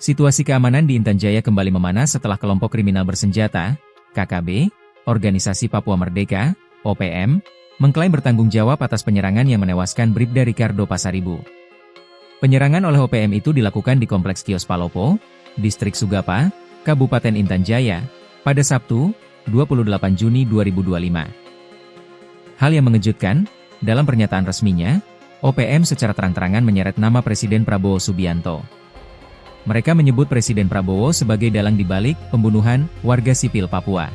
Situasi keamanan di Intan Jaya kembali memanas setelah kelompok kriminal bersenjata, KKB, Organisasi Papua Merdeka, OPM, mengklaim bertanggung jawab atas penyerangan yang menewaskan Bribda Ricardo Pasaribu. Penyerangan oleh OPM itu dilakukan di Kompleks Kios Palopo, Distrik Sugapa, Kabupaten Intan Jaya, pada Sabtu, 28 Juni 2025. Hal yang mengejutkan, dalam pernyataan resminya, OPM secara terang-terangan menyeret nama Presiden Prabowo Subianto. Mereka menyebut Presiden Prabowo sebagai dalang dibalik pembunuhan warga sipil Papua.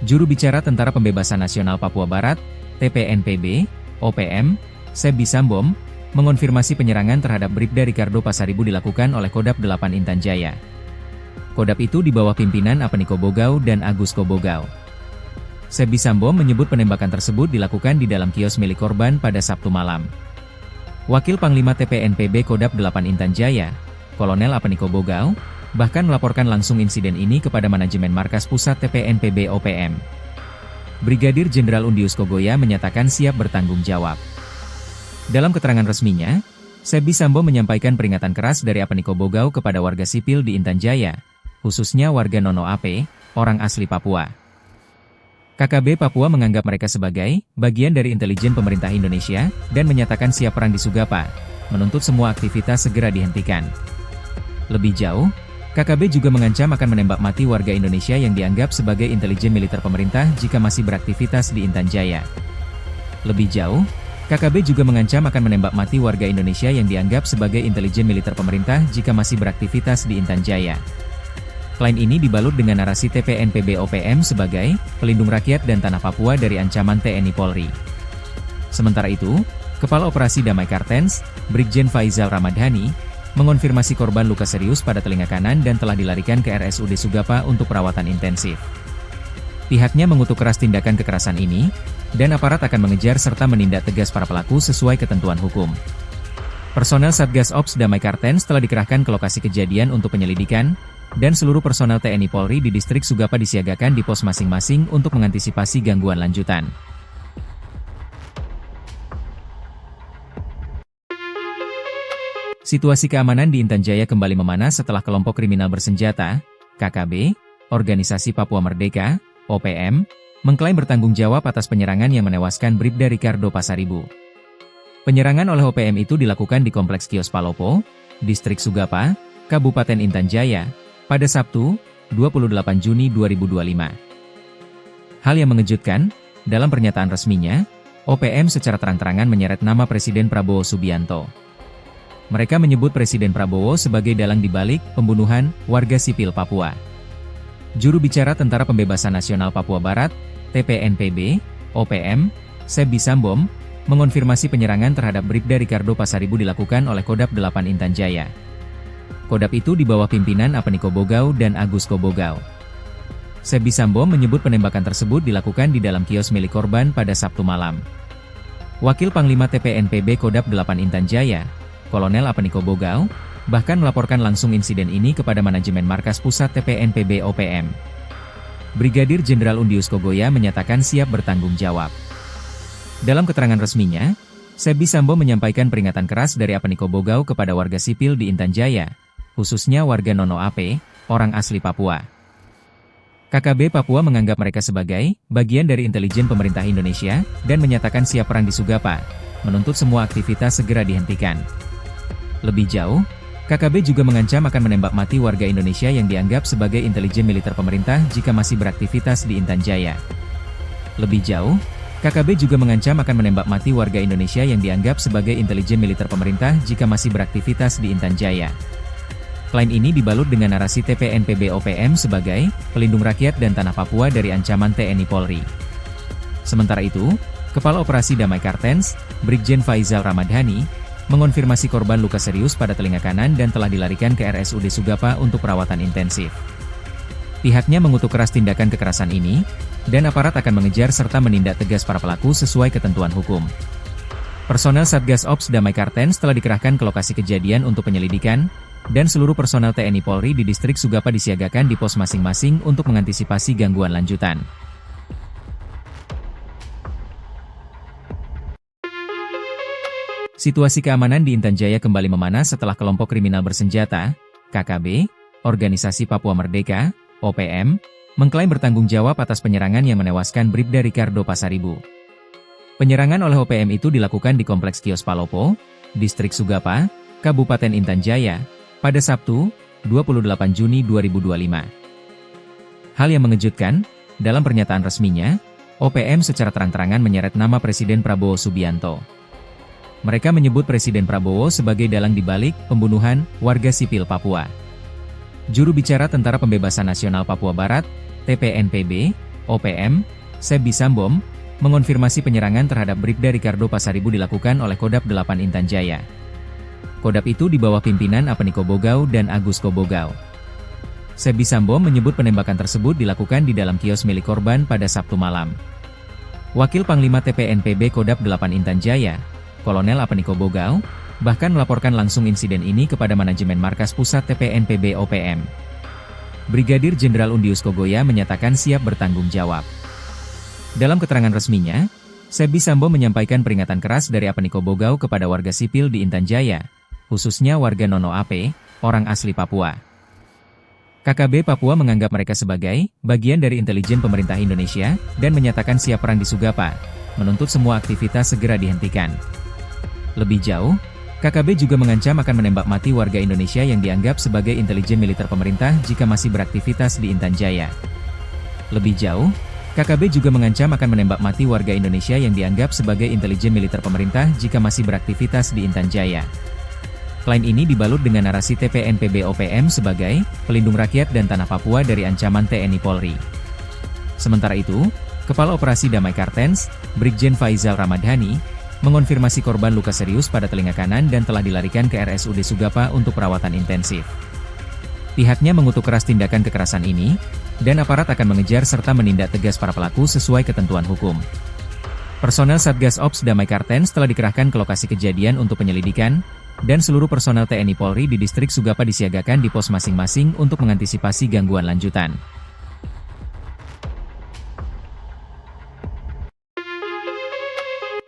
Juru bicara Tentara Pembebasan Nasional Papua Barat, TPNPB, OPM, Sebi Sambom, mengonfirmasi penyerangan terhadap Bribda Ricardo Pasaribu dilakukan oleh Kodap 8 Intan Jaya. Kodap itu di bawah pimpinan Apeniko Bogau dan Agus Kobogau. Sebi Sambom menyebut penembakan tersebut dilakukan di dalam kios milik korban pada Sabtu malam. Wakil Panglima TPNPB Kodap 8 Intan Jaya, Kolonel Apeniko Bogau, bahkan melaporkan langsung insiden ini kepada manajemen markas pusat TPNPB OPM. Brigadir Jenderal Undius Kogoya menyatakan siap bertanggung jawab. Dalam keterangan resminya, Sebi Sambo menyampaikan peringatan keras dari Apeniko Bogau kepada warga sipil di Intan Jaya, khususnya warga Nono Ape, orang asli Papua. KKB Papua menganggap mereka sebagai bagian dari intelijen pemerintah Indonesia dan menyatakan siap perang di Sugapa, menuntut semua aktivitas segera dihentikan. Lebih jauh, KKB juga mengancam akan menembak mati warga Indonesia yang dianggap sebagai intelijen militer pemerintah jika masih beraktivitas di Intan Jaya. Lebih jauh, KKB juga mengancam akan menembak mati warga Indonesia yang dianggap sebagai intelijen militer pemerintah jika masih beraktivitas di Intan Jaya. Klaim ini dibalut dengan narasi TPNPB OPM sebagai pelindung rakyat dan tanah Papua dari ancaman TNI Polri. Sementara itu, Kepala Operasi Damai Kartens, Brigjen Faizal Ramadhani, mengonfirmasi korban luka serius pada telinga kanan dan telah dilarikan ke RSUD Sugapa untuk perawatan intensif. Pihaknya mengutuk keras tindakan kekerasan ini, dan aparat akan mengejar serta menindak tegas para pelaku sesuai ketentuan hukum. Personel Satgas Ops Damai Kartens telah dikerahkan ke lokasi kejadian untuk penyelidikan, dan seluruh personel TNI Polri di distrik Sugapa disiagakan di pos masing-masing untuk mengantisipasi gangguan lanjutan. Situasi keamanan di Intan Jaya kembali memanas setelah kelompok kriminal bersenjata, KKB, Organisasi Papua Merdeka, OPM, mengklaim bertanggung jawab atas penyerangan yang menewaskan Bribda Ricardo Pasaribu. Penyerangan oleh OPM itu dilakukan di Kompleks Kios Palopo, Distrik Sugapa, Kabupaten Intan Jaya, pada Sabtu, 28 Juni 2025. Hal yang mengejutkan, dalam pernyataan resminya, OPM secara terang-terangan menyeret nama Presiden Prabowo Subianto. Mereka menyebut Presiden Prabowo sebagai dalang dibalik pembunuhan warga sipil Papua. Juru bicara Tentara Pembebasan Nasional Papua Barat, TPNPB, OPM, Sebi Sambom, mengonfirmasi penyerangan terhadap Bribda Ricardo Pasaribu dilakukan oleh Kodap 8 Intan Jaya. Kodap itu di bawah pimpinan Apeniko Bogau dan Agus Kobogau. Sebi Sambom menyebut penembakan tersebut dilakukan di dalam kios milik korban pada Sabtu malam. Wakil Panglima TPNPB Kodap 8 Intan Jaya, Kolonel Apeniko Bogau, bahkan melaporkan langsung insiden ini kepada manajemen markas pusat TPNPB OPM. Brigadir Jenderal Undius Kogoya menyatakan siap bertanggung jawab. Dalam keterangan resminya, Sebi Sambo menyampaikan peringatan keras dari Apeniko Bogau kepada warga sipil di Intan Jaya, khususnya warga Nono Ape, orang asli Papua. KKB Papua menganggap mereka sebagai bagian dari intelijen pemerintah Indonesia dan menyatakan siap perang di Sugapa, menuntut semua aktivitas segera dihentikan. Lebih jauh, KKB juga mengancam akan menembak mati warga Indonesia yang dianggap sebagai intelijen militer pemerintah jika masih beraktivitas di Intan Jaya. Lebih jauh, KKB juga mengancam akan menembak mati warga Indonesia yang dianggap sebagai intelijen militer pemerintah jika masih beraktivitas di Intan Jaya. Klaim ini dibalut dengan narasi TPNPB OPM sebagai pelindung rakyat dan tanah Papua dari ancaman TNI Polri. Sementara itu, Kepala Operasi Damai Kartens, Brigjen Faizal Ramadhani, mengonfirmasi korban luka serius pada telinga kanan dan telah dilarikan ke RSUD Sugapa untuk perawatan intensif. Pihaknya mengutuk keras tindakan kekerasan ini, dan aparat akan mengejar serta menindak tegas para pelaku sesuai ketentuan hukum. Personel Satgas Ops Damai Kartens telah dikerahkan ke lokasi kejadian untuk penyelidikan, dan seluruh personel TNI Polri di distrik Sugapa disiagakan di pos masing-masing untuk mengantisipasi gangguan lanjutan. Situasi keamanan di Intan Jaya kembali memanas setelah kelompok kriminal bersenjata, KKB, Organisasi Papua Merdeka, OPM, mengklaim bertanggung jawab atas penyerangan yang menewaskan Bribda Ricardo Pasaribu. Penyerangan oleh OPM itu dilakukan di Kompleks Kios Palopo, Distrik Sugapa, Kabupaten Intan Jaya, pada Sabtu, 28 Juni 2025. Hal yang mengejutkan, dalam pernyataan resminya, OPM secara terang-terangan menyeret nama Presiden Prabowo Subianto. Mereka menyebut Presiden Prabowo sebagai dalang dibalik pembunuhan warga sipil Papua. Juru bicara Tentara Pembebasan Nasional Papua Barat, TPNPB, OPM, Sebi Sambom, mengonfirmasi penyerangan terhadap Bribda Ricardo Pasaribu dilakukan oleh Kodap 8 Intan Jaya. Kodap itu di bawah pimpinan Apeniko Bogau dan Agus Kobogau. Sebi Sambom menyebut penembakan tersebut dilakukan di dalam kios milik korban pada Sabtu malam. Wakil Panglima TPNPB Kodap 8 Intan Jaya, Kolonel Apeniko Bogau, bahkan melaporkan langsung insiden ini kepada manajemen markas pusat TPNPB OPM. Brigadir Jenderal Undius Kogoya menyatakan siap bertanggung jawab. Dalam keterangan resminya, Sebi Sambom menyampaikan peringatan keras dari Apeniko Bogau kepada warga sipil di Intan Jaya, khususnya warga Nono Ape, orang asli Papua. KKB Papua menganggap mereka sebagai bagian dari intelijen pemerintah Indonesia dan menyatakan siap perang di Sugapa, menuntut semua aktivitas segera dihentikan. Lebih jauh, KKB juga mengancam akan menembak mati warga Indonesia yang dianggap sebagai intelijen militer pemerintah jika masih beraktivitas di Intan Jaya. Lebih jauh, KKB juga mengancam akan menembak mati warga Indonesia yang dianggap sebagai intelijen militer pemerintah jika masih beraktivitas di Intan Jaya. Klaim ini dibalut dengan narasi TPNPB OPM sebagai pelindung rakyat dan tanah Papua dari ancaman TNI Polri. Sementara itu, Kepala Operasi Damai Kartens, Brigjen Faizal Ramadhani, mengonfirmasi korban luka serius pada telinga kanan dan telah dilarikan ke RSUD Sugapa untuk perawatan intensif. Pihaknya mengutuk keras tindakan kekerasan ini, dan aparat akan mengejar serta menindak tegas para pelaku sesuai ketentuan hukum. Personel Satgas Ops Damai Kartens telah dikerahkan ke lokasi kejadian untuk penyelidikan, dan seluruh personel TNI Polri di distrik Sugapa disiagakan di pos masing-masing untuk mengantisipasi gangguan lanjutan.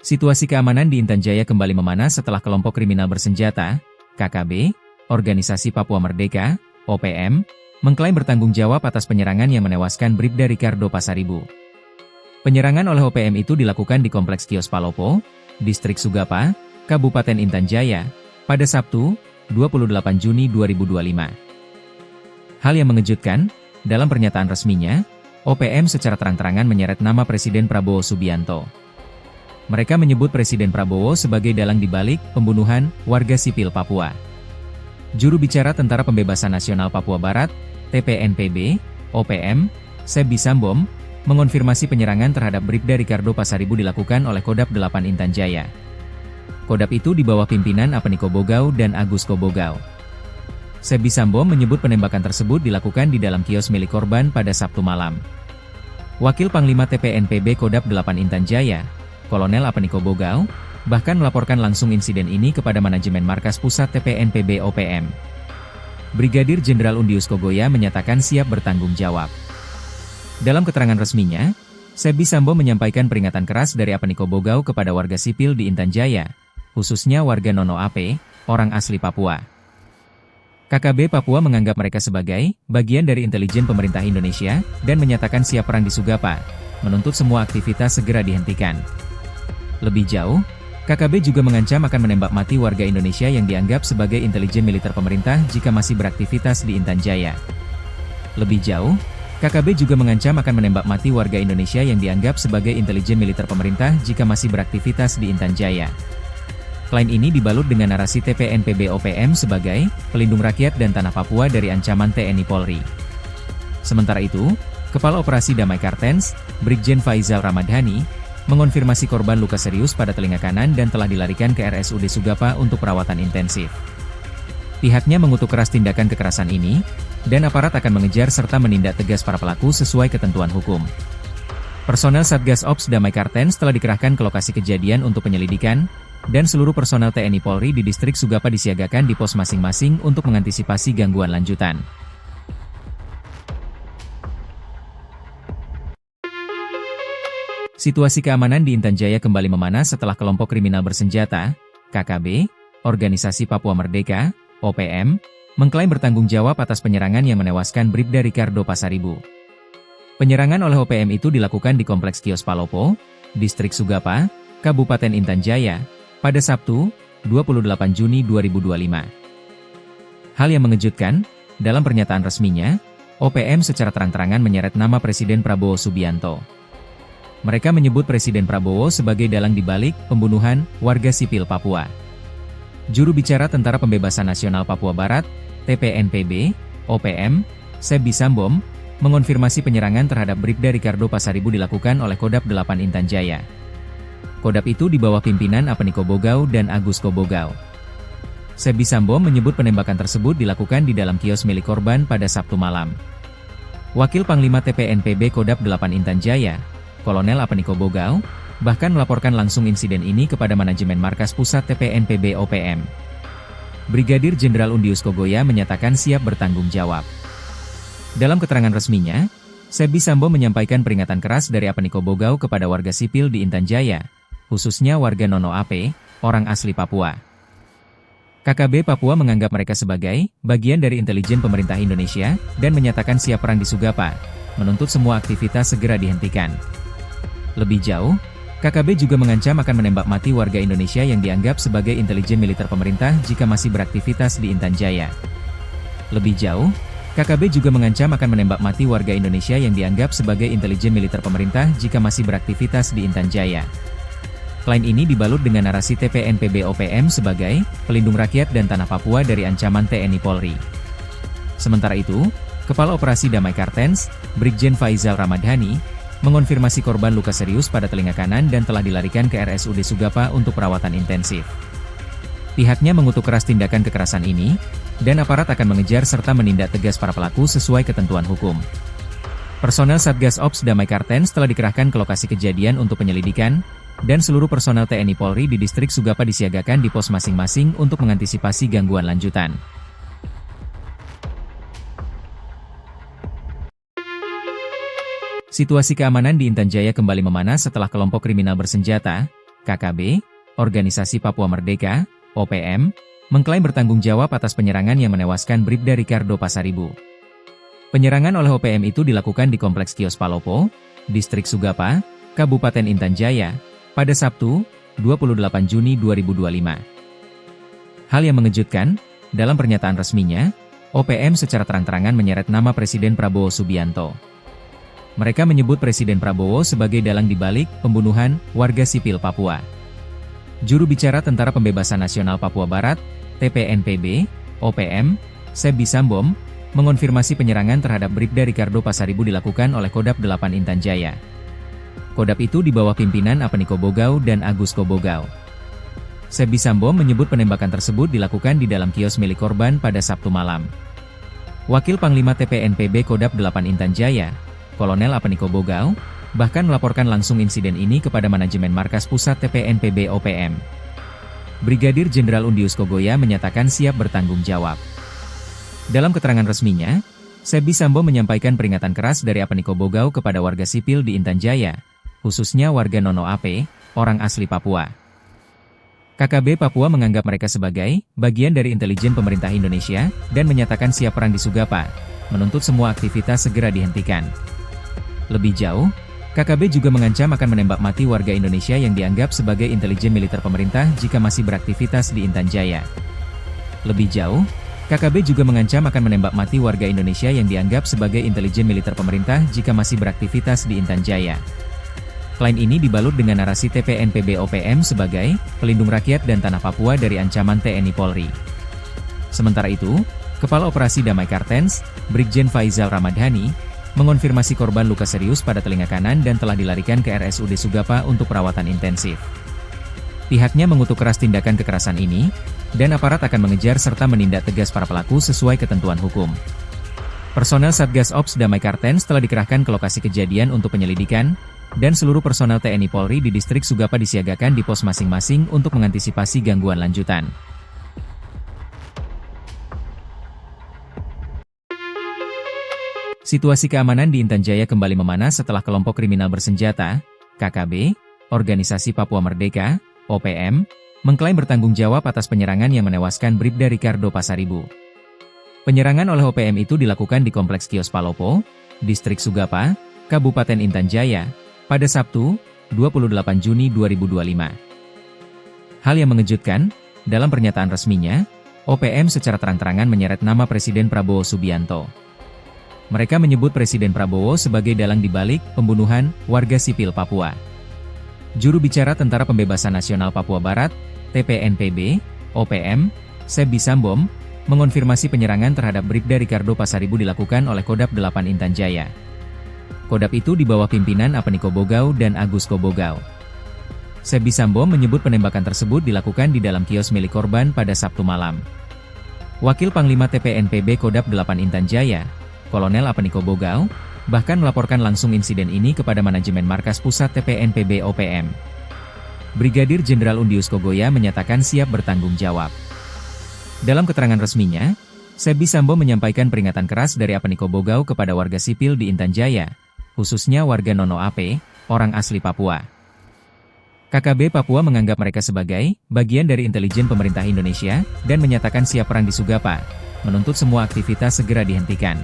Situasi keamanan di Intan Jaya kembali memanas setelah kelompok kriminal bersenjata, KKB, Organisasi Papua Merdeka, OPM, mengklaim bertanggung jawab atas penyerangan yang menewaskan Bribda Ricardo Pasaribu. Penyerangan oleh OPM itu dilakukan di Kompleks Kios Palopo, Distrik Sugapa, Kabupaten Intan Jaya, pada Sabtu, 28 Juni 2025. Hal yang mengejutkan, dalam pernyataan resminya, OPM secara terang-terangan menyeret nama Presiden Prabowo Subianto. Mereka menyebut Presiden Prabowo sebagai dalang dibalik pembunuhan warga sipil Papua. Juru bicara Tentara Pembebasan Nasional Papua Barat, TPNPB, OPM, Sebi Sambom, mengonfirmasi penyerangan terhadap Bribda Ricardo Pasaribu dilakukan oleh Kodap 8 Intan Jaya. Kodap itu di bawah pimpinan Apeniko Bogau dan Agus Kobogau. Sebi Sambom menyebut penembakan tersebut dilakukan di dalam kios milik korban pada Sabtu malam. Wakil Panglima TPNPB Kodap 8 Intan Jaya, Kolonel Apeniko Bogau, bahkan melaporkan langsung insiden ini kepada manajemen markas pusat TPNPB OPM. Brigadir Jenderal Undius Kogoya menyatakan siap bertanggung jawab. Dalam keterangan resminya, Sebi Sambom menyampaikan peringatan keras dari Apeniko Bogau kepada warga sipil di Intan Jaya, khususnya warga Nono Ape, orang asli Papua. KKB Papua menganggap mereka sebagai bagian dari intelijen pemerintah Indonesia dan menyatakan siap perang di Sugapa, menuntut semua aktivitas segera dihentikan. Lebih jauh, KKB juga mengancam akan menembak mati warga Indonesia yang dianggap sebagai intelijen militer pemerintah jika masih beraktivitas di Intan Jaya. Lebih jauh, KKB juga mengancam akan menembak mati warga Indonesia yang dianggap sebagai intelijen militer pemerintah jika masih beraktivitas di Intan Jaya. Klaim ini dibalut dengan narasi TPNPB OPM sebagai pelindung rakyat dan tanah Papua dari ancaman TNI Polri. Sementara itu, Kepala Operasi Damai Kartens, Brigjen Faizal Ramadhani, mengonfirmasi korban luka serius pada telinga kanan dan telah dilarikan ke RSUD Sugapa untuk perawatan intensif. Pihaknya mengutuk keras tindakan kekerasan ini, dan aparat akan mengejar serta menindak tegas para pelaku sesuai ketentuan hukum. Personel Satgas Ops Damai Kartens telah dikerahkan ke lokasi kejadian untuk penyelidikan, dan seluruh personel TNI Polri di distrik Sugapa disiagakan di pos masing-masing untuk mengantisipasi gangguan lanjutan. Situasi keamanan di Intan Jaya kembali memanas setelah kelompok kriminal bersenjata, KKB, Organisasi Papua Merdeka, OPM, mengklaim bertanggung jawab atas penyerangan yang menewaskan Bribda Ricardo Pasaribu. Penyerangan oleh OPM itu dilakukan di Kompleks Kios Palopo, Distrik Sugapa, Kabupaten Intan Jaya, pada Sabtu, 28 Juni 2025. Hal yang mengejutkan, dalam pernyataan resminya, OPM secara terang-terangan menyeret nama Presiden Prabowo Subianto. Mereka menyebut Presiden Prabowo sebagai dalang dibalik pembunuhan warga sipil Papua. Juru bicara Tentara Pembebasan Nasional Papua Barat, TPNPB, OPM, Sebbi Sambom, mengonfirmasi penyerangan terhadap Bribda Ricardo Pasaribu dilakukan oleh Kodap 8 Intan Jaya. Kodap itu di bawah pimpinan Apniko Bogau dan Agus Kobogau. Sebbi Sambom menyebut penembakan tersebut dilakukan di dalam kios milik korban pada Sabtu malam. Wakil Panglima TPNPB Kodap 8 Intan Jaya, Kolonel Apniko Bogau, bahkan melaporkan langsung insiden ini kepada manajemen markas pusat TPNPB OPM. Brigadir Jenderal Undius Kogoya menyatakan siap bertanggung jawab. Dalam keterangan resminya, Sebbi Sambom menyampaikan peringatan keras dari Apniko Bogau kepada warga sipil di Intan Jaya, khususnya warga Nono Ape, orang asli Papua. KKB Papua menganggap mereka sebagai bagian dari intelijen pemerintah Indonesia dan menyatakan siap perang di Sugapa, menuntut semua aktivitas segera dihentikan. Lebih jauh, KKB juga mengancam akan menembak mati warga Indonesia yang dianggap sebagai intelijen militer pemerintah jika masih beraktivitas di Intan Jaya. Lebih jauh, KKB juga mengancam akan menembak mati warga Indonesia yang dianggap sebagai intelijen militer pemerintah jika masih beraktivitas di Intan Jaya. Klaim ini dibalut dengan narasi TPNPB OPM sebagai pelindung rakyat dan tanah Papua dari ancaman TNI Polri. Sementara itu, Kepala Operasi Damai Kartens, Brigjen Faizal Ramadhani, mengonfirmasi korban luka serius pada telinga kanan dan telah dilarikan ke RSUD Sugapa untuk perawatan intensif. Pihaknya mengutuk keras tindakan kekerasan ini, dan aparat akan mengejar serta menindak tegas para pelaku sesuai ketentuan hukum. Personel Satgas Ops Damai Kartens telah dikerahkan ke lokasi kejadian untuk penyelidikan, dan seluruh personel TNI Polri di distrik Sugapa disiagakan di pos masing-masing untuk mengantisipasi gangguan lanjutan. Situasi keamanan di Intan Jaya kembali memanas setelah kelompok kriminal bersenjata, KKB, Organisasi Papua Merdeka, OPM, mengklaim bertanggung jawab atas penyerangan yang menewaskan Bribda Ricardo Pasaribu. Penyerangan oleh OPM itu dilakukan di Kompleks Kios Palopo, Distrik Sugapa, Kabupaten Intan Jaya, pada Sabtu, 28 Juni 2025. Hal yang mengejutkan, dalam pernyataan resminya, OPM secara terang-terangan menyeret nama Presiden Prabowo Subianto. Mereka menyebut Presiden Prabowo sebagai dalang dibalik pembunuhan warga sipil Papua. Juru bicara Tentara Pembebasan Nasional Papua Barat, TPNPB, OPM, Sebbi Sambom, mengonfirmasi penyerangan terhadap Bribda Ricardo Pasaribu dilakukan oleh Kodap 8 Intan Jaya. Kodap itu di bawah pimpinan Apniko Bogau dan Agus Kobogau. Sebbi Sambom menyebut penembakan tersebut dilakukan di dalam kios milik korban pada Sabtu malam. Wakil Panglima TPNPB Kodap 8 Intan Jaya, Kolonel Apniko Bogau, bahkan melaporkan langsung insiden ini kepada manajemen markas pusat TPNPB OPM. Brigadir Jenderal Undius Kogoya menyatakan siap bertanggung jawab. Dalam keterangan resminya, Sebbi Sambom menyampaikan peringatan keras dari Apniko Bogau kepada warga sipil di Intan Jaya, khususnya warga Nono Ape, orang asli Papua. KKB Papua menganggap mereka sebagai bagian dari intelijen pemerintah Indonesia dan menyatakan siap perang di Sugapa, menuntut semua aktivitas segera dihentikan. Lebih jauh, KKB juga mengancam akan menembak mati warga Indonesia yang dianggap sebagai intelijen militer pemerintah jika masih beraktivitas di Intan Jaya. Lebih jauh, KKB juga mengancam akan menembak mati warga Indonesia yang dianggap sebagai intelijen militer pemerintah jika masih beraktivitas di Intan Jaya. Klaim ini dibalut dengan narasi TPNPB OPM sebagai pelindung rakyat dan tanah Papua dari ancaman TNI Polri. Sementara itu, Kepala Operasi Damai Kartens, Brigjen Faizal Ramadhani, mengonfirmasi korban luka serius pada telinga kanan dan telah dilarikan ke RSUD Sugapa untuk perawatan intensif. Pihaknya mengutuk keras tindakan kekerasan ini, dan aparat akan mengejar serta menindak tegas para pelaku sesuai ketentuan hukum. Personel Satgas Ops Damai Kartens telah dikerahkan ke lokasi kejadian untuk penyelidikan, dan seluruh personel TNI Polri di distrik Sugapa disiagakan di pos masing-masing untuk mengantisipasi gangguan lanjutan. Situasi keamanan di Intan Jaya kembali memanas setelah kelompok kriminal bersenjata, KKB, Organisasi Papua Merdeka, OPM, mengklaim bertanggung jawab atas penyerangan yang menewaskan Bribda Ricardo Pasaribu. Penyerangan oleh OPM itu dilakukan di Kompleks Kios Palopo, Distrik Sugapa, Kabupaten Intan Jaya, pada Sabtu, 28 Juni 2025. Hal yang mengejutkan, dalam pernyataan resminya, OPM secara terang-terangan menyeret nama Presiden Prabowo Subianto. Mereka menyebut Presiden Prabowo sebagai dalang dibalik pembunuhan warga sipil Papua. Juru bicara Tentara Pembebasan Nasional Papua Barat, TPNPB, OPM, Sebi Sambom, mengonfirmasi penyerangan terhadap Bribda Ricardo Pasaribu dilakukan oleh Kodap 8 Intan Jaya. Kodap itu di bawah pimpinan Apeniko Bogau dan Agus Kobogau. Sebi Sambom menyebut penembakan tersebut dilakukan di dalam kios milik korban pada Sabtu malam. Wakil Panglima TPNPB Kodap 8 Intan Jaya, Kolonel Apeniko Bogau, bahkan melaporkan langsung insiden ini kepada manajemen markas pusat TPNPB OPM. Brigadir Jenderal Undius Kogoya menyatakan siap bertanggung jawab. Dalam keterangan resminya, Sebi Sambom menyampaikan peringatan keras dari Apeniko Bogau kepada warga sipil di Intan Jaya, khususnya warga Nono Ape, orang asli Papua. KKB Papua menganggap mereka sebagai bagian dari intelijen pemerintah Indonesia dan menyatakan siap perang di Sugapa, menuntut semua aktivitas segera dihentikan.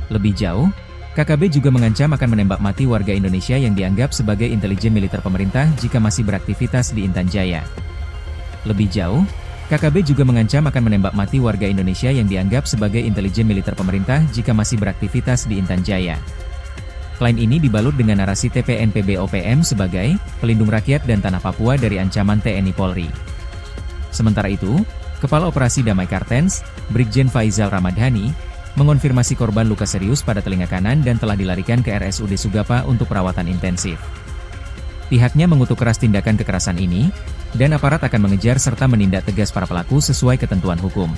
Lebih jauh, KKB juga mengancam akan menembak mati warga Indonesia yang dianggap sebagai intelijen militer pemerintah jika masih beraktivitas di Intan Jaya. Lebih jauh, KKB juga mengancam akan menembak mati warga Indonesia yang dianggap sebagai intelijen militer pemerintah jika masih beraktivitas di Intan Jaya. Klaim ini dibalut dengan narasi TPNPB OPM sebagai pelindung rakyat dan tanah Papua dari ancaman TNI Polri. Sementara itu, Kepala Operasi Damai Kartens, Brigjen Faizal Ramadhani, mengonfirmasi korban luka serius pada telinga kanan dan telah dilarikan ke RSUD Sugapa untuk perawatan intensif. Pihaknya mengutuk keras tindakan kekerasan ini, dan aparat akan mengejar serta menindak tegas para pelaku sesuai ketentuan hukum.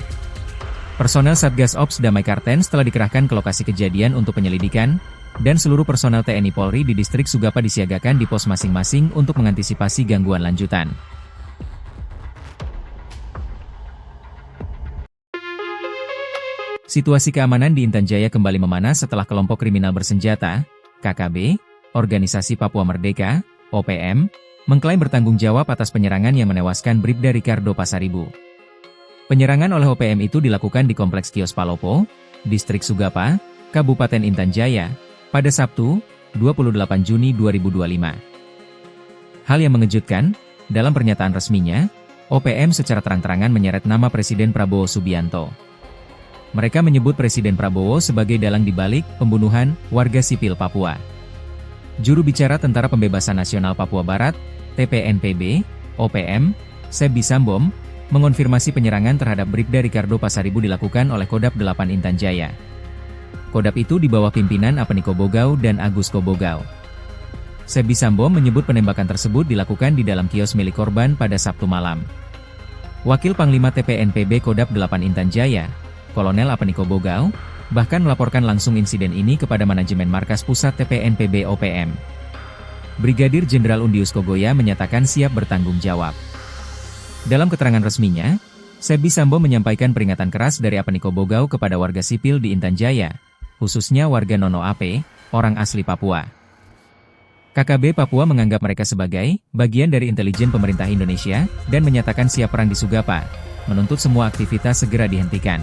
Personel Satgas Ops Damai Kartens telah dikerahkan ke lokasi kejadian untuk penyelidikan, dan seluruh personel TNI Polri di distrik Sugapa disiagakan di pos masing-masing untuk mengantisipasi gangguan lanjutan. Situasi keamanan di Intan Jaya kembali memanas setelah kelompok kriminal bersenjata, KKB, Organisasi Papua Merdeka, OPM, mengklaim bertanggung jawab atas penyerangan yang menewaskan Bribda Ricardo Pasaribu. Penyerangan oleh OPM itu dilakukan di Kompleks Kios Palopo, Distrik Sugapa, Kabupaten Intan Jaya, pada Sabtu, 28 Juni 2025. Hal yang mengejutkan, dalam pernyataan resminya, OPM secara terang-terangan menyeret nama Presiden Prabowo Subianto. Mereka menyebut Presiden Prabowo sebagai dalang dibalik pembunuhan warga sipil Papua. Juru bicara Tentara Pembebasan Nasional Papua Barat, TPNPB, OPM, Sebi Sambom, mengonfirmasi penyerangan terhadap Bribda Ricardo Pasaribu dilakukan oleh Kodap 8 Intan Jaya. Kodap itu di bawah pimpinan Apeniko Bogau dan Agus Kobogau. Sebi Sambom menyebut penembakan tersebut dilakukan di dalam kios milik korban pada Sabtu malam. Wakil Panglima TPNPB Kodap 8 Intan Jaya, Kolonel Apeniko Bogau, bahkan melaporkan langsung insiden ini kepada manajemen markas pusat TPNPB OPM. Brigadir Jenderal Undius Kogoya menyatakan siap bertanggung jawab. Dalam keterangan resminya, Sebi Sambom menyampaikan peringatan keras dari Apeniko Bogau kepada warga sipil di Intan Jaya, khususnya warga Nono Ape, orang asli Papua. KKB Papua menganggap mereka sebagai bagian dari intelijen pemerintah Indonesia dan menyatakan siap perang di Sugapa, menuntut semua aktivitas segera dihentikan.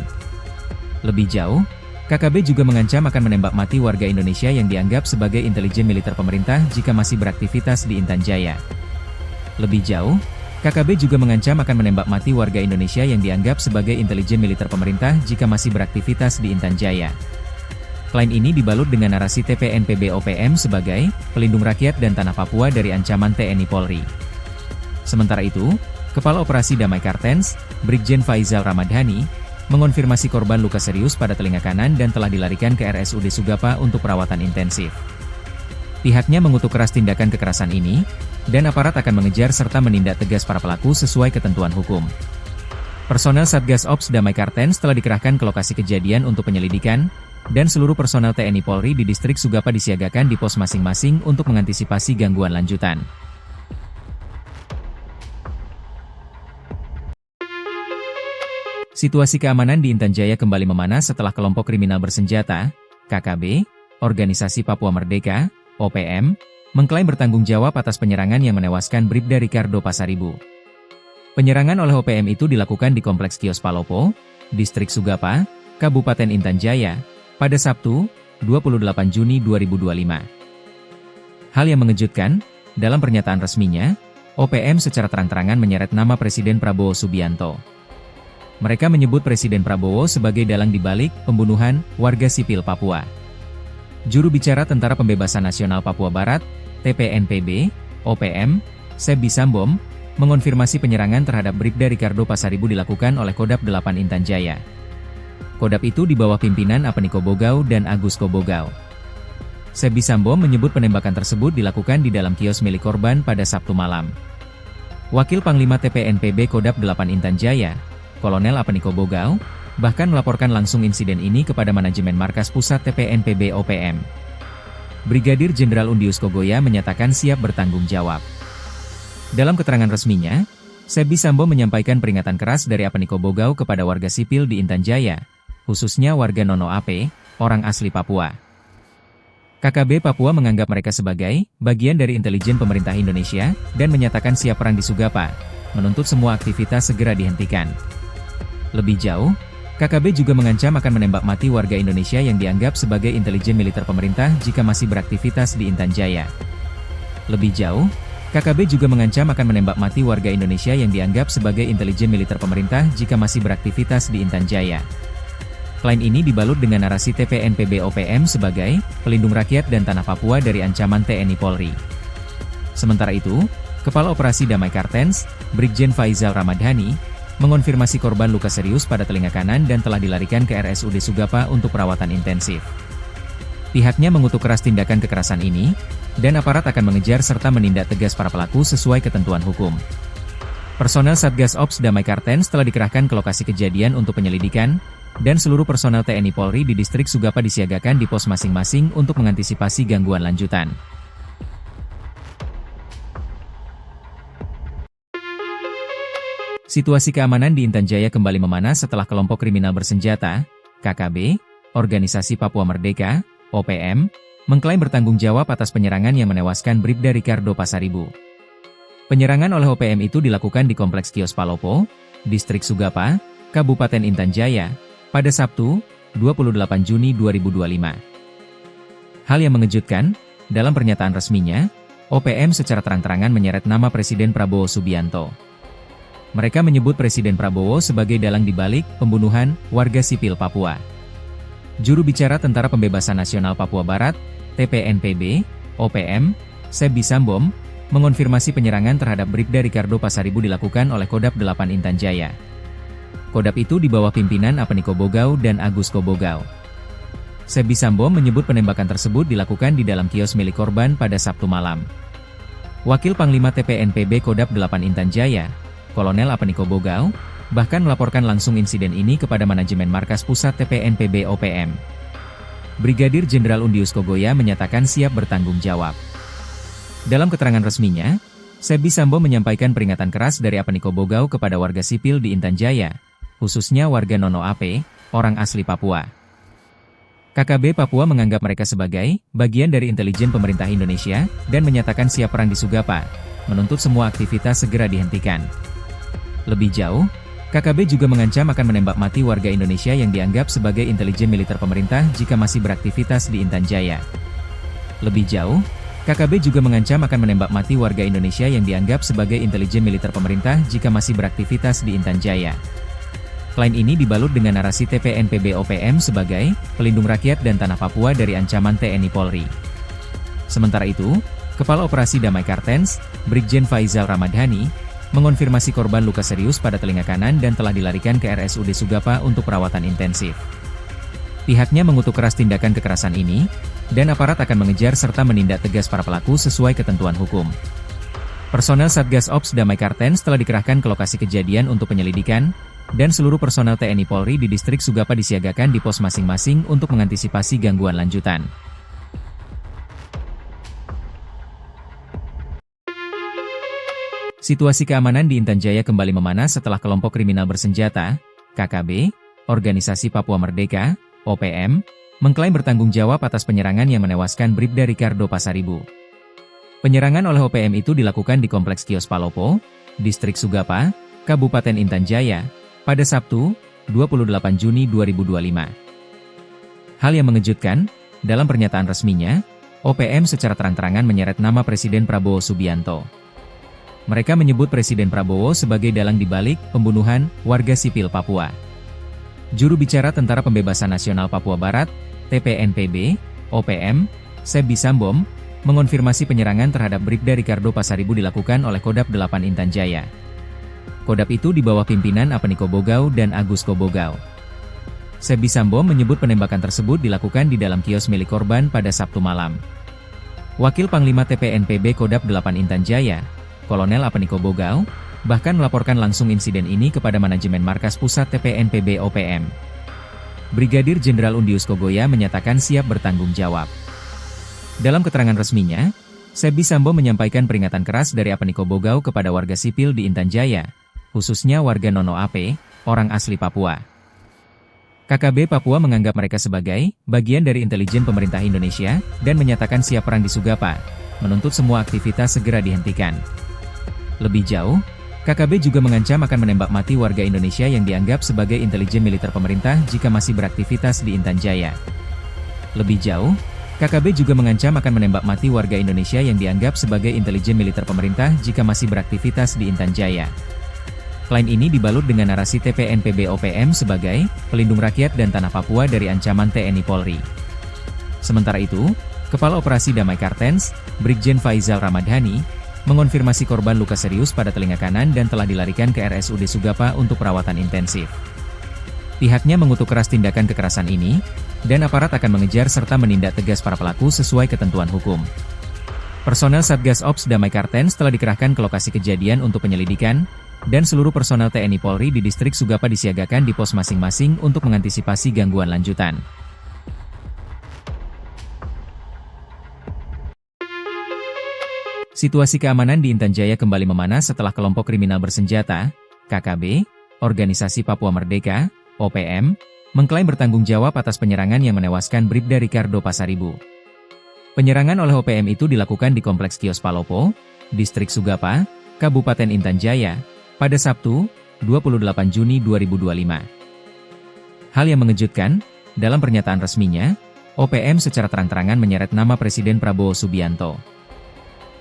Lebih jauh, KKB juga mengancam akan menembak mati warga Indonesia yang dianggap sebagai intelijen militer pemerintah jika masih beraktivitas di Intan Jaya. Lebih jauh, KKB juga mengancam akan menembak mati warga Indonesia yang dianggap sebagai intelijen militer pemerintah jika masih beraktivitas di Intan Jaya. Klaim ini dibalut dengan narasi TPNPB OPM sebagai pelindung rakyat dan tanah Papua dari ancaman TNI Polri. Sementara itu, Kepala Operasi Damai Kartens, Brigjen Faizal Ramadhani, mengonfirmasi korban luka serius pada telinga kanan dan telah dilarikan ke RSUD Sugapa untuk perawatan intensif. Pihaknya mengutuk keras tindakan kekerasan ini, dan aparat akan mengejar serta menindak tegas para pelaku sesuai ketentuan hukum. Personel Satgas Ops Damai Kartens telah dikerahkan ke lokasi kejadian untuk penyelidikan, dan seluruh personel TNI Polri di distrik Sugapa disiagakan di pos masing-masing untuk mengantisipasi gangguan lanjutan. Situasi keamanan di Intan Jaya kembali memanas setelah kelompok kriminal bersenjata, KKB, Organisasi Papua Merdeka, OPM, mengklaim bertanggung jawab atas penyerangan yang menewaskan Bribda Ricardo Pasaribu. Penyerangan oleh OPM itu dilakukan di Kompleks Kios Palopo, Distrik Sugapa, Kabupaten Intan Jaya, pada Sabtu, 28 Juni 2025. Hal yang mengejutkan, dalam pernyataan resminya, OPM secara terang-terangan menyeret nama Presiden Prabowo Subianto. Mereka menyebut Presiden Prabowo sebagai dalang dibalik pembunuhan warga sipil Papua. Juru bicara Tentara Pembebasan Nasional Papua Barat, TPNPB, OPM, Sebbi Sambom, mengonfirmasi penyerangan terhadap Bribda Ricardo Pasaribu dilakukan oleh Kodap 8 Intan Jaya. Kodap itu di bawah pimpinan Apeni Kobogau dan Agus Kobogau. Sebbi Sambom menyebut penembakan tersebut dilakukan di dalam kios milik korban pada Sabtu malam. Wakil Panglima TPNPB Kodap 8 Intan Jaya, Kolonel Apeni Kobogau, bahkan melaporkan langsung insiden ini kepada manajemen markas pusat TPNPB OPM. Brigadir Jenderal Undius Kogoya menyatakan siap bertanggung jawab. Dalam keterangan resminya, Sebbi Sambom menyampaikan peringatan keras dari Apeni Kobogau kepada warga sipil di Intan Jaya, khususnya warga Nono Ape, orang asli Papua. KKB Papua menganggap mereka sebagai bagian dari intelijen pemerintah Indonesia dan menyatakan siap perang di Sugapa, menuntut semua aktivitas segera dihentikan. Lebih jauh, KKB juga mengancam akan menembak mati warga Indonesia yang dianggap sebagai intelijen militer pemerintah jika masih beraktivitas di Intan Jaya. Lebih jauh, KKB juga mengancam akan menembak mati warga Indonesia yang dianggap sebagai intelijen militer pemerintah jika masih beraktivitas di Intan Jaya. Klaim ini dibalut dengan narasi TPNPB OPM sebagai pelindung rakyat dan tanah Papua dari ancaman TNI Polri. Sementara itu, Kepala Operasi Damai Kartens, Brigjen Faizal Ramadhani, mengonfirmasi korban luka serius pada telinga kanan dan telah dilarikan ke RSUD Sugapa untuk perawatan intensif. Pihaknya mengutuk keras tindakan kekerasan ini, dan aparat akan mengejar serta menindak tegas para pelaku sesuai ketentuan hukum. Personel Satgas Ops Damai Kartens telah dikerahkan ke lokasi kejadian untuk penyelidikan, dan seluruh personel TNI Polri di distrik Sugapa disiagakan di pos masing-masing untuk mengantisipasi gangguan lanjutan. Situasi keamanan di Intan Jaya kembali memanas setelah kelompok kriminal bersenjata, KKB, Organisasi Papua Merdeka, OPM, mengklaim bertanggung jawab atas penyerangan yang menewaskan Bribda Ricardo Pasaribu. Penyerangan oleh OPM itu dilakukan di Kompleks Kios Palopo, Distrik Sugapa, Kabupaten Intan Jaya, pada Sabtu, 28 Juni 2025. Hal yang mengejutkan, dalam pernyataan resminya, OPM secara terang-terangan menyeret nama Presiden Prabowo Subianto. Mereka menyebut Presiden Prabowo sebagai dalang dibalik pembunuhan warga sipil Papua. Juru bicara Tentara Pembebasan Nasional Papua Barat, TPNPB, OPM, Sebbi Sambom, mengonfirmasi penyerangan terhadap Bribda Ricardo Pasaribu dilakukan oleh Kodap 8 Intan Jaya. Kodap itu di bawah pimpinan Apeni Kobogau dan Agus Kobogau. Sebbi Sambom menyebut penembakan tersebut dilakukan di dalam kios milik korban pada Sabtu malam. Wakil Panglima TPNPB Kodap 8 Intan Jaya, Kolonel Apeni Kobogau, bahkan melaporkan langsung insiden ini kepada manajemen markas pusat TPNPB OPM. Brigadir Jenderal Undius Kogoya menyatakan siap bertanggung jawab. Dalam keterangan resminya, Sebbi Sambom menyampaikan peringatan keras dari Apeni Kobogau kepada warga sipil di Intan Jaya, khususnya warga Nono Ape, orang asli Papua. KKB Papua menganggap mereka sebagai bagian dari intelijen pemerintah Indonesia dan menyatakan siap perang di Sugapa, menuntut semua aktivitas segera dihentikan. Lebih jauh, KKB juga mengancam akan menembak mati warga Indonesia yang dianggap sebagai intelijen militer pemerintah jika masih beraktivitas di Intan Jaya. Lebih jauh, KKB juga mengancam akan menembak mati warga Indonesia yang dianggap sebagai intelijen militer pemerintah jika masih beraktivitas di Intan Jaya. Klaim ini dibalut dengan narasi TPNPB OPM sebagai pelindung rakyat dan tanah Papua dari ancaman TNI Polri. Sementara itu, Kepala Operasi Damai Kartens, Brigjen Faizal Ramadhani, mengonfirmasi korban luka serius pada telinga kanan dan telah dilarikan ke RSUD Sugapa untuk perawatan intensif. Pihaknya mengutuk keras tindakan kekerasan ini, dan aparat akan mengejar serta menindak tegas para pelaku sesuai ketentuan hukum. Personel Satgas Ops Damai Kartens telah dikerahkan ke lokasi kejadian untuk penyelidikan, dan seluruh personel TNI Polri di distrik Sugapa disiagakan di pos masing-masing untuk mengantisipasi gangguan lanjutan. Situasi keamanan di Intan Jaya kembali memanas setelah kelompok kriminal bersenjata, KKB, Organisasi Papua Merdeka, OPM, mengklaim bertanggung jawab atas penyerangan yang menewaskan Bribda Ricardo Pasaribu. Penyerangan oleh OPM itu dilakukan di Kompleks Kios Palopo, Distrik Sugapa, Kabupaten Intan Jaya, pada Sabtu, 28 Juni 2025. Hal yang mengejutkan, dalam pernyataan resminya, OPM secara terang-terangan menyeret nama Presiden Prabowo Subianto. Mereka menyebut Presiden Prabowo sebagai dalang dibalik pembunuhan warga sipil Papua. Juru bicara Tentara Pembebasan Nasional Papua Barat, TPNPB, OPM, Sebi Sambom, mengonfirmasi penyerangan terhadap Bribda Ricardo Pasaribu dilakukan oleh Kodap 8 Intan Jaya. Kodap itu di bawah pimpinan Apeni Kobogau dan Agus Kobogau. Sebi Sambom menyebut penembakan tersebut dilakukan di dalam kios milik korban pada Sabtu malam. Wakil Panglima TPNPB Kodap 8 Intan Jaya, Kolonel Apeni Kobogau, bahkan melaporkan langsung insiden ini kepada manajemen markas pusat TPNPB OPM. Brigadir Jenderal Undius Kogoya menyatakan siap bertanggung jawab. Dalam keterangan resminya, Sebi Sambom menyampaikan peringatan keras dari Apeni Kobogau kepada warga sipil di Intan Jaya, khususnya warga Nono Ape, orang asli Papua. KKB Papua menganggap mereka sebagai bagian dari intelijen pemerintah Indonesia dan menyatakan siap perang di Sugapa, menuntut semua aktivitas segera dihentikan. Lebih jauh, KKB juga mengancam akan menembak mati warga Indonesia yang dianggap sebagai intelijen militer pemerintah jika masih beraktivitas di Intan Jaya. Lebih jauh, KKB juga mengancam akan menembak mati warga Indonesia yang dianggap sebagai intelijen militer pemerintah jika masih beraktivitas di Intan Jaya. Klaim ini dibalut dengan narasi TPNPB OPM sebagai pelindung rakyat dan tanah Papua dari ancaman TNI Polri. Sementara itu, Kepala Operasi Damai Kartens, Brigjen Faizal Ramadhani, mengonfirmasi korban luka serius pada telinga kanan dan telah dilarikan ke RSUD Sugapa untuk perawatan intensif. Pihaknya mengutuk keras tindakan kekerasan ini, dan aparat akan mengejar serta menindak tegas para pelaku sesuai ketentuan hukum. Personel Satgas Ops Damai Kartens telah dikerahkan ke lokasi kejadian untuk penyelidikan, dan seluruh personel TNI Polri di distrik Sugapa disiagakan di pos masing-masing untuk mengantisipasi gangguan lanjutan. Situasi keamanan di Intan Jaya kembali memanas setelah kelompok kriminal bersenjata, KKB, Organisasi Papua Merdeka, OPM, mengklaim bertanggung jawab atas penyerangan yang menewaskan Bribda Ricardo Pasaribu. Penyerangan oleh OPM itu dilakukan di Kompleks Kios Palopo, Distrik Sugapa, Kabupaten Intan Jaya, pada Sabtu, 28 Juni 2025. Hal yang mengejutkan, dalam pernyataan resminya, OPM secara terang-terangan menyeret nama Presiden Prabowo Subianto.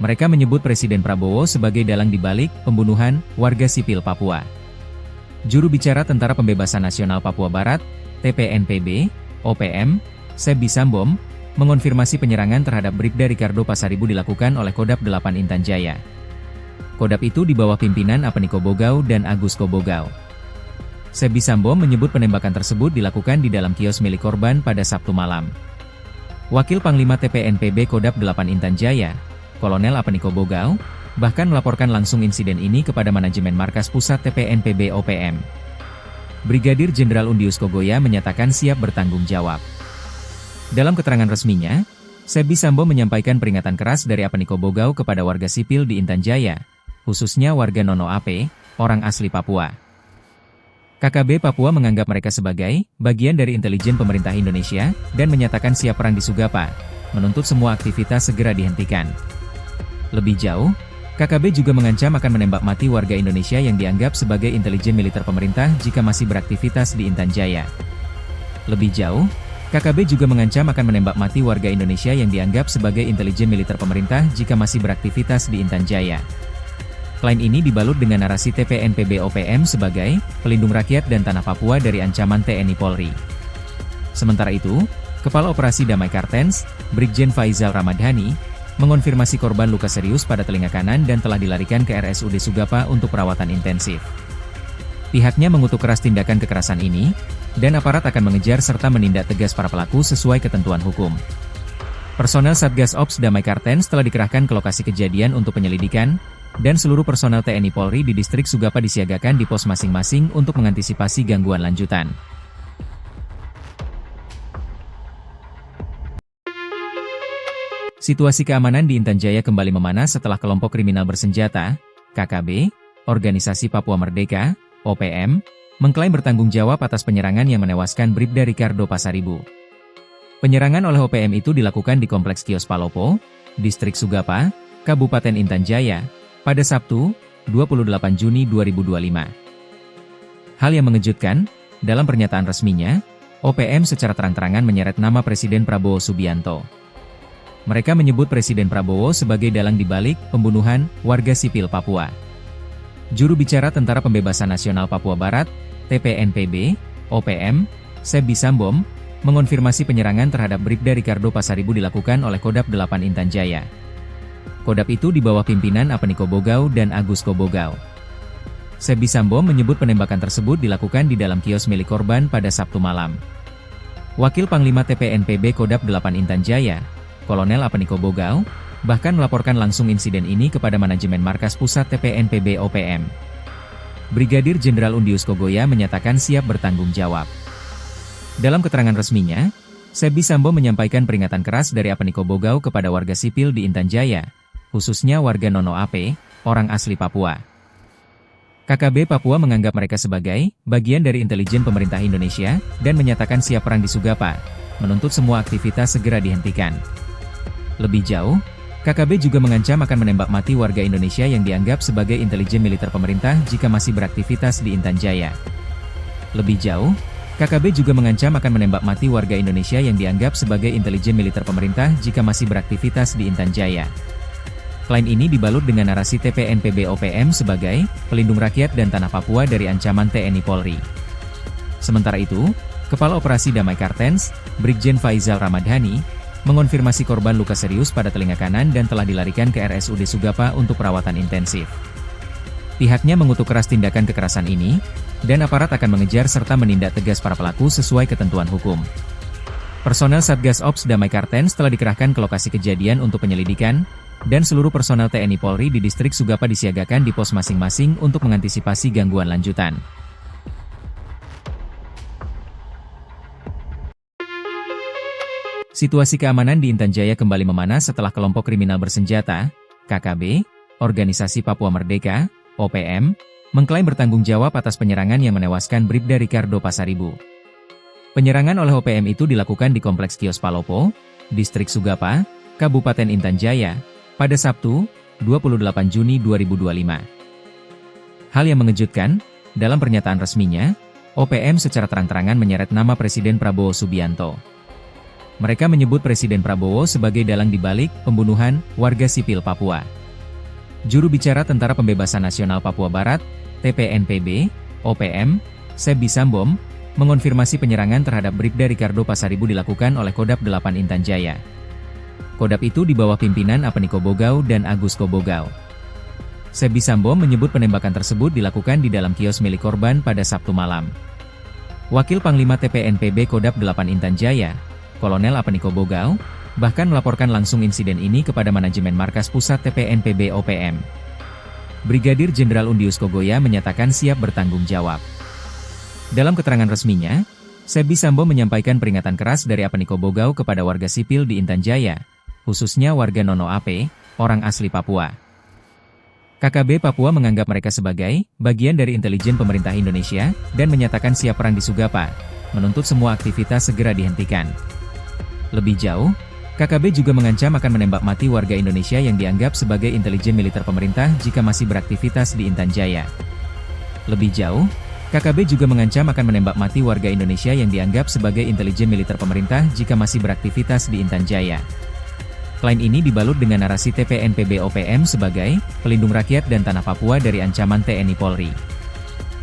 Mereka menyebut Presiden Prabowo sebagai dalang dibalik pembunuhan warga sipil Papua. Juru bicara Tentara Pembebasan Nasional Papua Barat, TPNPB, OPM, Sebi Sambom, mengonfirmasi penyerangan terhadap Bribda Ricardo Pasaribu dilakukan oleh Kodap 8 Intan Jaya. Kodap itu di bawah pimpinan Apeni Kobogau dan Agus Kobogau. Sebi Sambom menyebut penembakan tersebut dilakukan di dalam kios milik korban pada Sabtu malam. Wakil Panglima TPNPB Kodap 8 Intan Jaya, Kolonel Apeni Kobogau, bahkan melaporkan langsung insiden ini kepada manajemen markas pusat TPNPB OPM. Brigadir Jenderal Undius Kogoya menyatakan siap bertanggung jawab. Dalam keterangan resminya, Sebi Sambom menyampaikan peringatan keras dari Apeni Kobogau kepada warga sipil di Intan Jaya, khususnya warga Nono Ape, orang asli Papua. KKB Papua menganggap mereka sebagai bagian dari intelijen pemerintah Indonesia dan menyatakan siap perang di Sugapa, menuntut semua aktivitas segera dihentikan. Lebih jauh, KKB juga mengancam akan menembak mati warga Indonesia yang dianggap sebagai intelijen militer pemerintah jika masih beraktivitas di Intan Jaya. Lebih jauh, KKB juga mengancam akan menembak mati warga Indonesia yang dianggap sebagai intelijen militer pemerintah jika masih beraktivitas di Intan Jaya. Klaim ini dibalut dengan narasi TPNPB OPM sebagai pelindung rakyat dan tanah Papua dari ancaman TNI Polri. Sementara itu, Kepala Operasi Damai Kartens, Brigjen Faizal Ramadhani, mengonfirmasi korban luka serius pada telinga kanan dan telah dilarikan ke RSUD Sugapa untuk perawatan intensif. Pihaknya mengutuk keras tindakan kekerasan ini, dan aparat akan mengejar serta menindak tegas para pelaku sesuai ketentuan hukum. Personel Satgas Ops Damai Kartens telah dikerahkan ke lokasi kejadian untuk penyelidikan, dan seluruh personel TNI Polri di distrik Sugapa disiagakan di pos masing-masing untuk mengantisipasi gangguan lanjutan. Situasi keamanan di Intan Jaya kembali memanas setelah kelompok kriminal bersenjata, KKB, Organisasi Papua Merdeka, OPM, mengklaim bertanggung jawab atas penyerangan yang menewaskan Bribda Ricardo Pasaribu. Penyerangan oleh OPM itu dilakukan di Kompleks Kios Palopo, Distrik Sugapa, Kabupaten Intan Jaya, pada Sabtu, 28 Juni 2025. Hal yang mengejutkan, Dalam pernyataan resminya, OPM secara terang-terangan menyeret nama Presiden Prabowo Subianto. Mereka menyebut Presiden Prabowo sebagai dalang dibalik pembunuhan warga sipil Papua. Juru bicara Tentara Pembebasan Nasional Papua Barat, TPNPB, OPM, Sebi Sambom, mengonfirmasi penyerangan terhadap Bribda Ricardo Pasaribu dilakukan oleh Kodap 8 Intan Jaya. Kodap itu di bawah pimpinan Apeni Kobogau dan Agus Kobogau. Sebi Sambom menyebut penembakan tersebut dilakukan di dalam kios milik korban pada Sabtu malam. Wakil Panglima TPNPB Kodap 8 Intan Jaya, Kolonel Apeni Kobogau, bahkan melaporkan langsung insiden ini kepada manajemen markas pusat TPNPB OPM. Brigadir Jenderal Undius Kogoya menyatakan siap bertanggung jawab. Dalam keterangan resminya, Sebi Sambom menyampaikan peringatan keras dari Apeni Kobogau kepada warga sipil di Intan Jaya, khususnya warga Nono Ape, orang asli Papua. KKB Papua menganggap mereka sebagai bagian dari intelijen pemerintah Indonesia dan menyatakan siap perang di Sugapa, menuntut semua aktivitas segera dihentikan. Lebih jauh, KKB juga mengancam akan menembak mati warga Indonesia yang dianggap sebagai intelijen militer pemerintah jika masih beraktivitas di Intan Jaya. Lebih jauh, KKB juga mengancam akan menembak mati warga Indonesia yang dianggap sebagai intelijen militer pemerintah jika masih beraktivitas di Intan Jaya. Klaim ini dibalut dengan narasi TPNPB OPM sebagai pelindung rakyat dan tanah Papua dari ancaman TNI Polri. Sementara itu, Kepala Operasi Damai Kartens, Brigjen Faizal Ramadhani, mengonfirmasi korban luka serius pada telinga kanan dan telah dilarikan ke RSUD Sugapa untuk perawatan intensif. Pihaknya mengutuk keras tindakan kekerasan ini, dan aparat akan mengejar serta menindak tegas para pelaku sesuai ketentuan hukum. Personel Satgas Ops Damai Kartens telah dikerahkan ke lokasi kejadian untuk penyelidikan, dan seluruh personel TNI Polri di distrik Sugapa disiagakan di pos masing-masing untuk mengantisipasi gangguan lanjutan. Situasi keamanan di Intan Jaya kembali memanas setelah kelompok kriminal bersenjata, KKB, Organisasi Papua Merdeka, OPM, mengklaim bertanggung jawab atas penyerangan yang menewaskan Bribda Ricardo Pasaribu. Penyerangan oleh OPM itu dilakukan di Kompleks Kios Palopo, Distrik Sugapa, Kabupaten Intan Jaya, pada Sabtu, 28 Juni 2025. Hal yang mengejutkan, dalam pernyataan resminya, OPM secara terang-terangan menyeret nama Presiden Prabowo Subianto. Mereka menyebut Presiden Prabowo sebagai dalang dibalik pembunuhan warga sipil Papua. Juru bicara Tentara Pembebasan Nasional Papua Barat, TPNPB, OPM, Sebi Sambom, mengonfirmasi penyerangan terhadap Bribda Ricardo Pasaribu dilakukan oleh Kodap 8 Intan Jaya. Kodap itu di bawah pimpinan Apeni Kobogau dan Agus Kobogau. Sebi Sambom menyebut penembakan tersebut dilakukan di dalam kios milik korban pada Sabtu malam. Wakil Panglima TPNPB Kodap 8 Intan Jaya, Kolonel Apeni Kobogau, bahkan melaporkan langsung insiden ini kepada manajemen markas pusat TPNPB OPM. Brigadir Jenderal Undius Kogoya menyatakan siap bertanggung jawab. Dalam keterangan resminya, Sebi Sambom menyampaikan peringatan keras dari Apeni Kobogau kepada warga sipil di Intan Jaya, khususnya warga Nono Ape, orang asli Papua. KKB Papua menganggap mereka sebagai bagian dari intelijen pemerintah Indonesia dan menyatakan siap perang di Sugapa, menuntut semua aktivitas segera dihentikan. Lebih jauh, KKB juga mengancam akan menembak mati warga Indonesia yang dianggap sebagai intelijen militer pemerintah jika masih beraktivitas di Intan Jaya. Lebih jauh, KKB juga mengancam akan menembak mati warga Indonesia yang dianggap sebagai intelijen militer pemerintah jika masih beraktivitas di Intan Jaya. Klaim ini dibalut dengan narasi TPNPB OPM sebagai pelindung rakyat dan tanah Papua dari ancaman TNI Polri.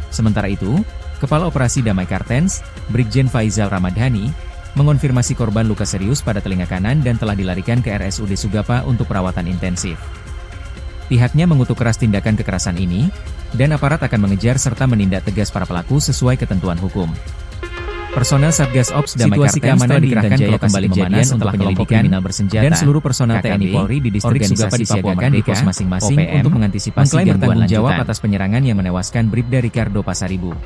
Sementara itu, Kepala Operasi Damai Kartens, Brigjen Faizal Ramadhani, mengonfirmasi korban luka serius pada telinga kanan dan telah dilarikan ke RSUD Sugapa untuk perawatan intensif. Pihaknya mengutuk keras tindakan kekerasan ini, dan aparat akan mengejar serta menindak tegas para pelaku sesuai ketentuan hukum. Personel Satgas Ops Damai Kartens telah dikerahkan ke lokasi kejadian setelah penyelidikan dan seluruh personel TNI Polri di distrik Sugapa disiagakan di pos masing-masing untuk mengantisipasi gangguan lanjutan atas penyerangan yang menewaskan Bribda Ricardo Pasaribu.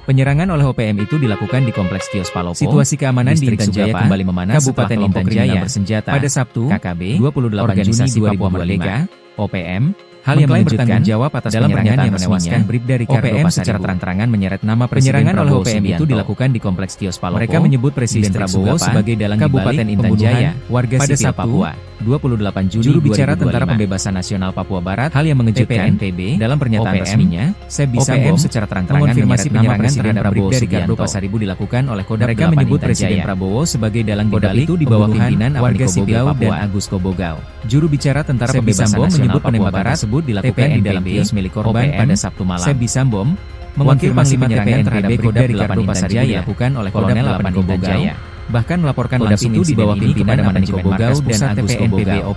Penyerangan oleh OPM itu dilakukan di Kompleks Kios Palopo. Situasi keamanan di Intan Jaya kembali memanas Kabupaten Intan Jaya bersenjata pada Sabtu, KKB, 28 Juni 2025, OPM, hal yang mengejutkan jawab atas dalam penyerangan yang menewaskan Bribda Ricardo Pasaribu. OPM secara terang-terangan menyeret nama Presiden Prabowo oleh OPM itu dilakukan di Kompleks Kios Palopo. Mereka menyebut Presiden Prabowo sebagai dalang Kabupaten Intan Jaya, warga sipil Papua. 28 Juni Juru bicara Tentara Pembebasan Nasional Papua Barat, hal yang mengejutkan TPNPB dalam pernyataan resminya, Sebi Sambom secara terang-terangan mengonfirmasi penyerangan terhadap Brigjen Ricardo Pasaribu dilakukan oleh Kodam 8 menyebut Presiden Prabowo sebagai dalang dibalik itu di bawah pimpinan warga sipil dan Agus Kobogau. Juru bicara Tentara Pembebasan Nasional menyebut penembakan tersebut dilakukan di dalam kios milik korban pada Sabtu malam. Sebi Sambom mengonfirmasi penyerangan terhadap Brigjen Ricardo Pasaribu dilakukan oleh Kodam 8 Kobogau. Bahkan melaporkan langsung itu di bawah pimpinan manajemen Kobogau dan Agus Kobogau.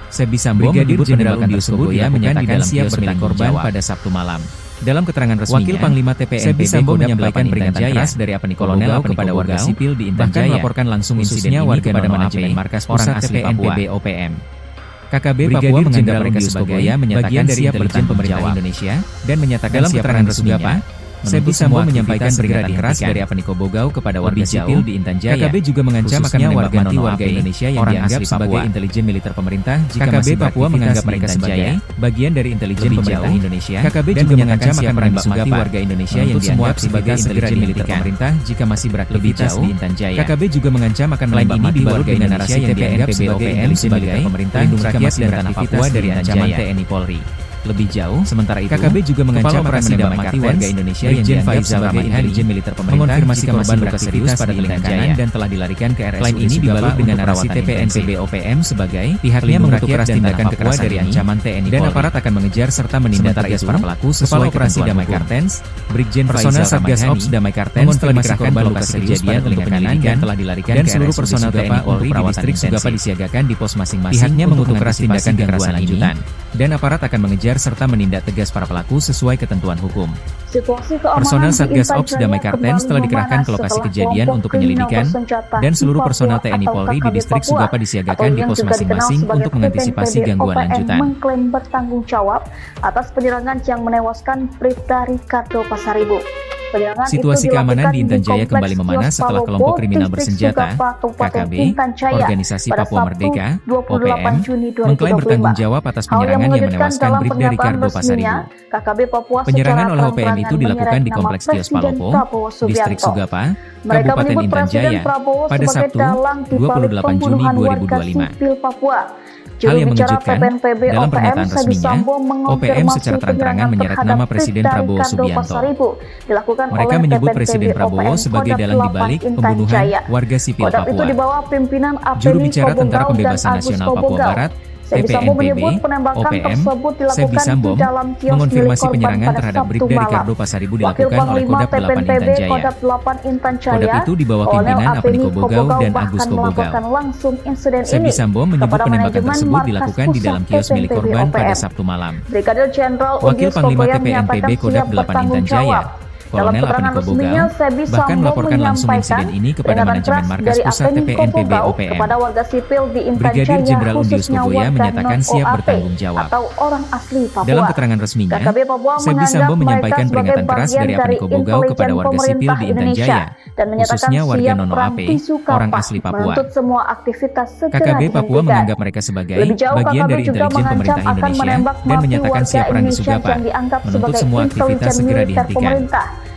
Sebi Sambom menyebut Jenderal Undius Kogoya menyatakan siap bertanggung korban pada Sabtu malam. Dalam keterangan resminya, Wakil Panglima TPNPB Sebi Sambom menyampaikan peringatan keras dari Apeni Kolonel kepada warga sipil di Intan Jaya, bahkan melaporkan langsung insiden ini kepada manajemen markas pusat TPNPB OPM. KKB Papua menganggap mereka sebagai bagian dari intelijen pemerintah Indonesia dan menyatakan dalam keterangan resminya, Sebi Sambom menyampaikan peringatan keras dari Apeni Kobogau kepada warga sipil di Intan Jaya. KKB juga mengancam akan menembak mati warga Indonesia yang dianggap sebagai intelijen militer pemerintah jika KKB Papua menganggap mereka sebagai bagian dari intelijen pemerintah Indonesia. KKB juga mengancam akan menembak mati warga Indonesia yang dianggap sebagai intelijen militer pemerintah jika masih beraktivitas di Intan Jaya. KKB juga mengancam akan menembak mati warga Indonesia yang dianggap sebagai intelijen militer pemerintah jika masih beraktivitas dari ancaman TNI Polri. Lebih jauh, sementara itu, KKB juga mengancam akan menembak mati warga Indonesia yang dianggap sebagai intelijen militer pemerintah mengonfirmasi korban luka serius pada Intan Jaya dan telah dilarikan ke RSUD. Selain ini dibalut dengan narasi TPNPB OPM sebagai pihaknya mengutuk keras tindakan kekerasan dari ancaman TNI dan aparat akan mengejar serta menindak tegas para pelaku sesuai Operasi Damai Kartens. Brigjen personel Satgas Ops Damai Kartens telah dikerahkan ke lokasi kejadian untuk penyelidikan dan telah dilarikan ke RSUD dan seluruh personel Polri di distrik Sugapa disiagakan di pos masing-masing. Pihaknya mengutuk keras tindakan kekerasan lanjutan dan aparat akan mengejar serta menindak tegas para pelaku sesuai ketentuan hukum. Personel Satgas Ops Damai Kartens telah dikerahkan ke lokasi kejadian untuk penyelidikan dan seluruh personel TNI Polri di distrik Sugapa disiagakan di pos masing-masing untuk mengantisipasi gangguan lanjutan. Mengklaim bertanggung jawab atas penyerangan yang menewaskan Bribda Ricardo Pasaribu. Situasi keamanan di Intan Jaya kembali memanas setelah kelompok kriminal bersenjata, KKB, Organisasi Papua Merdeka, OPM, mengklaim bertanggung jawab atas penyerangan yang menewaskan Bribda Ricardo Pasaribu. Penyerangan oleh OPM itu dilakukan di Kompleks Kios Palopo, Distrik Sugapa, Kabupaten Intan Jaya, pada Sabtu, 28 Juni 2025. Hal yang mengejutkan, dalam pernyataan resminya, OPM secara terang-terangan menyeret nama Presiden Prabowo Subianto. Mereka menyebut Presiden Prabowo sebagai dalang dibalik pembunuhan warga sipil Papua. Juru bicara Tentara Pembebasan Nasional Papua Barat, TPNPB, OPM, Sebi Sambom, mengonfirmasi penyerangan terhadap Bribda Ricardo Pasaribu dilakukan oleh Kodam 8 Intan Jaya. Kodam itu di bawah pimpinan Apeni Kobogau dan Agus Kobogau. Sebi Sambom menyebut penembakan tersebut dilakukan di dalam kios milik korban pada Sabtu malam. Wakil Panglima TPNPB Kodam 8 Intan Jaya, Kolonel Apeni Kobogau, bahkan melaporkan langsung insiden ini kepada manajemen markas pusat TPNPB OPM. Brigadir Jenderal Undius Kogoya menyatakan siap bertanggung jawab. Dalam keterangan resminya, Sebi Sambom menyampaikan peringatan keras dari Apeni Kobogau kepada warga sipil di Intan Jaya, khususnya warga Nono Ape, orang asli Papua. KKB Papua menganggap mereka sebagai bagian dari intelijen pemerintah Indonesia dan menyatakan siap perang di Sugapa, menuntut semua aktivitas segera dihentikan.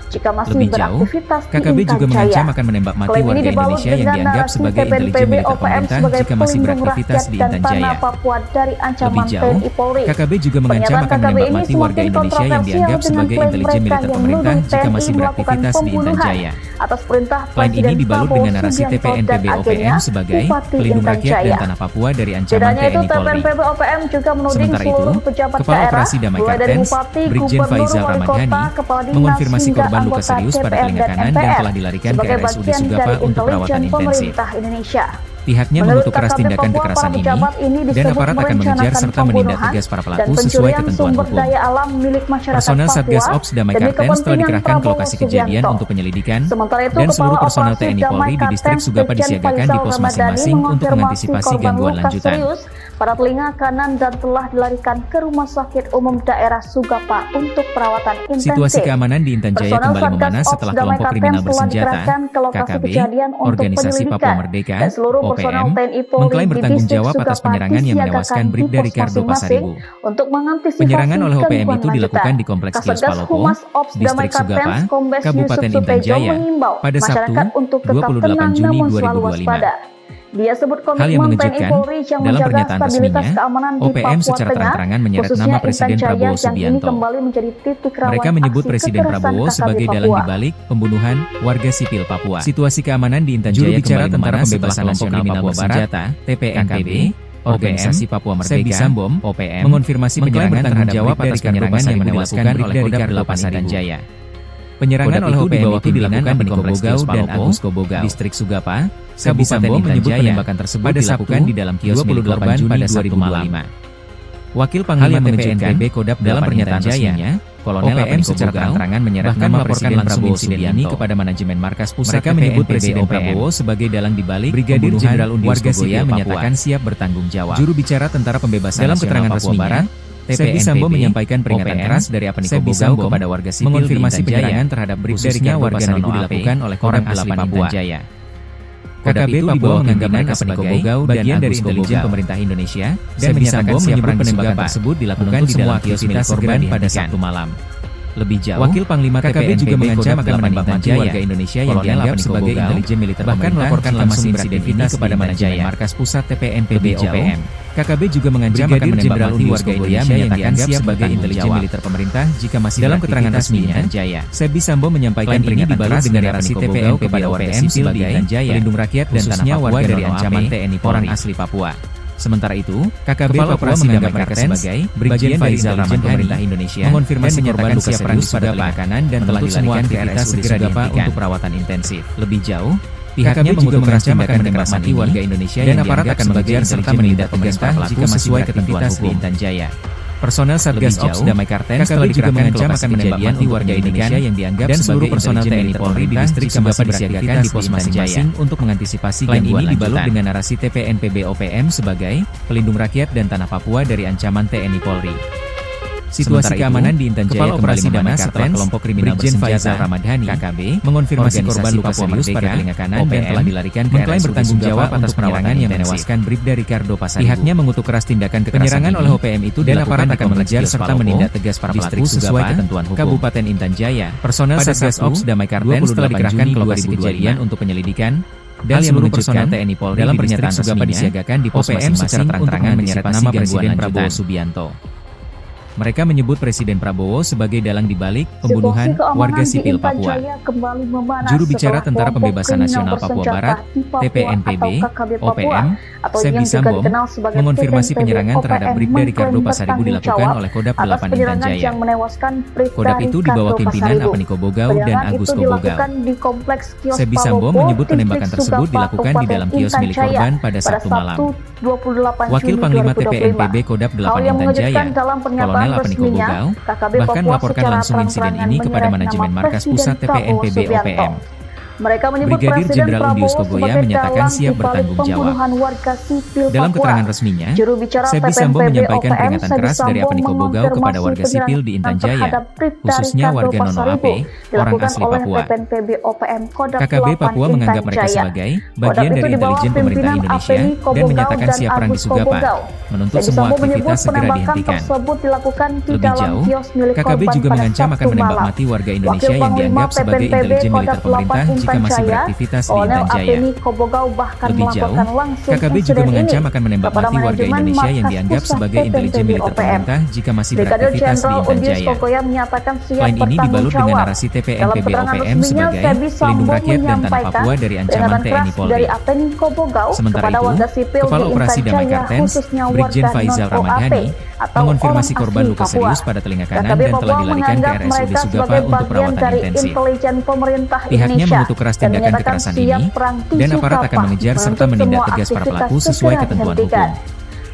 Lebih jauh, KKB juga mengancam akan menembak mati warga Indonesia yang dianggap sebagai intelijen militer pemerintah jika masih beraktivitas di Intan Jaya. Lebih jauh, KKB juga mengancam akan menembak mati warga Indonesia yang dianggap sebagai intelijen militer pemerintah jika masih beraktivitas di Intan Jaya. Selain ini dibalut dengan narasi TPNPB OPM sebagai pelindung rakyat dan tanah Papua dari ancaman TNI Polri. Sementara itu, Kepala Operasi Damai Kartens, Brigjen Faizal Ramadhani, mengonfirmasi korban luka serius pada telinga kanan dan telah dilarikan ke RSUD Sugapa untuk perawatan intensif. Pihaknya mengutuk keras tindakan kekerasan ini, dan aparat akan mengejar serta menindak tegas para pelaku sesuai ketentuan hukum. Personel Satgas Ops Damai Kartens telah dikerahkan ke lokasi kejadian untuk penyelidikan, dan seluruh personel TNI Polri di distrik Sugapa disiagakan di pos masing-masing untuk mengantisipasi gangguan lanjutan. Pada telinga kanan dan telah dilarikan ke Rumah Sakit Umum Daerah Sugapa untuk perawatan intensif. Situasi keamanan di Intan Jaya kembali memanas setelah kelompok kriminal bersenjata, KKB, Organisasi Papua Merdeka, OPM, mengklaim bertanggung jawab atas penyerangan yang menewaskan Bribda Ricardo Pasaribu. Penyerangan oleh OPM itu dilakukan di Kompleks Kios Palopo, Distrik Sugapa, Kabupaten Intan Jaya, pada Sabtu, 28 Juni 2025. Dia sebut Hal yang komitmen TNI mengejutkan, Polri yang dalam menjaga pernyataan stabilitas resminya, keamanan di OPM Papua secara Tengah, terang-terangan menyeret khususnya nama Intan Presiden Jaya Prabowo yang ini Subianto. kembali menjadi titik rawan Mereka menyebut aksi Presiden kekerasan Prabowo KKB sebagai dalang Papua. dibalik pembunuhan warga sipil Papua. Situasi keamanan di Intan Jaya Jurubicara kembali Tentara memanas Pembebasan setelah kelompok Nasional kriminal Papua bersenjata TPNPB, Organisasi Papua Merdeka, Sebi Sambo, OPM, mengonfirmasi penyerangan terhadap jawab atas penyerangan yang menewaskan oleh Kodam 8 Intan Jaya. Penyerangan oleh OPM itu dilakukan di Kompleks Kios dan Agus Kobogau, Distrik Sugapa, Sebi Sambo menyebut penembakan tersebut dilakukan di dalam kios milik korban pada Sabtu malam. Wakil Panglima TPNPB Kodam dalam pernyataan resminya, Kolonel OPM secara terang-terangan menyeret nama Presiden Prabowo Subianto kepada manajemen markas pusat. Mereka menyebut Presiden Prabowo sebagai dalang dibalik Brigadir Jenderal warga sipil menyatakan siap bertanggung jawab. Juru bicara Tentara Pembebasan dalam keterangan resminya, Sebi Sambo menyampaikan peringatan keras dari Apeni Kobogau kepada warga sipil mengonfirmasi penyerangan terhadap khususnya warga non-API dilakukan oleh Kodam 8 Intan Jaya. KKB Papua menganggap mereka sebagai bagian dari intelijen pemerintah Indonesia dan menyatakan siap penembakan tersebut dilakukan di dalam kios milik korban pada Sabtu malam. Lebih jauh, Wakil Panglima KKB juga mengancam akan menembak mati warga Indonesia yang dianggap sebagai intelijen militer bahkan melaporkan langsung insiden ini kepada manajemen markas pusat TPNPB OPM. KKB juga mengancam akan menembak mati warga Indonesia yang dianggap sebagai intelijen militer pemerintah jika masih dalam keterangan resminya. Sebi Sambo menyampaikan ini dibalut dengan narasi TPNPB kepada warga sipil sebagai pelindung rakyat dan tanah Papua dari ancaman TNI orang asli Papua. Sementara itu, KKB Papua menganggap mereka sebagai bagian dari intelijen pemerintah Indonesia, mengonfirmasi menyatakan siap perang pada telinga kanan dan telah dilarikan ke RSUD Sugapa untuk perawatan intensif. Lebih jauh, pihaknya juga mengancam akan menembak mati warga Indonesia dan aparat akan mengejar serta menindak tegas para pelaku sesuai ketentuan hukum Intan Jaya. Personel Satgas Ops Damai Kartens telah dikerahkan ke lokasi kejadian untuk warga Indonesia yang dianggap dan seluruh personel TNI Polri di distrik Sugapa disiagakan di pos masing-masing untuk mengantisipasi gangguan ini dibalut dengan narasi TPNPB OPM sebagai pelindung rakyat dan tanah Papua dari ancaman TNI Polri. Situasi keamanan di Intan Jaya kembali memanas setelah kelompok kriminal bersenjata Ramadhani KKB mengonfirmasi korban luka serius pada telinga kanan dan telah dilarikan ke RSUD bertanggung jawab atas penyerangan yang menewaskan Bribda Ricardo Pasaribu. Pihaknya mengutuk keras tindakan kekerasan oleh OPM itu dan aparat akan mengejar serta menindak tegas para pelaku sesuai ketentuan hukum. Kabupaten Intan Jaya, personel Satgas Ops Damai Kartens telah dikerahkan ke lokasi kejadian untuk penyelidikan dan seluruh personel TNI Polri dalam pernyataan Sugapa disiagakan di pos masing-masing untuk menyeret nama Presiden Prabowo Subianto. Mereka menyebut Presiden Prabowo sebagai dalang dibalik pembunuhan warga sipil Papua. Juru bicara Tentara Pembebasan Nasional Papua Barat, TPNPB, OPM, Sebi Sambo, mengonfirmasi penyerangan terhadap Bribda Ricardo Pasaribu dilakukan oleh Kodam 8 Intan Jaya. Kodam itu di bawah pimpinan Apeni Kobogau dan Agus Kobogau. Sebi Sambo menyebut penembakan tersebut dilakukan di dalam kios milik korban pada Sabtu malam. Wakil Panglima TPNPB Kodam 8 Intan Jaya, Kolonel Apeni Kobogau, bahkan melaporkan langsung insiden ini kepada manajemen markas pusat TPNPB OPM. Mereka menyebut Brigadir Presiden Jenderal Prabowo Undius Kogoya sebagai menyatakan dalang siap dibalik bertanggung jawab. pembunuhan warga sipil Dalam Papua. keterangan resminya, Juru bicara Sebi Sambo TPNPB menyampaikan OPM, peringatan keras dari Apeni Kobogau kepada warga sipil di Intan Jaya, khususnya warga non-API, orang asli Papua. KKB Papua menganggap mereka sebagai bagian dari intelijen pemerintah Indonesia dan menyatakan siap perang di Sugapa, menuntut semua aktivitas segera dihentikan. Lebih jauh, KKB juga mengancam akan menembak mati warga Indonesia yang dianggap sebagai intelijen militer pemerintah jika masih beraktivitas di Intan Jaya. Lebih jauh, KKB juga mengancam akan menembak mati warga Indonesia yang dianggap sebagai intelijen militer pemerintah jika masih beraktivitas di Intan Jaya. Selain ini dibalut dengan narasi TPNPB OPM sebagai pelindung rakyat dan tanah Papua dari ancaman TNI Polri. Sementara itu, Kepala Operasi Damai Kartens, Brigjen Faizal Ramadhani, mengonfirmasi korban luka serius pada telinga kanan dan telah dilarikan ke RSUD Sugapa untuk perawatan intensif. Pihaknya mengutuk keras tindakan kekerasan ini dan aparat akan mengejar serta menindak tegas para pelaku sesuai ketentuan hukum.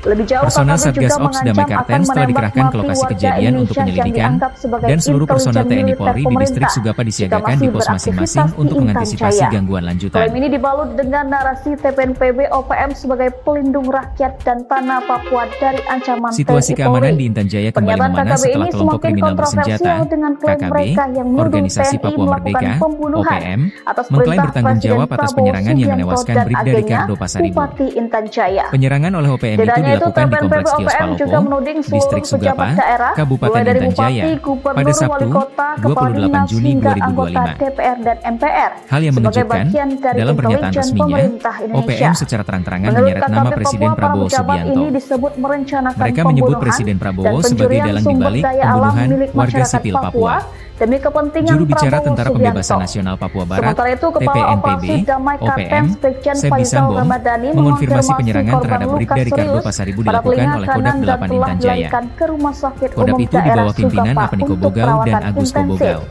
Personel Satgas Ops Damai Kartens telah dikerahkan ke lokasi kejadian untuk penyelidikan dan seluruh personel TNI Polri di distrik Sugapa disiagakan di pos masing-masing untuk mengantisipasi gangguan lanjutan. Klaim ini dibalut dengan narasi TPNPB OPM sebagai pelindung rakyat dan tanah Papua dari ancaman Situasi TNI keamanan Polri. di Intan Jaya kembali memanas setelah kelompok kriminal bersenjata KKB, Organisasi Papua Merdeka, OPM, mengklaim bertanggung jawab atas penyerangan yang menewaskan Bribda Ricardo Pasaribu. Penyerangan oleh OPM itu dilakukan di Kompleks Kios Palopo, Distrik Sugapa, Kabupaten Intan Jaya, pada Sabtu, 28 Juni 2025. DPR dan MPR. Hal yang menunjukkan, dalam pernyataan resminya, OPM secara terang-terangan menyeret nama Presiden Prabowo Subianto. Mereka menyebut Presiden Prabowo sebagai dalang dibalik pembunuhan warga sipil Papua. Demi kepentingan Juru bicara Prabowo Tentara Subianto. Pembebasan Nasional Papua Barat, Sementara itu, Kepala Operasi TPNPB, Damai OPM, Kartens Brigjen Sebi Faizal Sambom, Ramadhani mengonfirmasi penyerangan korban terhadap luka Brigda Ricardo serius Pasaribu pada dilakukan oleh Kodam peringatan 8 dan telah Intan Jaya. dilarikan ke Rumah Sakit Kodam Umum itu di Daerah bawah pimpinan Sugapa Apeniko untuk Bogau dan perawatan Agus intensif. Kobogau.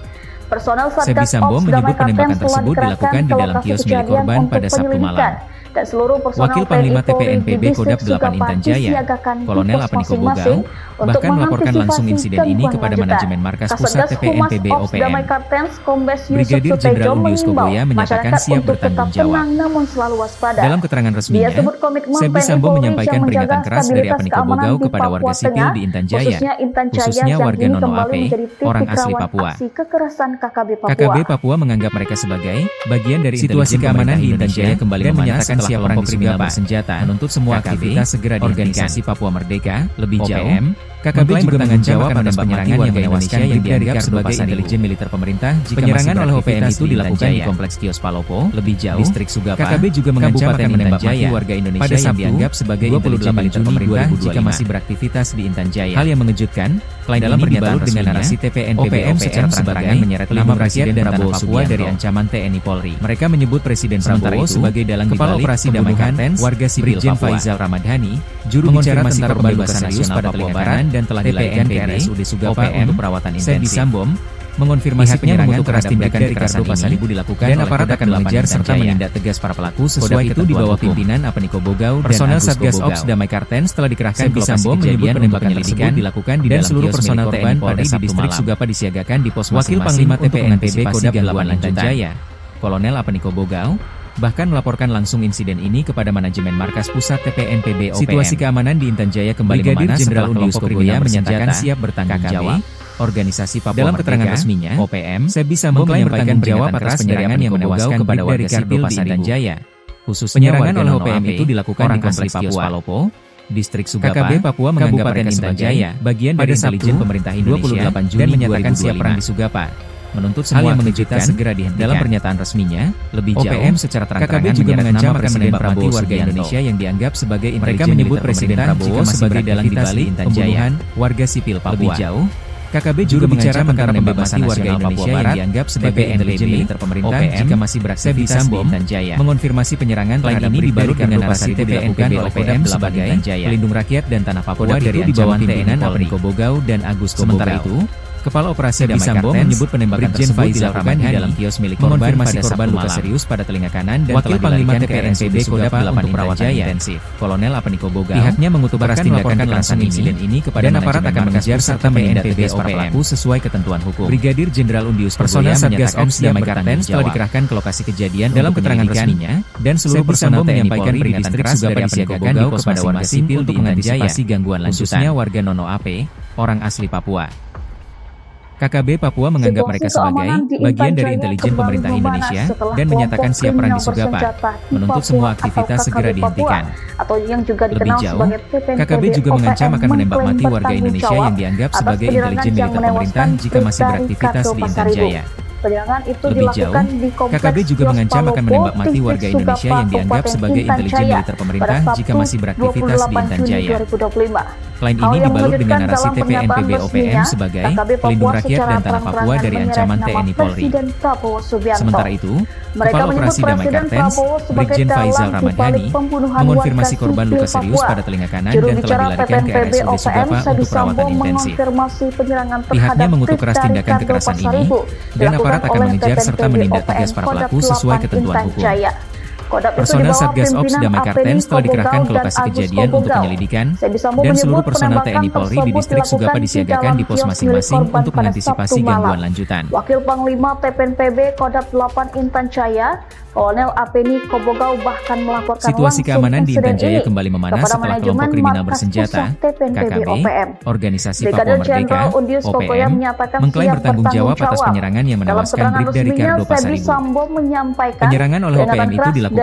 Personel Sebi Satgas Sambom Ops menyebut Damai Kartens penembakan telah tersebut dikerahkan dilakukan di ke dalam lokasi kios milik kejadian korban untuk pada Sabtu penyelidikan. malam. Dan seluruh personel Wakil Panglima TNI Polri TPNPB di Kodam Distrik 8 Sugapa Intan Jaya, disiagakan di Kolonel pos Apeniko masing-masing Bogau, untuk bahkan melaporkan langsung mengantisipasi insiden ini gangguan kepada lanjutan. manajemen Markas Pusat Kasatgas TPNPB Humas Ops Damai OPM. Kartens Kombes Yusuf Brigadir Sutejo Jenderal Undius mengimbau Kogoya menyatakan masyarakat siap untuk bertanggung tetap jawab. tenang namun selalu waspada. Dalam keterangan Dia resminya, sebut komitmen Sebi TNI Sambom Polri menyampaikan yang peringatan menjaga keras dari stabilitas Apeniko keamanan Bogau di kepada warga Papua sipil Tengah, di Intan Jaya, khususnya Intan Jaya khususnya yang warga kini Nono kembali Ape, menjadi titik orang asli rawan Papua. aksi kekerasan KKB Papua. KKB Papua menganggap mereka sebagai bagian dari situasi keamanan di Intan Jaya kembali dan menyatakan siap perang kriminal bersenjata menuntut semua aktivitas segera dihentikan. Organisasi Papua Merdeka, lebih jauh, KKB juga bertanggung jawab atas penyerangan yang menewaskan yang dianggap sebagai intelijen militer pemerintah jika penyerangan oleh OPM itu dilakukan di Kompleks Kios Palopo, lebih jauh, Distrik Sugapa. KKB juga mengancam akan menembak mati warga Indonesia yang dianggap sebagai intelijen militer pemerintah jika masih beraktivitas di Intan Jaya. Hal yang mengejutkan, klien dalam pernyataan dengan narasi TPNPB OPM secara terang-terangan menyeret nama Presiden dan Prabowo Papua dari ancaman TNI Polri. Mereka menyebut Presiden Prabowo sebagai dalang dibalik Operasi Damai Kartens warga sipil Papua. Brigjen Faizal Ramadhani, juru bicara Tentara Pembebasan Nasional Papua Barat dan telah dilarikan ke RSUD Sugapa untuk perawatan intensif. Sebi Sambom mengonfirmasi penyerangan terhadap tindakan Ricardo Pasaribu dilakukan dan aparat akan mengejar serta menindak tegas para pelaku sesuai itu di bawah pimpinan Apeniko Bogau dan personel Satgas Ops Damai Kartens telah dikerahkan ke lokasi kejadian untuk penyelidikan dilakukan di dalam seluruh personel TNI Polri di Distrik Sugapa disiagakan di pos masing-masing. Wakil Panglima TPNPB Kodam 8 Intan Jaya, Kolonel Apeniko Bogau, bahkan melaporkan langsung insiden ini kepada manajemen Markas Pusat TPNPB OPM. Situasi keamanan di Intan Jaya kembali memanas setelah kelompok kriminal menyatakan siap bertanggung jawab. Organisasi Papua dalam keterangan resminya, OPM, Sebi Sambom menyampaikan jawab atas penyerangan yang menewaskan warga warga sipil di Intan Jaya. Khususnya penyerangan oleh OPM itu dilakukan di Kompleks Kios Palopo, Distrik Sugapa, KKB Papua menganggap mereka sebagai bagian dari intelijen pemerintah Indonesia dan menyatakan siap perang di Sugapa. Menuntut semua aktivitas segera dihentikan. Dalam pernyataan resminya, lebih jauh, OPM secara terang-terangan juga mengancam akan menembak mati warga Indonesia yang dianggap sebagai intelijen. Mereka menyebut Presiden Prabowo sebagai dalang dibalik pembunuhan warga sipil Papua. Lebih jauh, KKB juga mengancam akan menembak mati warga Indonesia yang dianggap sebagai intelijen militer pemerintah jika masih beraktivitas di Intan Jaya. Mengonfirmasi penyerangan terhadap dibalut dengan narasi TPNPB oleh OPM sebagai pelindung rakyat dan tanah Papua dari ancaman pimpinan Apeniko Bogau dan Agus Kobogau. Sementara itu, Kepala Operasi Damai Kartens menyebut penembakan tersebut dilakukan di dalam kios milik korban pada Sabtu luka serius pada telinga kanan dan Wakil Panglima TPNPB Kodam 8 untuk perawatan intensif. Kolonel Apeniko Bogau pihaknya mengutukkan tindakan langsung insiden ini kepada dan aparat akan mengejar serta menindak tegas para pelaku sesuai ketentuan hukum. Brigadir Jenderal Undius Kogoya menyatakan Damai Kartens telah dikerahkan ke lokasi kejadian dalam keterangan resminya dan seluruh personel menyampaikan peringatan keras dari Apeniko Bogau kepada warga sipil untuk mengantisipasi gangguan lanjutan warga Nono Ape, orang asli Papua. KKB Papua menganggap mereka sebagai bagian dari intelijen pemerintah Indonesia dan menyatakan siap perang di Sugapa, menuntut semua aktivitas segera dihentikan. Lebih jauh, KKB juga mengancam akan menembak mati warga Indonesia yang dianggap sebagai intelijen militer pemerintah jika masih beraktivitas di Intan Jaya. Lebih jauh, KKB juga mengancam akan menembak mati warga Indonesia yang dianggap sebagai intelijen militer pemerintah jika masih beraktivitas di Intan Jaya. Klaim ini dibalut dengan narasi TPNPB OPM sebagai pelindung rakyat dan tanah Papua dari ancaman TNI Polri. Sementara itu, Kepala Operasi Damai Kartens, Brigjen Faizal Ramadhani, mengonfirmasi korban luka serius pada telinga kanan dan telah dilarikan ke RSUD Sugapa untuk perawatan intensif. Pihaknya mengutuk keras tindakan kekerasan ini, dan aparat akan mengejar serta menindak tegas para pelaku sesuai ketentuan hukum. Personel Satgas Ops Damai Kartens telah dikerahkan ke lokasi kejadian untuk penyelidikan, dan seluruh personel TNI Polri di Distrik Sugapa disiagakan di pos masing-masing untuk mengantisipasi gangguan lanjutan. Wakil Panglima TPNPB Kodam 8 Intan Jaya, Kolonel Apeniko Bogau bahkan melaporkan situasi keamanan di Intan Jaya kembali memanas kepada setelah kelompok kriminal bersenjata KKB, Organisasi Papua Merdeka, OPM, mengklaim bertanggung jawab atas penyerangan yang menewaskan Brigda Ricardo Pasaribu. Penyerangan oleh OPM itu dilakukan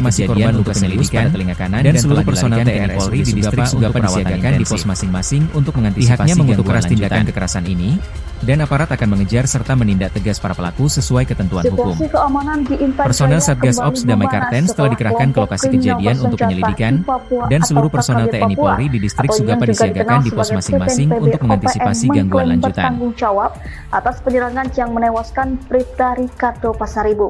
konfirmasi korban luka serius pada telinga kanan dan seluruh personel TNI Polri di distrik Sugapa disiagakan di pos masing-masing untuk mengantisipasi pihaknya mengutuk keras tindakan kekerasan ini, dan aparat akan mengejar serta menindak tegas para pelaku sesuai ketentuan hukum. Personel Satgas Ops Damai Kartens telah dikerahkan ke lokasi kejadian untuk penyelidikan, dan seluruh personel TNI Polri di distrik Sugapa disiagakan di pos masing-masing untuk mengantisipasi gangguan lanjutan. Bertanggung jawab atas penyerangan yang menewaskan Bribda Ricardo Pasaribu.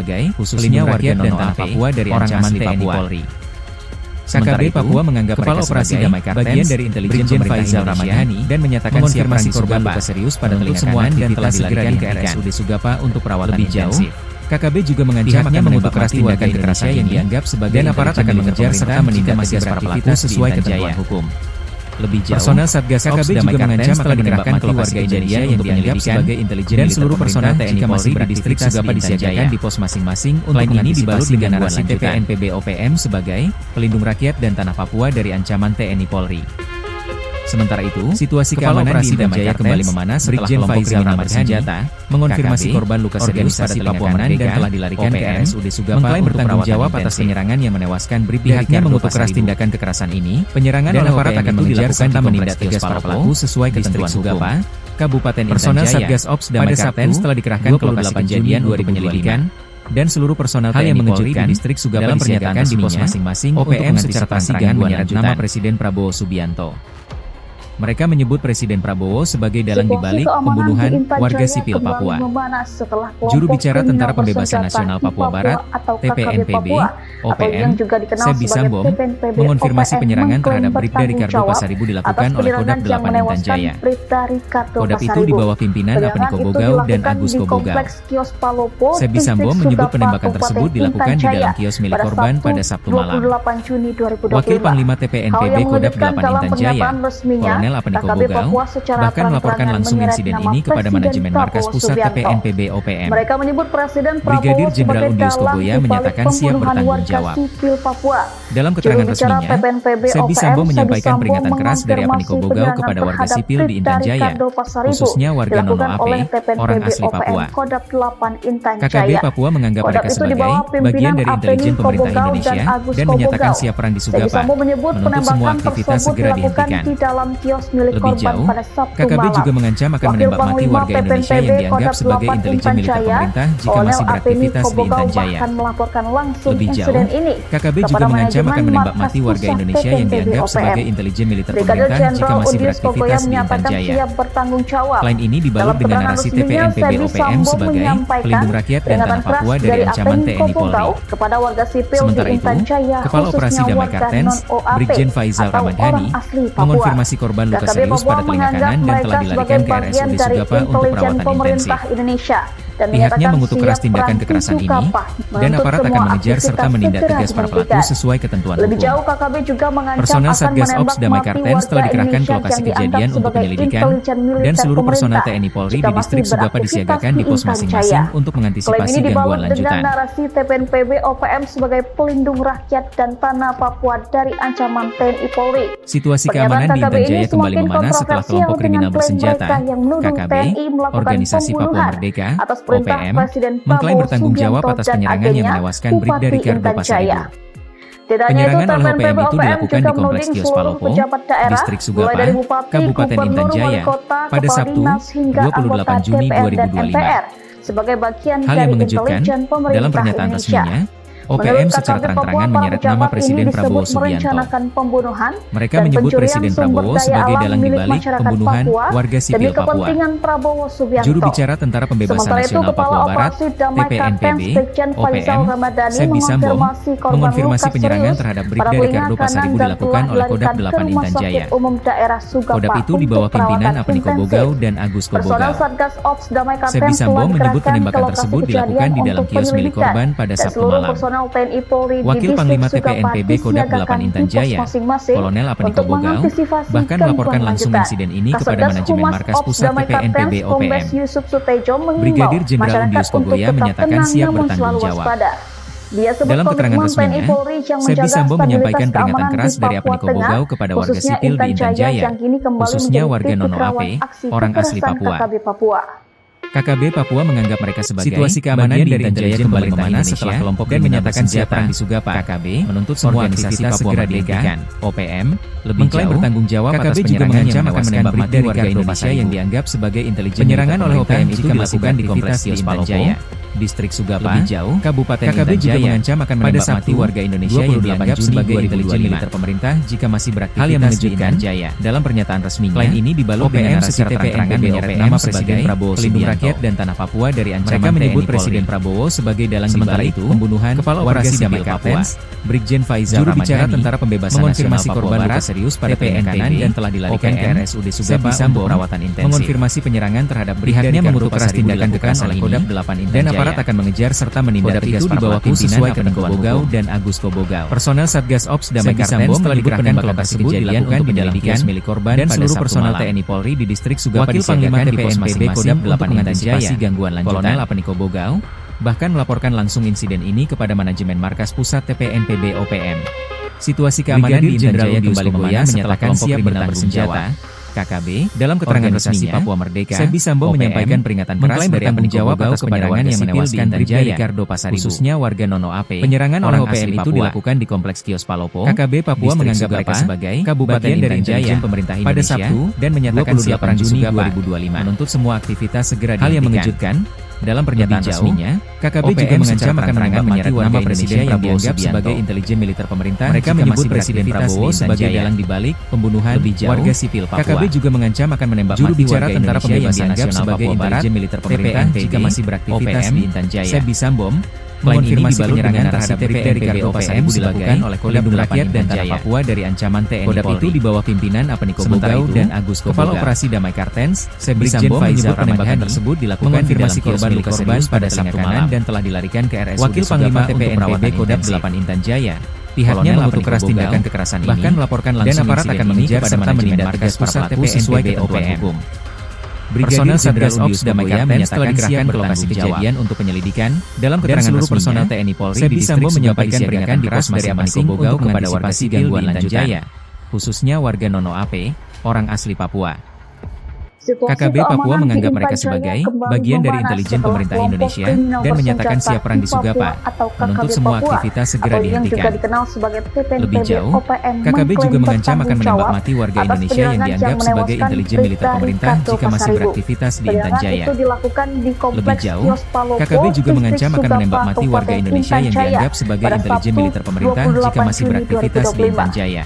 sebagai khususnya warga dan tanah Papua dari ancaman TNI Polri. KKB Papua menganggap Kepala Operasi Damai Kartens bagian dari intelijen Faizal Ramadhani dan menyatakan siap menangani korban luka serius pada telinga kanan dan telah dilarikan ke RSUD Sugapa untuk perawatan intensif. KKB juga mengancam akan mengutuk keras tindakan kekerasan yang dianggap sebagai dan aparat akan mengejar serta menindak tegas para pelaku sesuai ketentuan hukum. Lebih jauh, personel Satgas KKB juga mengancam akan dikerahkan ke warga Indonesia yang dianggap sebagai intelijen dan seluruh personel TNI Polri di distrik Sugapa disiagakan di pos masing-masing untuk ini dibalut dengan narasi TPNPB OPM sebagai pelindung rakyat dan tanah Papua dari ancaman TNI Polri. Sementara itu, situasi keamanan di Intan Jaya kembali memanas setelah kelompok kriminal bersenjata mengonfirmasi korban luka serius pada telinga kanan dan telah dilarikan ke RSUD Sugapa mengklaim bertanggung jawab atas penyerangan yang menewaskan Bribda Ricardo mengutuk keras tindakan kekerasan ini. Penyerangan oleh aparat akan mengejar serta menindak tegas para pelaku sesuai ketentuan Sugapa, Kabupaten Intan Jaya. Personel Satgas Ops Damai Karten setelah dikerahkan ke lokasi kejadian untuk penyelidikan dan seluruh personel TNI Polri di distrik Sugapa dalam pernyataan di pos masing-masing OPM secara terang menyeret nama Presiden Prabowo Subianto. Mereka menyebut Presiden Prabowo sebagai dalang dibalik pembunuhan warga sipil Papua. Juru bicara Tentara Pembebasan Nasional Papua Barat (TPNPB) OPM, Sebi Sambom, mengonfirmasi penyerangan terhadap Bribda Ricardo Pasaribu dilakukan oleh Kodam 8 Intan Jaya. Kodam itu di bawah pimpinan Apeniko Bogau dan Agus Kobogau. Sebi Sambom menyebut penembakan tersebut dilakukan di dalam kios milik korban pada Sabtu malam. Wakil Panglima TPNPB Kodam 8 Intan Jaya, Kolonel Apeniko Bogau, bahkan melaporkan langsung insiden ini kepada manajemen markas pusat TPNPB OPM. Mereka menyebut Presiden Brigadir Jenderal Undius Kogoya menyatakan siap bertanggung jawab. Dalam keterangan resminya, Sebi Sambo menyampaikan peringatan keras dari Apeniko Bogau kepada warga sipil di Intan Jaya, khususnya warga Nono Ape, orang asli Papua. KKB Papua menganggap mereka sebagai bagian dari intelijen pemerintah Indonesia dan menyatakan siap perang di Sugapa, menuntut semua aktivitas segera dihentikan. Lebih jauh, KKB juga mengancam akan menembak mati warga Indonesia yang dianggap sebagai intelijen militer pemerintah jika masih beraktivitas di Intan Jaya. Lebih jauh, KKB juga mengancam akan menembak mati warga Indonesia yang dianggap sebagai intelijen militer pemerintah jika masih beraktivitas di Intan Jaya. Selain ini dibalut dengan narasi TPNPB OPM sebagai pelindung rakyat dan tanah Papua dari ancaman TNI Polri. Sementara itu, Kepala Operasi Damai Kartens, Brigjen Faizal Ramadhani, mengonfirmasi korban luka serius pada telinga kanan dan telah dilarikan ke RSUD Sugapa untuk perawatan intensif. Pihaknya mengutuk keras tindakan kekerasan ini, dan aparat akan mengejar serta menindak tegas para pelaku sesuai ketentuan hukum. Personel Satgas Ops Damai Kartens telah dikerahkan ke lokasi kejadian untuk penyelidikan, dan seluruh personel TNI Polri di distrik Sugapa disiagakan di pos masing-masing untuk mengantisipasi gangguan lanjutan. Narasi TPNPB OPM sebagai pelindung rakyat dan tanah Papua dari ancaman TNI Polri. Situasi keamanan di Intan Jaya kembali memanas setelah kelompok kriminal bersenjata KKB, Organisasi Papua Merdeka OPM, mengklaim bertanggung jawab atas penyerangan yang menewaskan Bribda Ricardo Pasaribu. Penyerangan oleh OPM itu dilakukan di Kompleks Kios Palopo, Distrik Sugapa, Kabupaten Intan Jaya, pada Sabtu, 28 Juni 2025. Hal yang mengejutkan, dalam pernyataan resminya, OPM secara terang-terangan menyeret nama Presiden Prabowo Subianto. Mereka menyebut Presiden Prabowo sebagai dalang dibalik pembunuhan warga sipil Papua. Juru bicara Tentara Pembebasan Nasional Papua Barat (TPNPB) OPM, Sebi Sambom, mengonfirmasi penyerangan terhadap Bribda Ricardo Pasaribu dilakukan oleh Kodam 8 Intan Jaya. Kodam itu di bawah pimpinan Apeniko Bogau dan Agus Kobogau. Sebi Sambom menyebut penembakan tersebut dilakukan di dalam kios milik korban pada Sabtu malam. Wakil Panglima TPNPB Kodam 8 Intan Jaya, Kolonel Apeniko Bogau, bahkan melaporkan langsung insiden ini kepada manajemen markas pusat TPNPB OPM. Brigadir Jenderal Undius Kogoya menyatakan siap bertanggung jawab. Dalam keterangan resminya, Sebi Sambo menyampaikan peringatan keras dari Apeniko Bogau kepada warga sipil di Intan Jaya, khususnya warga Nono Ape, orang asli Papua. KKB Papua menganggap mereka sebagai situasi keamanan di Intan Jaya kembali memanas setelah kelompok dan menyatakan siap perang di Sugapa. KKB menuntut semua organisasi segera dihentikan. OPM lebih jauh bertanggung jawab atas penyerangan yang menewaskan Bribda warga Indonesia yang dianggap sebagai intelijen. Penyerangan oleh OPM itu dilakukan di Kompleks Kios Palopo, Distrik Sugapa, lebih jauh, Kabupaten KKB juga mengancam akan menembak mati warga Indonesia yang dianggap sebagai intelijen militer pemerintah jika masih beraktivitas di Intan Jaya. Dalam pernyataan resminya, selain ini dibalut dengan narasi terang-terangan menyeret nama Presiden Prabowo Subianto rakyat dan tanah Papua dari ancaman TNI Presiden Prabowo sebagai dalang dibalik pembunuhan Kepala Operasi Damai Kartens, Brigjen Faizal Ramadhani, juru bicara Tentara Pembebasan Nasional Papua Barat serius pada telinga kanan dan telah dilarikan ke RSUD Sugapa untuk perawatan intensif. Mengonfirmasi penyerangan terhadap Bribda mengutuk keras tindakan kekerasan oleh Kodam 8 Intan Jaya. Dan aparat akan mengejar serta menindak tegas para pelaku sesuai ketentuan Bogau dan Agus Kobogau. Personel Satgas Ops Damai Kartens telah dikerahkan ke lokasi kejadian untuk penyelidikan milik korban dan seluruh personel TNI Polri di distrik Sugapa disiagakan di pos masing-masing untuk mengantisipasi gangguan lanjutan. Kolonel Apeniko Bogau bahkan melaporkan langsung insiden ini kepada manajemen markas pusat TPNPB OPM. Situasi keamanan di Intan Jaya kembali memanas setelah kelompok kriminal bersenjata KKB, dalam keterangan resminya, Papua Merdeka, Sebi Sambo menyampaikan peringatan keras dari penanggung jawab atas penyerangan yang menewaskan Bribda Ricardo Pasaribu, khususnya warga Nono AP. Penyerangan oleh OPM itu dilakukan di Kompleks Kios Palopo. KKB Papua menganggap mereka sebagai Kabupaten Intan Jaya pemerintah Indonesia pada Sabtu dan menyatakan siap Juni 2025 menuntut semua aktivitas segera dihentikan. Hal yang mengejutkan, dalam pernyataan resminya, KKB juga mengancam akan menembak mati warga Indonesia yang dianggap sebagai intelijen militer pemerintah. Mereka menyebut Presiden Prabowo sebagai dalang dibalik pembunuhan warga sipil Papua. KKB juga mengancam akan menembak mati warga Indonesia yang dianggap sebagai intelijen militer pemerintah jika masih beraktivitas di Intan Jaya. Sebi Sambo mengonfirmasi penyerangan terhadap Bribda Ricardo Pasaribu dilakukan oleh Kodam Rakyat dan Tanah Papua dari ancaman TNI Polri. Kodam itu di bawah pimpinan Apaniko Bogau dan Agus Koboga. Kepala Operasi Damai Kartens, Sebi Sambo menyebut penembakan tersebut dilakukan di dalam kios milik korban pada Sabtu malam dan telah dilarikan ke RSUD Wakil Panglima TPNPB Kodam 8 Intan Jaya. Pihaknya mengutuk keras tindakan kekerasan ini, bahkan melaporkan langsung dan aparat akan mengejar serta menindak tegas para pelaku sesuai ketentuan hukum. Personel Satgas Ops Damai Kartens telah dikerahkan ke lokasi kejadian untuk penyelidikan. Dalam keterangan seluruh personel TNI Polri, Sebi Sambo menyampaikan peringatan keras dari Apaniko Bogau kepada warga sipil di Intan Jaya, khususnya warga Nono AP, orang asli Papua. KKB Papua menganggap mereka sebagai bagian dari intelijen pemerintah Indonesia dan menyatakan siap perang di Sugapa, menuntut semua aktivitas segera dihentikan. Lebih jauh, KKB juga mengancam akan menembak mati warga Indonesia yang dianggap sebagai intelijen militer pemerintah jika masih beraktivitas di Intan Jaya. Lebih jauh, KKB juga mengancam akan menembak mati warga Indonesia yang dianggap sebagai intelijen militer pemerintah jika masih beraktivitas di Intan Jaya.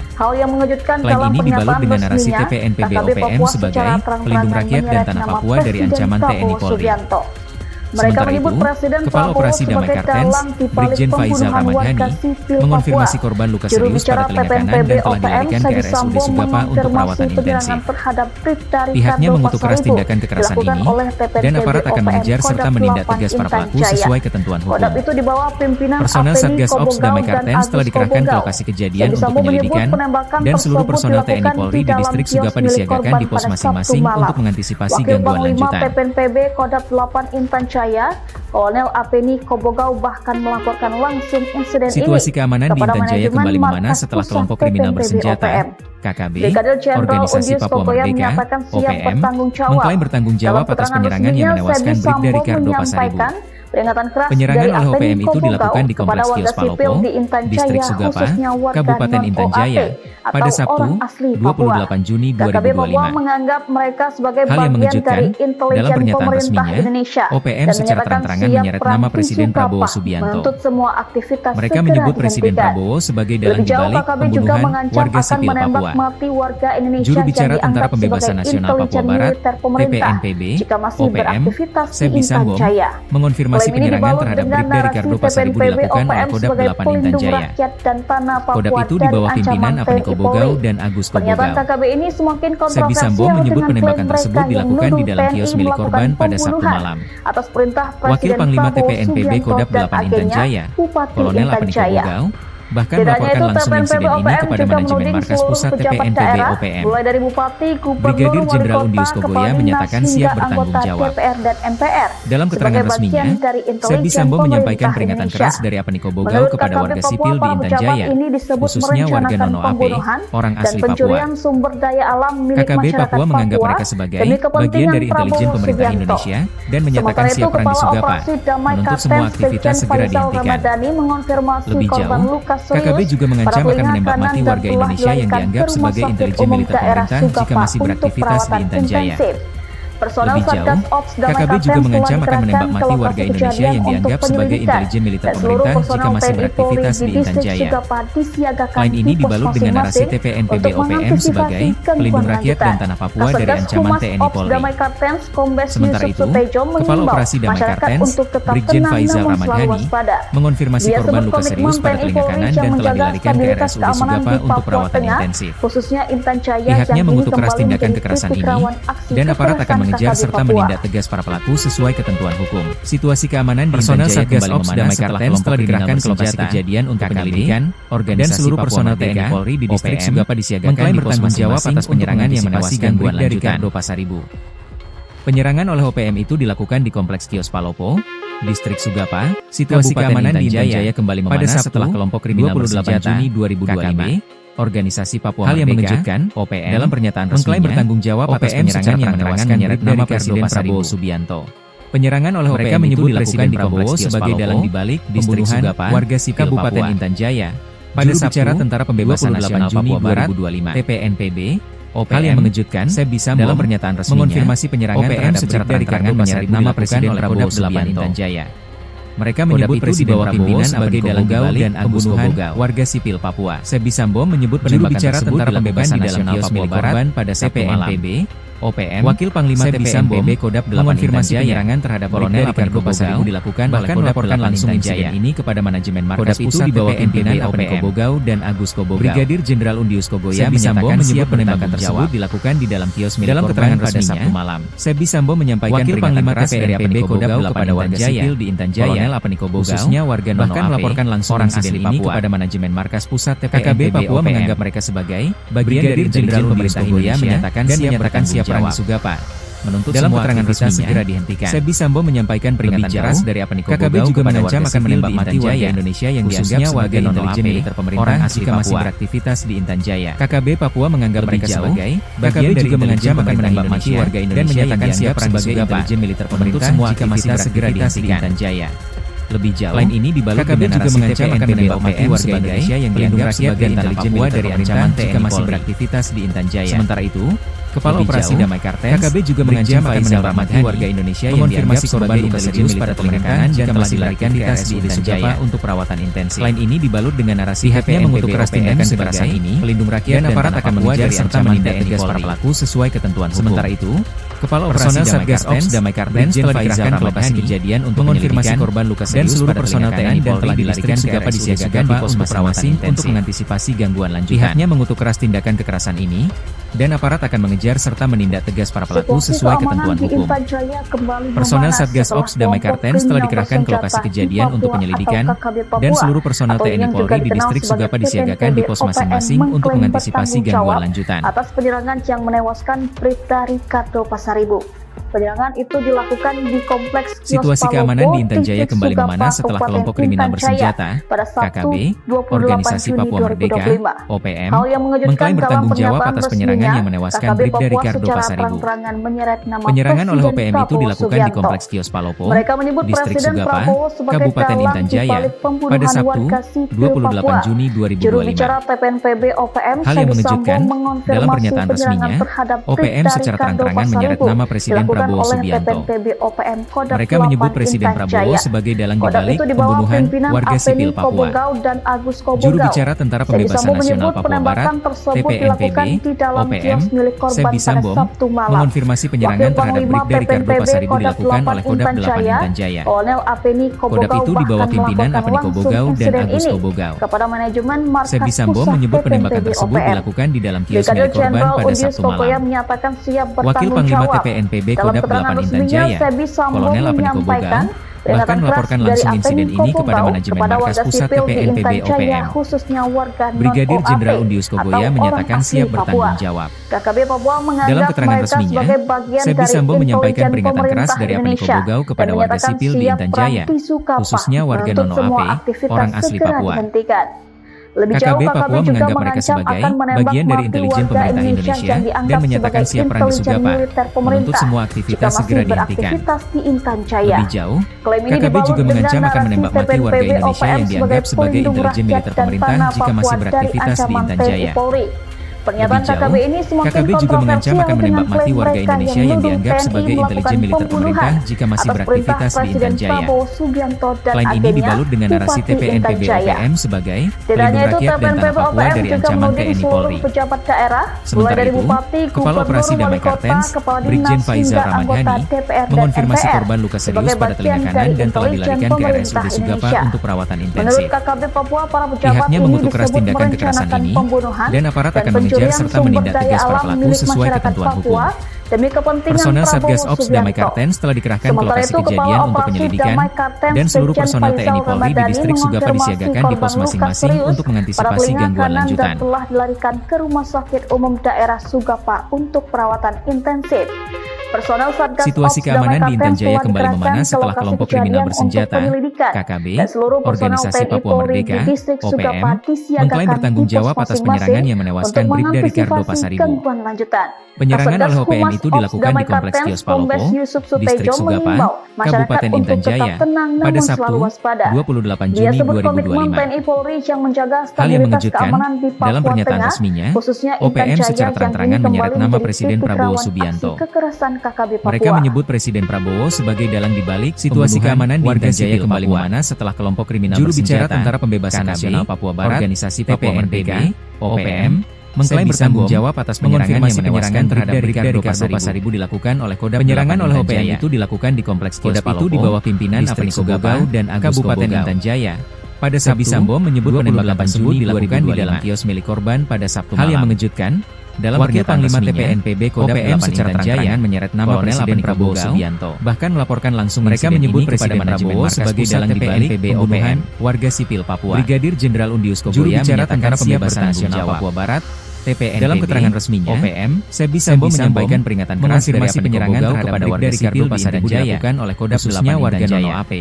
Klaim ini dibalut dengan narasi TPNPB OPM sebagai pelindung rakyat dan tanah Papua dari ancaman TNI Polri. Sementara itu, Kepala Operasi Damai Kartens, Brigjen Faizal Ramadhani, mengonfirmasi korban luka serius pada telinga kanan dan telah dilarikan ke RSUD Sugapa untuk perawatan intensif. Pihaknya mengutuk keras tindakan kekerasan ini, dan aparat akan mengejar serta menindak tegas para pelaku sesuai ketentuan hukum. Personel Satgas Ops Damai Kartens telah dikerahkan ke lokasi kejadian untuk penyelidikan, dan seluruh personel TNI Polri di distrik Sugapa disiagakan di pos masing-masing untuk mengantisipasi gangguan lanjutan. Kolonel Apeni Kobogau bahkan melaporkan langsung insiden Situasi ini keamanan di Intan Jaya kembali memanas setelah kelompok kriminal bersenjata KKB, Organisasi Papua Merdeka, OPM, mengklaim bertanggung jawab atas penyerangan yang menewaskan Bribda Ricardo Pasaribu. Penyerangan oleh OPM itu dilakukan di Kompleks Kios Palopo, Distrik Sugapa, Kabupaten Intan Jaya, pada Sabtu, 28 Juni 2025. Hal yang mengejutkan, dalam pernyataan resminya, OPM secara terang-terangan menyeret nama Presiden Prabowo Subianto. Mereka menyebut Presiden Prabowo sebagai dalang dibalik pembunuhan warga sipil Papua. Juru bicara Tentara Pembebasan Nasional Papua Barat, TPNPB, OPM, Sebi Sambo, mengonfirmasi penyerangan terhadap Bribda Ricardo Pasaribu dilakukan oleh Kodam 8 Intan Jaya. Kodam itu di bawah pimpinan Apaniko Bogau dan Agus Koboga. Sebi Sambo menyebut penembakan tersebut dilakukan di dalam kios milik korban pada Sabtu malam. Wakil Panglima TPNPB Kodam 8 Intan Jaya, Kolonel Apaniko Bogau, bahkan melaporkan langsung insiden ini kepada manajemen markas pusat TPNPB OPM. Brigadir Jenderal Undius Kogoya menyatakan siap bertanggung jawab. Dalam keterangan resminya, Sebi Sambo menyampaikan peringatan keras dari Apaniko Bogau kepada warga sipil di Intan Jaya, khususnya warga Nono AP, orang asli Papua. KKB Papua menganggap mereka sebagai bagian dari intelijen pemerintah Indonesia dan menyatakan siap perang di Sugapa, menuntut semua aktivitas segera dihentikan. Lebih jauh, KKB juga mengancam akan menembak mati warga Indonesia yang dianggap sebagai intelijen militer pemerintah jika masih beraktivitas di Intan Jaya. Lebih jauh, KKB juga mengancam akan menembak mati warga Indonesia yang dianggap sebagai intelijen militer pemerintah jika masih beraktivitas di Intan Jaya. Klaim ini dibalut dengan narasi TPNPB OPM sebagai pelindung rakyat dan tanah Papua dari ancaman TNI Polri. Sementara itu, Kepala Operasi Damai Kartens, Brigjen Faizal Ramadhani, mengonfirmasi korban luka serius pada telinga kanan dan telah dilarikan ke RSUD Sugapa untuk perawatan intensif. Pihaknya mengutuk keras tindakan kekerasan ini, dan aparat akan mengejar serta menindak tegas para pelaku sesuai ketentuan hukum. Situasi keamanan di Intan Jaya kembali memanas setelah kelompok dikerahkan ke lokasi kejadian untuk penyelidikan, dan seluruh personel TNI Polri di distrik Sugapa disiagakan di pos masing-masing atas penyerangan yang menewaskan Bribda Ricardo Pasaribu. Penyerangan oleh OPM itu dilakukan di Kompleks Kios Palopo, Distrik Sugapa. Situasi keamanan di Intan Jaya kembali memanas setelah kelompok kriminal bersenjata Juni 2025. Organisasi Papua Merdeka, hal yang mengejutkan, OPM dalam pernyataan resminya mengklaim bertanggung jawab atas penyerangan yang menewaskan nama Presiden Prabowo Subianto. Penyerangan oleh OPM menyebut Presiden Prabowo sebagai dalang dibalik Distrik Sugapa, warga sipil Kabupaten Intan Jaya. Pada Sabtu, Tentara Pembebasan Nasional Papua Barat (TPNPB), hal yang mengejutkan, Sebi Sambo dalam pernyataan resminya mengonfirmasi penyerangan OPM secara terang-terangan menyeret nama Presiden Prabowo Subianto. Mereka menyebut Presiden Prabowo sebagai dalang dibalik dan pembunuhan warga sipil Papua. Sebi Sambo menyebut penembakan tersebut dilakukan di dalam kios milik korban pada Sabtu malam. OPM, Wakil Panglima TPNPB Kodam 8 mengonfirmasi penyerangan terhadap Kolonel Ricardo Pasaribu dilakukan bahkan melaporkan langsung insiden ini kepada manajemen markas pusat TPNPB Apeni Kobogau dan Agus Kobogau. Brigadir Jenderal Undius Kogoya menyatakan siap penembakan tersebut dilakukan di dalam kios milik korban pada Sabtu malam. Sebi Sambo menyampaikan Wakil Panglima TPNPB Kodam kepada warga sipil di Intan Jaya, Kolonel Apeni Kobogau, khususnya warga bahkan melaporkan langsung insiden ini kepada manajemen markas pusat TPNPB Papua menganggap mereka sebagai bagian dari Jenderal Pemerintah Indonesia menyatakan siap perang di Sugapa. Menuntut dalam keterangan resminya segera dihentikan. Sebi Sambo menyampaikan peringatan keras dari Apeni Kobogau. KKB juga mengancam akan menembak mati warga Indonesia yang dianggap sebagai intelijen militer pemerintah jika masih beraktivitas di Intan Jaya. KKB Papua menganggap mereka sebagai bagian dari mengancam akan menembak mati warga Indonesia dan menyatakan siap sebagai intelijen militer pemerintah jika masih beraktivitas di Intan Jaya. Lebih jauh, lain ini dibalut KKB juga mengancam akan menembak mati warga Indonesia yang dianggap sebagai intelijen militer dari ancaman jika masih beraktivitas di Intan Jaya. Sementara itu, Kepala Operasi Damai Kartens, KKB juga mengancam akan menembak mati warga Indonesia yang dianggap sebagai intelijen pada pemerintahan dan telah dilarikan di RSUD Sugapa untuk perawatan intensif. Selain ini dibalut dengan narasi pihaknya mengutuk keras tindakan kekerasan ini, pelindung rakyat dan aparat akan mengejar serta menindak tegas para pelaku sesuai ketentuan hukum. Sementara itu, Kepala Operasi Damai Kartens telah dikerahkan ke lokasi kejadian untuk mengonfirmasi korban luka serius dan seluruh personel TNI dan telah dilarikan Sugapa disiagakan di pos masing-masing untuk mengantisipasi gangguan lanjutan. Pihaknya mengutuk keras tindakan kekerasan ini dan aparat akan mengejar serta menindak tegas para pelaku sesuai ketentuan hukum. Personel Satgas Ops Damai Kartens telah dikerahkan ke lokasi kejadian untuk penyelidikan dan seluruh personel TNI Polri di distrik Sugapa disiagakan di pos masing-masing untuk mengantisipasi gangguan lanjutan. Atas penyerangan yang menewaskan Bribda Ricardo Pasaribu. Penyerangan itu dilakukan di kompleks Situasi keamanan di Intan Jaya kembali memanas setelah kelompok kriminal bersenjata KKB, Organisasi Papua Merdeka (OPM) mengklaim bertanggung jawab atas penyerangan yang menewaskan Bribda Ricardo Pasaribu. Penyerangan oleh OPM itu dilakukan di kompleks Kios Palopo, Distrik Sugapa, Kabupaten Intan Jaya pada Sabtu 28 Juni 2025. Hal yang mengejutkan, dalam pernyataan resminya, OPM secara terang-terangan menyeret nama Presiden Prabowo Subianto. Mereka menyebut Presiden Prabowo sebagai dalang dibalik pembunuhan warga sipil Papua. Juru bicara Tentara Pembebasan Nasional Papua Barat (TPNPB) OPM, Sebi Sambo mengonfirmasi penyerangan terhadap Bribda Ricardo Pasaribu dilakukan oleh Kodam 8 Intan Jaya. Kodam itu di bawah pimpinan Apeni Kobogau dan Agus Kobogau. Sebi Sambo menyebut penembakan tersebut dilakukan di dalam kios milik korban pada Sabtu malam. Wakil Panglima TPNPB Kodam 8 Intan Jaya, Kolonel Apeni Kobogau, bahkan melaporkan langsung insiden ini kepada manajemen markas pusat TPNPB OPM. Brigadir Jenderal Undius Kogoya menyatakan siap bertanggung jawab. Dalam keterangan resminya, Sebi Sambo menyampaikan peringatan keras dari Apeni Kobogau kepada warga sipil di Intan Jaya, khususnya warga Nono Ape, orang asli Papua. KKB Papua menganggap mereka sebagai bagian dari intelijen pemerintah Indonesia dan menyatakan siap perang di Sugapa, menuntut semua aktivitas segera dihentikan. Lebih jauh, KKB juga mengancam akan menembak mati warga Indonesia yang dianggap sebagai intelijen militer pemerintah jika masih beraktivitas di Intan Jaya. Lebih jauh, KKB juga mengancam akan menembak mati warga Indonesia yang dianggap sebagai intelijen militer pemerintah jika masih beraktivitas di Intan Jaya. Selain ini dibalut dengan narasi TPNPB OPM sebagai pelindung rakyat dan tanah Papua dari ancaman TNI Polri. Sementara itu, Kepala Operasi Damai Kartens, Brigjen Faizal Ramadhani, mengonfirmasi korban luka serius pada telinga kanan dan telah dilarikan ke RSUD Sugapa untuk perawatan intensif. Pihaknya mengutuk keras tindakan kekerasan ini dan aparat akan mengejar serta menindak tegas para pelaku sesuai ketentuan hukum. Personel Satgas Ops Damai Kartens telah dikerahkan ke lokasi kejadian untuk penyelidikan dan seluruh personel TNI Polri di distrik Sugapa disiagakan di pos masing-masing untuk mengantisipasi gangguan lanjutan. Telah dilarikan ke Rumah Sakit Umum Daerah Sugapa untuk perawatan intensif. Personel Satgas Situasi Ops keamanan Damai di Intan Kartens Jaya telah kembali dikerahkan memanas ke setelah lokasi kelompok kejadian kriminal untuk bersenjata, penyelidikan. KKB, Dan seluruh personel Organisasi TNI Papua Polri Merdeka, di distrik Sugapa OPM, disiagakan mengklaim bertanggung di pos jawab atas penyerangan masing-masing yang untuk menewaskan Bribda Ricardo mengantisipasi Pasaribu. gangguan lanjutan. Penyerangan Kasatgas oleh OPM Humas itu Ops dilakukan Damai di Kompleks Kartens Kios Palopo, Kombes Yusuf Distrik Sutejo Sugapa, mengimbau masyarakat Kabupaten untuk Intan tetap Jaya, tenang pada namun Sabtu, selalu waspada. 28 Dia Juni sebut komitmen 2025. TNI Polri yang menjaga Hal yang stabilitas mengejutkan, keamanan di dalam Papua pernyataan Tengah, resminya, khususnya Intan OPM Jaya secara yang terang-terangan kini menyeret kembali nama menjadi Presiden titik Prabowo rawan Subianto. aksi kekerasan KKB Papua. Mereka menyebut Presiden Prabowo sebagai dalang dibalik situasi keamanan di Intan Jaya kembali memanas setelah kelompok kriminal Juru bersenjata, bicara Tentara Pembebasan KKB, Nasional Papua Barat, Organisasi Papua Merdeka, OPM, mengklaim bertanggung jawab atas penyerangan yang menewaskan terhadap Bribda Ricardo Pasaribu dilakukan oleh Kodam Penyerangan 8 oleh Intan OPM Jaya. itu dilakukan di Kompleks Kios Kodam itu Palopo, di bawah pimpinan Distrik Apniko Sugapa, Bogau dan Agus Kabupaten Bogau. Intan Jaya. Pada Sabtu, Sambo menyebut 28 penembakan tersebut Juni dilakukan di 2025. dalam kios milik korban pada Sabtu Hal yang malam. mengejutkan, dalam Wakil pernyataan Panglima resminya, TPNPB Kodam OPM 8 secara Intan Jaya terang-terangan menyeret nama Kolonel Presiden Apniko Prabowo Bogau, Subianto. Bahkan melaporkan langsung Mereka insiden menyebut ini kepada Presiden manajemen Prabowo markas sebagai pusat dalang dibalik TPNPB pembunuhan OPM, warga sipil Papua. Brigadir Jenderal Undius Juru Kogoya bicara menyatakan Tentara siap Pembebasan bertanggung Nasional jawab. Papua Barat, TPNPB, Dalam keterangan resminya, OPM, Sebi Sambo menyampaikan peringatan keras mengonfirmasi dari penyerangan Apniko Bogau terhadap kepada warga Bribda sipil Ricardo di Intan Pasaribu Jaya, dilakukan oleh Kodam khususnya 8 warga Intan Nono Jaya. AP,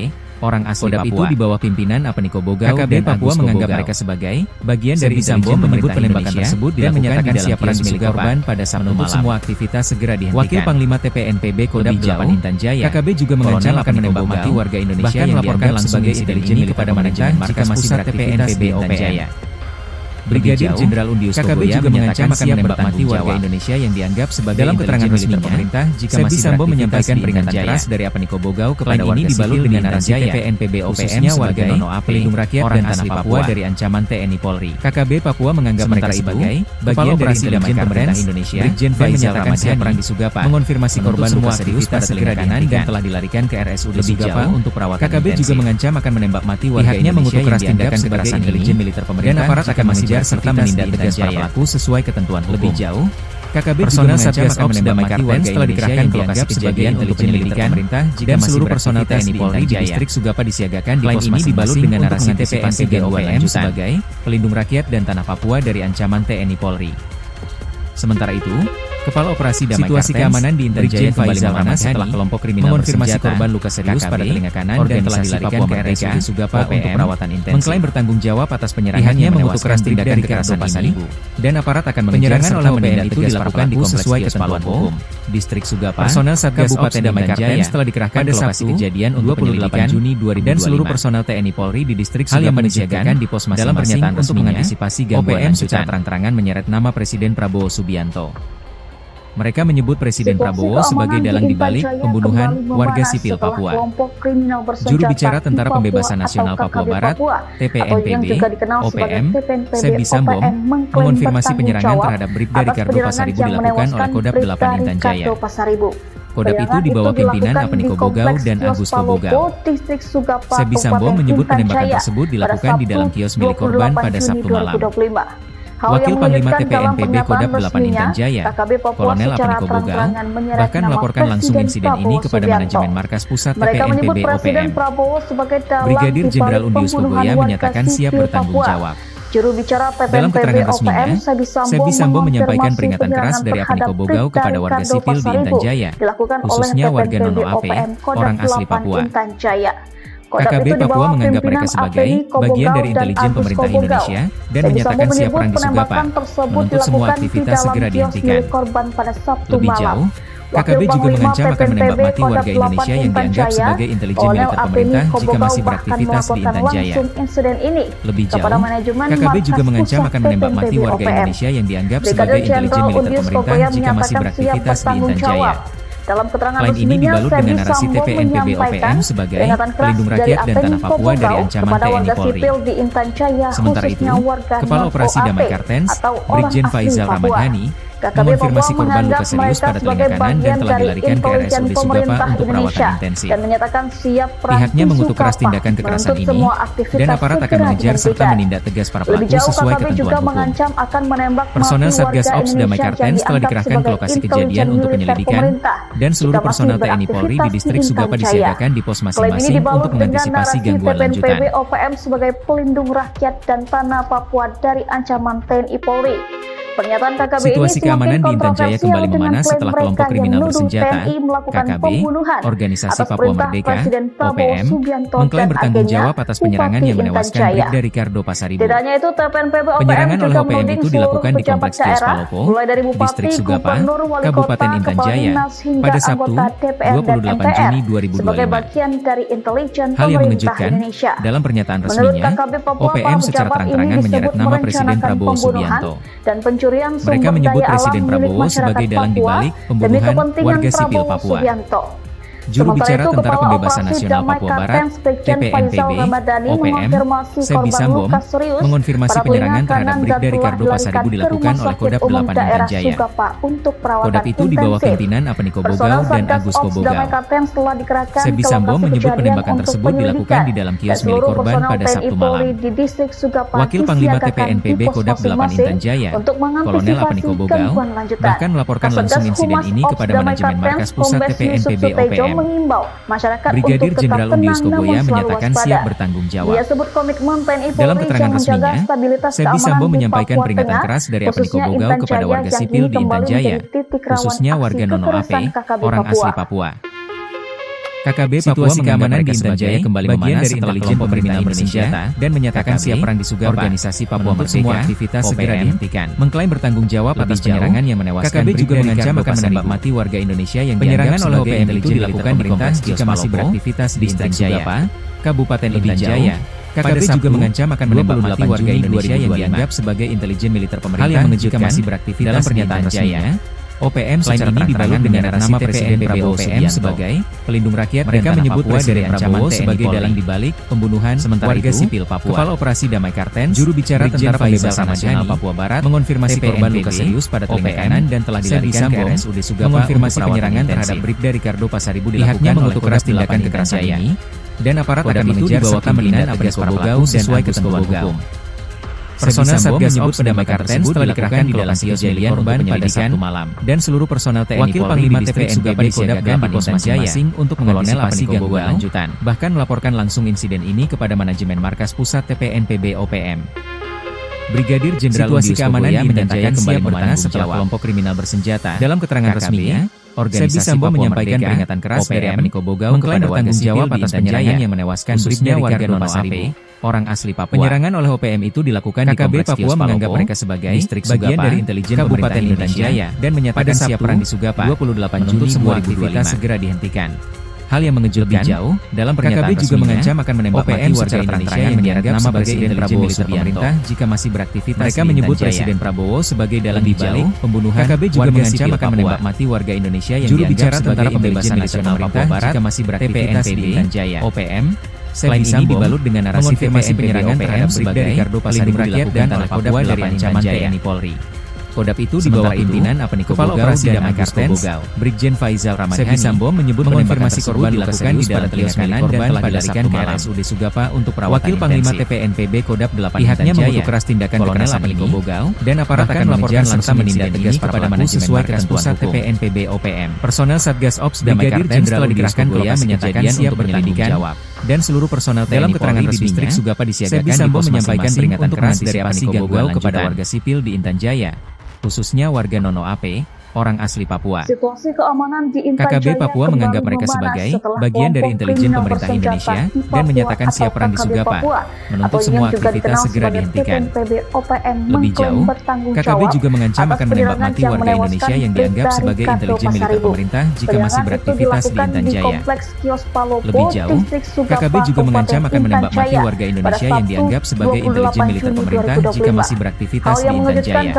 orang asli Kodam Papua. itu di bawah pimpinan Apniko Bogau KKB dan Papua Agus menganggap Bogau. mereka sebagai bagian dari Sebi Sambo intelijen menyebut pemerintah penembakan Indonesia tersebut dan dilakukan menyatakan di dalam siap kios peran milik milik korban korban pada Sabtu menutup malam. semua aktivitas segera dihentikan. Wakil Panglima TPNPB Kodam Lebih jauh, 8 Intan Jaya, KKB juga mengancam Kolonel akan Apniko menembak Bogau, mati warga Indonesia bahkan yang melaporkan dianggap langsung sebagai insiden intelijen ini milik kepada pemerintah manajemen jika markas masih pusat beraktivitas TPNPB di Intan OPM. Jaya. Brigadir Jauh, Jenderal Undius KKB Kogoya juga mengancam akan siap menembak mati bertanggung warga jawab. Indonesia yang dianggap sebagai Dalam keterangan intelijen militer resminya, pemerintah jika Sebi masih Sambo beraktivitas menyampaikan di peringatan Intan Jaya. keras dari Apniko Bogau kepada Lain ini warga dibalut sipil di dengan Intan narasi Jaya, TPNPB OPM khususnya warga sebagai Nono AP, pelindung rakyat orang dan asli tanah Papua Papua dari ancaman TNI Polri. KKB Papua menganggap Sementara mereka itu, sebagai Kepala bagian dari Operasi Damai intelijen pemerintah Kartens, Indonesia, Brigjen dan Faizal menyatakan siap Ramadhani, perang di Sugapa, mengonfirmasi menutup korban semua luka serius aktivitas pada segera telinga kanan dihentikan dan telah dilarikan ke RSUD Lebih Sugapa jauh, untuk perawatan KKB intensif. juga mengancam akan menembak mati warga Pihaknya Indonesia mengutuk yang keras dianggap tindakan sebagai kekerasan intelijen ini, militer dan pemerintah aparat akan mengejar serta menindak tegas para Jaya. pelaku sesuai ketentuan hukum. Lebih jauh, KKB personel juga mengancam Satgas akan Ops menembak Damai mati Kartens warga telah Indonesia dikerahkan yang ke dianggap lokasi sebagai kejadian untuk intelijen militer penyelidikan pemerintah jika dan masih seluruh personel beraktivitas TNI di Polri Intan di Jaya. distrik Sugapa disiagakan di Selain pos ini dibalut masing-masing dengan untuk narasi mengantisipasi TPNPB gangguan OPM lanjutan. sebagai pelindung rakyat dan tanah Papua dari ancaman TNI Polri. Sementara itu, Kepala Operasi Damai Situasi Kartens, keamanan di Intan Jaya Brigjen kembali Faizal memanas Ramadhani setelah kelompok kriminal mengonfirmasi bersenjata, korban luka serius KKB, pada telinga kanan dan telah Organisasi dilarikan Papua ke Merdeka, RSUD Sugapa OPM, untuk perawatan intensif. mengklaim bertanggung jawab atas penyerangan Pihaknya yang mengutuk keras menewaskan tindakan Bribda kekerasan Ricardo ini, Pasaribu. dan aparat akan mengejar Penyerangan serta oleh OPM menindak itu tegas para dilakukan di pelaku Kompleks sesuai Kios ketentuan Palopo, hukum. Distrik Sugapa, Personel Satgas Ops Kabupaten Damai Intan Jaya Kartens telah dikerahkan pada ke lokasi Sabtu, kejadian untuk 28 penyelidikan Juni 2025. dan seluruh personel TNI Polri di distrik Hal yang Sugapa menunjukkan disiagakan di pos dalam masing-masing pernyataan untuk resminya, mengantisipasi gangguan OPM secara lanjutan. terang-terangan menyeret nama Presiden Prabowo Subianto. Mereka menyebut Presiden Prabowo sebagai dalang dibalik pembunuhan warga sipil Papua. Juru bicara Tentara Pembebasan Nasional Papua Barat, TPNPB, OPM, Sebi Sambo, mengonfirmasi penyerangan terhadap Bribda Ricardo Pasaribu dilakukan oleh Kodam 8 Intan Jaya. Kodam itu di bawah pimpinan Apniko Bogau dan Agus Bogau. Sebi Sambo menyebut penembakan tersebut dilakukan di dalam kios milik korban pada Sabtu malam. Wakil Panglima TPNPB Kodam 8 Intan Jaya, Kolonel Apniko Bogau, bahkan melaporkan langsung insiden ini kepada manajemen markas pusat TPNPB OPM. Brigadir Jenderal Undius Kogoya menyatakan siap bertanggung jawab. Juru bicara Dalam keterangan resminya, Sebi Sambo menyampaikan peringatan keras dari Apniko Bogau kepada warga sipil di Intan Jaya, khususnya warga Nono AP, orang asli Papua. KKB Papua menganggap mereka sebagai bagian dari intelijen pemerintah Indonesia dan menyatakan siap perang di Sugapa, menuntut semua aktivitas segera dihentikan. Lebih jauh, KKB juga mengancam akan menembak mati warga Indonesia yang dianggap sebagai intelijen militer pemerintah jika masih beraktivitas di Intan Jaya. Lebih jauh, KKB juga mengancam akan menembak mati warga Indonesia yang dianggap sebagai intelijen militer pemerintah jika masih beraktivitas di Intan Jaya. Dalam keterangan Lain ini dibalut dengan narasi TPNPB OPM sebagai pelindung rakyat dan tanah Papua dari ancaman TNI Polri. Sementara itu, Kepala Operasi Damai Kartens, Brigjen Faizal Ramadhani, mengonfirmasi korban luka serius pada telinga kanan dan telah dilarikan ke RSUD Sugapa untuk perawatan intensif. Pihaknya mengutuk keras tindakan kekerasan ini, dan aparat akan mengejar serta menindak tegas para pelaku sesuai ketentuan hukum. Personel Satgas Ops Damai Kartens telah dikerahkan ke lokasi kejadian untuk penyelidikan, dan seluruh personel TNI Polri di distrik Sugapa disiagakan di pos masing-masing untuk mengantisipasi gangguan lanjutan. OPM sebagai pelindung rakyat dan tanah Papua dari ancaman TNI Polri. Pernyataan KKB Situasi ini keamanan semakin di Intan Jaya kontroversial kembali dengan memanas klaim setelah mereka kelompok yang kriminal menuduh bersenjata, TNI melakukan KKB, pembunuhan Organisasi atas Papua perintah Merdeka, Presiden Prabowo OPM, Subianto mengklaim dan bertanggung agennya, jawab atas penyerangan Bupati yang Intan menewaskan Jaya. Bribda Ricardo Pasaribu. Tidak hanya itu, TPNPB OPM Penyerangan oleh juga OPM menuding itu seluruh dilakukan di pejabat Kompleks Kios daerah, Palopo, mulai dari Bupati, Distrik Sugapa, Gubernur, Wali Kabupaten Kota, Intan Kepala Jaya, Dinas hingga pada Sabtu, anggota DPR dan 28 MPR Juni sebagai 2025. bagian dari intelijen Hal yang pemerintah mengejutkan, Indonesia. dalam pernyataan Menurut resminya, KKB Papua, OPM para secara pejabat terang-terangan ini menyeret disebut nama Presiden merencanakan Prabowo pembunuhan Subianto. dan pencurian Mereka sumber menyebut daya Presiden alam milik Prabowo masyarakat sebagai dalang Papua dibalik demi pembunuhan kepentingan warga sipil Prabowo Papua. Subianto. Juru Sementara bicara itu, Tentara Kepala Pembebasan Operasi Nasional Damai Papua Barat, Kapten Brigjen Faizal TPNPB, Ramadhani OPM, mengonfirmasi Sebi korban Sambom, luka serius mengonfirmasi para penyerangan penyerangan terhadap dan Bribda telah Ricardo dilarikan Pasaribu ke dilakukan Rumah oleh Sakit Kodam Umum 8 Intan Daerah Jaya. Sugapa untuk perawatan Kodam itu di bawah intensif. pimpinan Apeniko Personel Bogau dan Satgas Agus Ops Kobogau. Damai Kapten setelah dikerahkan Sebi ke Sambom lokasi menyebut kejadian penembakan untuk tersebut dilakukan penyelidikan di dalam dan kios milik seluruh korban personel pada TNI Sabtu Polri malam. di distrik Sugapa Wakil Panglima disiagakan TPNPB di pos Kodam 8 masing-masing Intan Jaya, untuk Kolonel mengantisipasi Apeniko Bogau, gangguan lanjutan. bahkan melaporkan langsung Kasatgas insiden Humas ini Ops kepada Damai manajemen Kapten markas pusat Kombes Yusuf TPNPB Sutejo OPM. mengimbau masyarakat Brigadir untuk tetap Jenderal Undius tenang Kogoya namun selalu menyatakan waspada. siap bertanggung jawab. Dia sebut komitmen TNI Dalam Polri keterangan yang menjaga resminya, stabilitas Sebi keamanan Sambo di menyampaikan Papua peringatan Tengah, keras dari Apeniko khususnya Bogau Intan kepada Jaya warga yang sipil kini di Intan kembali Jaya, menjadi titik rawan khususnya aksi warga Nono kekerasan Ape, KKB orang Papua. asli Papua. KKB Papua keamanan di Intan Jaya kembali memanas setelah kelompok kriminal bersenjata dan menyatakan siap perang di Sugapa. Organisasi Papua Merdeka, semua aktivitas segera dihentikan. Mengklaim bertanggung jawab atas penyerangan yang menewaskan KKB juga mengancam akan menembak mati warga Indonesia yang penyerangan oleh OPM itu dilakukan di Kompleks jika masih beraktivitas di Intan Jaya, Kabupaten Intan Jaya. KKB juga mengancam akan menembak mati warga Indonesia yang dianggap sebagai intelijen militer pemerintah. Hal yang mengejutkan masih beraktivitas dalam pernyataan resminya. OPM secara ini dibalut dengan nama Presiden Prabowo Subianto sebagai pelindung rakyat. Mereka menyebut Presiden Prabowo sebagai dalang dibalik pembunuhan warga sipil Papua. Kepala Operasi Damai Kartens, juru bicara Tentara Pembebasan Nasional Papua Barat, mengonfirmasi korban luka serius pada telinga kanan dan telah dilarikan ke RSUD Sugapa. Mengonfirmasi penyerangan terhadap Bribda Ricardo Pasaribu dilakukan mengutuk keras tindakan kekerasan ini, dan aparat akan mengejar serta menindak tegas para pelaku sesuai ketentuan hukum. Personel Satgas Ops Damai Kartens telah dikerahkan di dalam kios milik korban pada Sabtu malam, dan seluruh personel TNI Wakil Panglima TPNPB disiagakan di pos masing-masing untuk mengantisipasi gangguan lanjutan. Bahkan melaporkan langsung insiden ini kepada manajemen markas pusat TPNPB OPM. Brigadir Jenderal Undius Kogoya menyatakan kembali memanas setelah kelompok kriminal bersenjata. Dalam keterangan resminya, Organisasi Papua menyampaikan peringatan keras dari Apeniko Bogau mengklaim bertanggung jawab atas penyerangan yang menewaskan khususnya warga Nono Ape, orang asli Papua. Penyerangan oleh OPM itu dilakukan di Kompleks Papua menganggap mereka sebagai distrik bagian dari intelijen Kabupaten Intan Jaya dan menyatakan siap perang di Sugapa 28 Juni 2025 segera dihentikan. Hal yang mengejutkan, jauh, dalam pernyataan KKB juga mengancam akan menembak mati warga Indonesia yang dianggap sebagai intelijen militer pemerintah jika masih beraktivitas. Mereka menyebut Presiden Prabowo sebagai dalang dibalik pembunuhan. KKB juga mengancam akan menembak mati warga Indonesia yang dianggap sebagai Pembebasan Nasional Papua Barat jika masih beraktivitas di Intan Jaya. OPM. Selain ini dibalut dengan narasi mengonfirmasi penyerangan terhadap Bribda Ricardo Pasaribu dilakukan oleh Kodam dari ancaman TNI Polri. Kodam itu di bawah pimpinan Apeniko Bogau dan Agus Kobogau. Brigjen Faizal Ramadhani, Sebi Sambom menyebut mengonfirmasi korban dilakukan di dalam telinga kanan dan telah dilarikan ke RSUD Sugapa untuk perawatan intensif. Wakil Panglima TPNPB Kodam 8 Pihaknya mengutuk keras tindakan kekerasan Apeniko Bogau dan aparat akan melaporkan serta menindak tegas kepada manajemen sesuai ketentuan pusat TPNPB OPM. Personel Satgas Ops Damai Kartens telah dikerahkan ke lokasi kejadian untuk penyelidikan dan seluruh personel TNI Polri di distrik Sugapa disiagakan. Sebi Sambom menyampaikan peringatan keras dari Apeniko Bogau kepada warga sipil di Intan Jaya, khususnya warga Nono Ape, orang asli Papua. Situasi keamanan di Intan KKB Jaya Papua menganggap mereka sebagai bagian dari intelijen pemerintah Indonesia dan menyatakan siap perang di Sugapa, menuntut semua aktivitas segera dihentikan. Lebih jauh, KKB juga mengancam akan menembak mati warga Indonesia yang dianggap sebagai intelijen militer pemerintah jika masih beraktivitas di Intan Jaya. Lebih jauh, KKB juga mengancam akan menembak mati warga Indonesia yang dianggap sebagai intelijen militer pemerintah jika masih beraktivitas di Intan Jaya.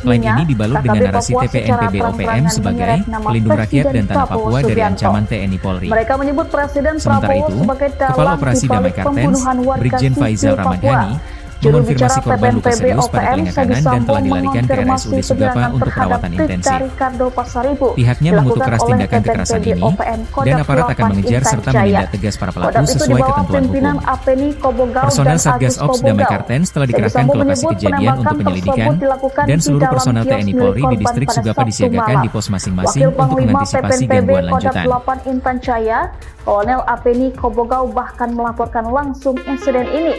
Selain ini dibalut dengan narasi TPNPB OPM sebagai pelindung rakyat dan tanah Papua dari ancaman TNI Polri. Mereka menyebut Presiden Sementara Prabowo itu, sebagai Kepala Operasi Damai Kartens, Brigjen Faizal Ramadhani, mengonfirmasi korban luka serius pada telinga kanan dan telah dilarikan ke RSUD Sugapa untuk perawatan intensif. Pihaknya mengutuk keras tindakan kekerasan ini dan aparat akan mengejar serta menindak tegas para pelaku sesuai ketentuan hukum. Personel Satgas Ops Damai Kartens telah dikerahkan ke lokasi kejadian untuk penyelidikan dan seluruh personel TNI Polri di distrik Sugapa disiagakan di pos masing-masing untuk mengantisipasi gangguan lanjutan. Kolonel Apeniko Bogau bahkan melaporkan langsung insiden ini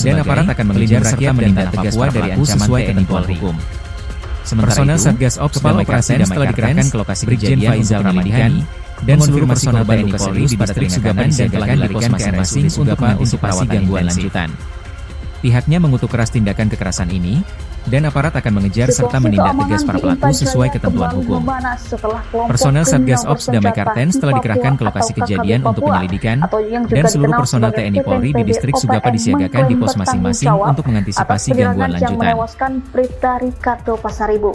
dan aparat akan mengejar serta menindak tegas para pelaku sesuai ketentuan hukum. Sementara itu, Satgas Ops Damai Kartens telah dikerahkan ke lokasi kejadian untuk penyelidikan dan seluruh personel TNI Polri di distrik Sugapa disiagakan di pos masing-masing untuk mengantisipasi gangguan lanjutan. Pihaknya mengutuk keras tindakan kekerasan ini, dan aparat akan mengejar serta menindak tegas para pelaku sesuai ketentuan hukum. Personel Satgas Ops Damai Kartens telah dikerahkan ke lokasi kejadian untuk penyelidikan, dan seluruh personel TNI Polri di distrik Sugapa disiagakan di pos masing-masing untuk mengantisipasi gangguan lanjutan. Yang menewaskan Bribda Ricardo Pasaribu.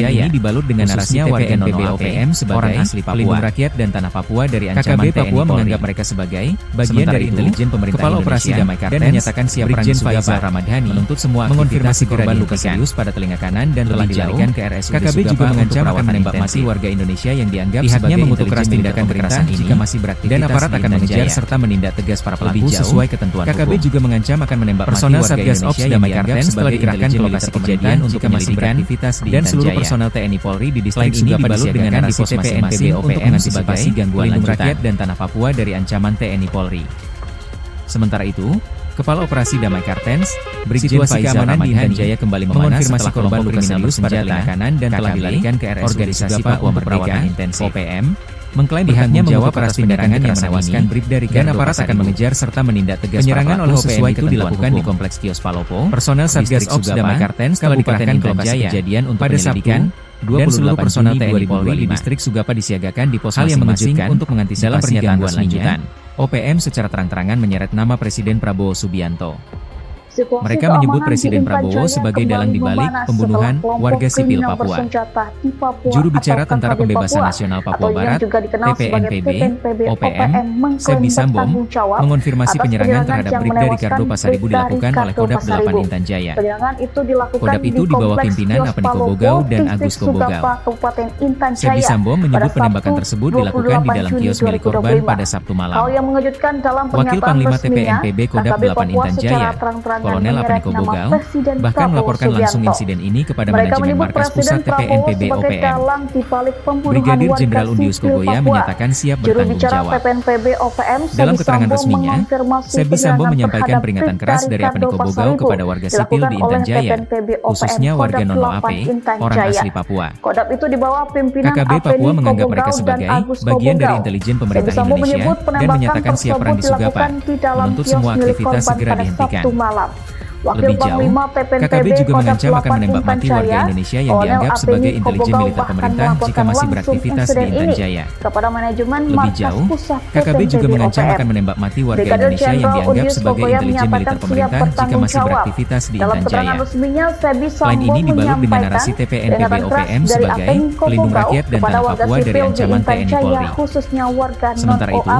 Selain ini dibalut dengan narasi warga TPNPB-OPM sebagai orang asli Papua, pelindung rakyat dan tanah Papua dari ancaman TNI Papua menganggap mereka sebagai bagian dari intelijen pemerintah Kepala Operasi Damai Kartens dan menyatakan siap perang Faisal Ramadhani menuntut semua mengonfirmasi korban luka serius pada telinga kanan dan telah dilarikan ke RSUD KKB juga mengancam akan menembak mati warga Indonesia yang dianggap sebagai mengutuk keras tindakan kekerasan ini jika masih beraktivitas dan aparat akan mengejar serta menindak tegas para pelaku sesuai ketentuan hukum. KKB juga mengancam akan menembak personel Satgas Ops Damai Kartens setelah dikerahkan ke lokasi kejadian untuk menyelidiki aktivitas di dan seluruh personel TNI Polri di distrik ini dibalut dengan narasi TPNPB-OPM sebagai gangguan rakyat dan tanah Papua dari ancaman TNI Polri. Sementara itu, Kepala Operasi Damai Kartens, Brigjen Faizal Ramadhani kembali mengonfirmasi korban luka serius pada telinga kanan dan telah dilarikan ke RSUD Organisasi Papua Merdeka (OPM), mengklaim pihaknya menjawab atas penyerangan yang menewaskan Bribda Ricardo dan aparat akan mengejar serta menindak tegas penyerangan oleh OPM itu dilakukan di Kompleks Kios Palopo. Personel Satgas Ops Damai Kartens telah dikerahkan ke lokasi kejadian untuk penyelidikan. Dan seluruh personel TNI Polri di distrik Sugapa disiagakan di pos masing-masing untuk mengantisipasi gangguan lanjutan. OPM secara terang-terangan menyeret nama Presiden Prabowo Subianto. Mereka menyebut Presiden Prabowo sebagai dalang dibalik pembunuhan warga sipil Papua. Juru bicara Tentara Pembebasan Nasional Papua Barat, TPNPB, OPM, Sebi Sambom, mengonfirmasi penyerangan terhadap Bribda Ricardo Pasaribu dilakukan oleh Kodam 8 Intan Jaya. Kodam itu di bawah pimpinan Apeniko Bogau dan Agus Kobogau. Sebi Sambom menyebut penembakan tersebut dilakukan di dalam kios milik korban pada Sabtu malam. Wakil Panglima TPNPB Kodam 8 Intan Jaya, Kolonel Apeniko Bogau, bahkan melaporkan langsung insiden ini kepada manajemen markas pusat TPNPB OPM. Brigadir Jenderal Undius Kogoya menyatakan siap bertanggung jawab. Dalam keterangan resminya, Sebi Sambo menyampaikan peringatan keras dari Apeniko Bogau kepada warga sipil di Intan Jaya, khususnya warga non-OAP, orang asli Papua. KKB Papua menganggap mereka sebagai bagian dari intelijen pemerintah Indonesia dan menyatakan siap perang di Sugapa, menuntut semua aktivitas segera dihentikan. Lebih jauh, KKB juga mengancam akan menembak mati warga Indonesia yang dianggap sebagai intelijen militer pemerintah jika masih beraktivitas di Intan Jaya. Lebih jauh, KKB juga mengancam akan menembak mati warga Indonesia yang dianggap sebagai intelijen militer pemerintah jika masih beraktivitas di Intan Jaya. Selain ini dibalut dengan narasi TPNPB OPM sebagai pelindung rakyat dan tanah Papua dari ancaman TNI Polri. Sementara itu,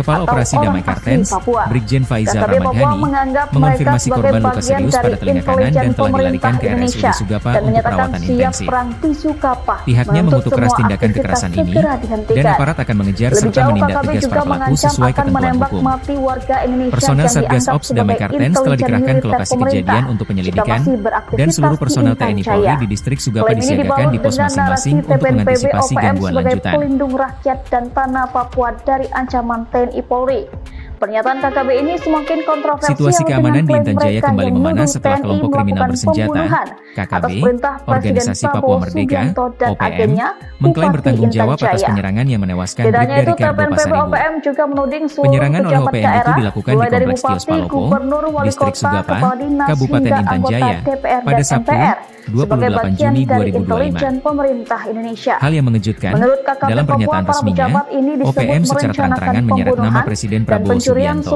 Kepala Operasi Damai Kartens, Brigjen Faizal Ramadhani, mengonfirmasi korban luka serius pada telinga kanan dan telah dilarikan ke RSUD Sugapa untuk perawatan intensif. Pihaknya mengutuk keras tindakan kekerasan ini, dan aparat akan mengejar serta menindak tegas para pelaku sesuai ketentuan hukum. Personel Satgas Ops Damai Kartens telah dikerahkan ke lokasi kejadian untuk penyelidikan, dan seluruh personel TNI Polri di distrik Sugapa disiagakan di pos masing-masing untuk mengantisipasi gangguan lanjutan. Pelindung rakyat dan tanah Papua dari ancaman TNI Polri. Pernyataan KKB ini semakin kontroversial. Situasi keamanan di Intan Jaya kembali memanas setelah kelompok kriminal bersenjata, KKB, Organisasi Papua Merdeka, OPM, mengklaim bertanggung jawab atas penyerangan yang menewaskan Bribda Ricardo Pasaribu. Penyerangan oleh OPM itu dilakukan di Kompleks Kios Palopo, Distrik Sugapa, Kabupaten Intan Jaya, pada Sabtu, 28 Juni 2025. Hal yang mengejutkan, dalam pernyataan resminya, OPM secara terang-terangan menyeret nama Presiden Prabowo Subianto.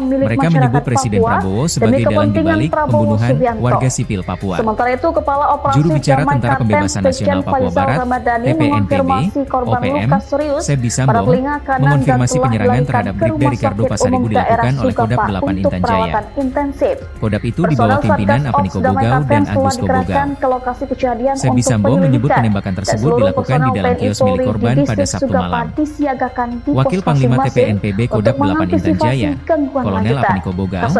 Mereka menyebut Presiden Prabowo sebagai dalang dibalik pembunuhan warga sipil Papua. Juru bicara Tentara Pembebasan Nasional Papua Barat, TPNPB, OPM, Sebi Sambom, mengonfirmasi penyerangan terhadap Bribda Ricardo Pasaribu dilakukan oleh Kodam 8 Intan Jaya. Kodam itu di bawah pimpinan Apeniko Bogau dan Agus Kobogau. Sebi Sambo menyebut penembakan tersebut dilakukan di dalam kios milik korban pada Sabtu malam. Wakil Panglima TPNPB Kodam 8 Intan Jaya, Kolonel Apeniko Bogau,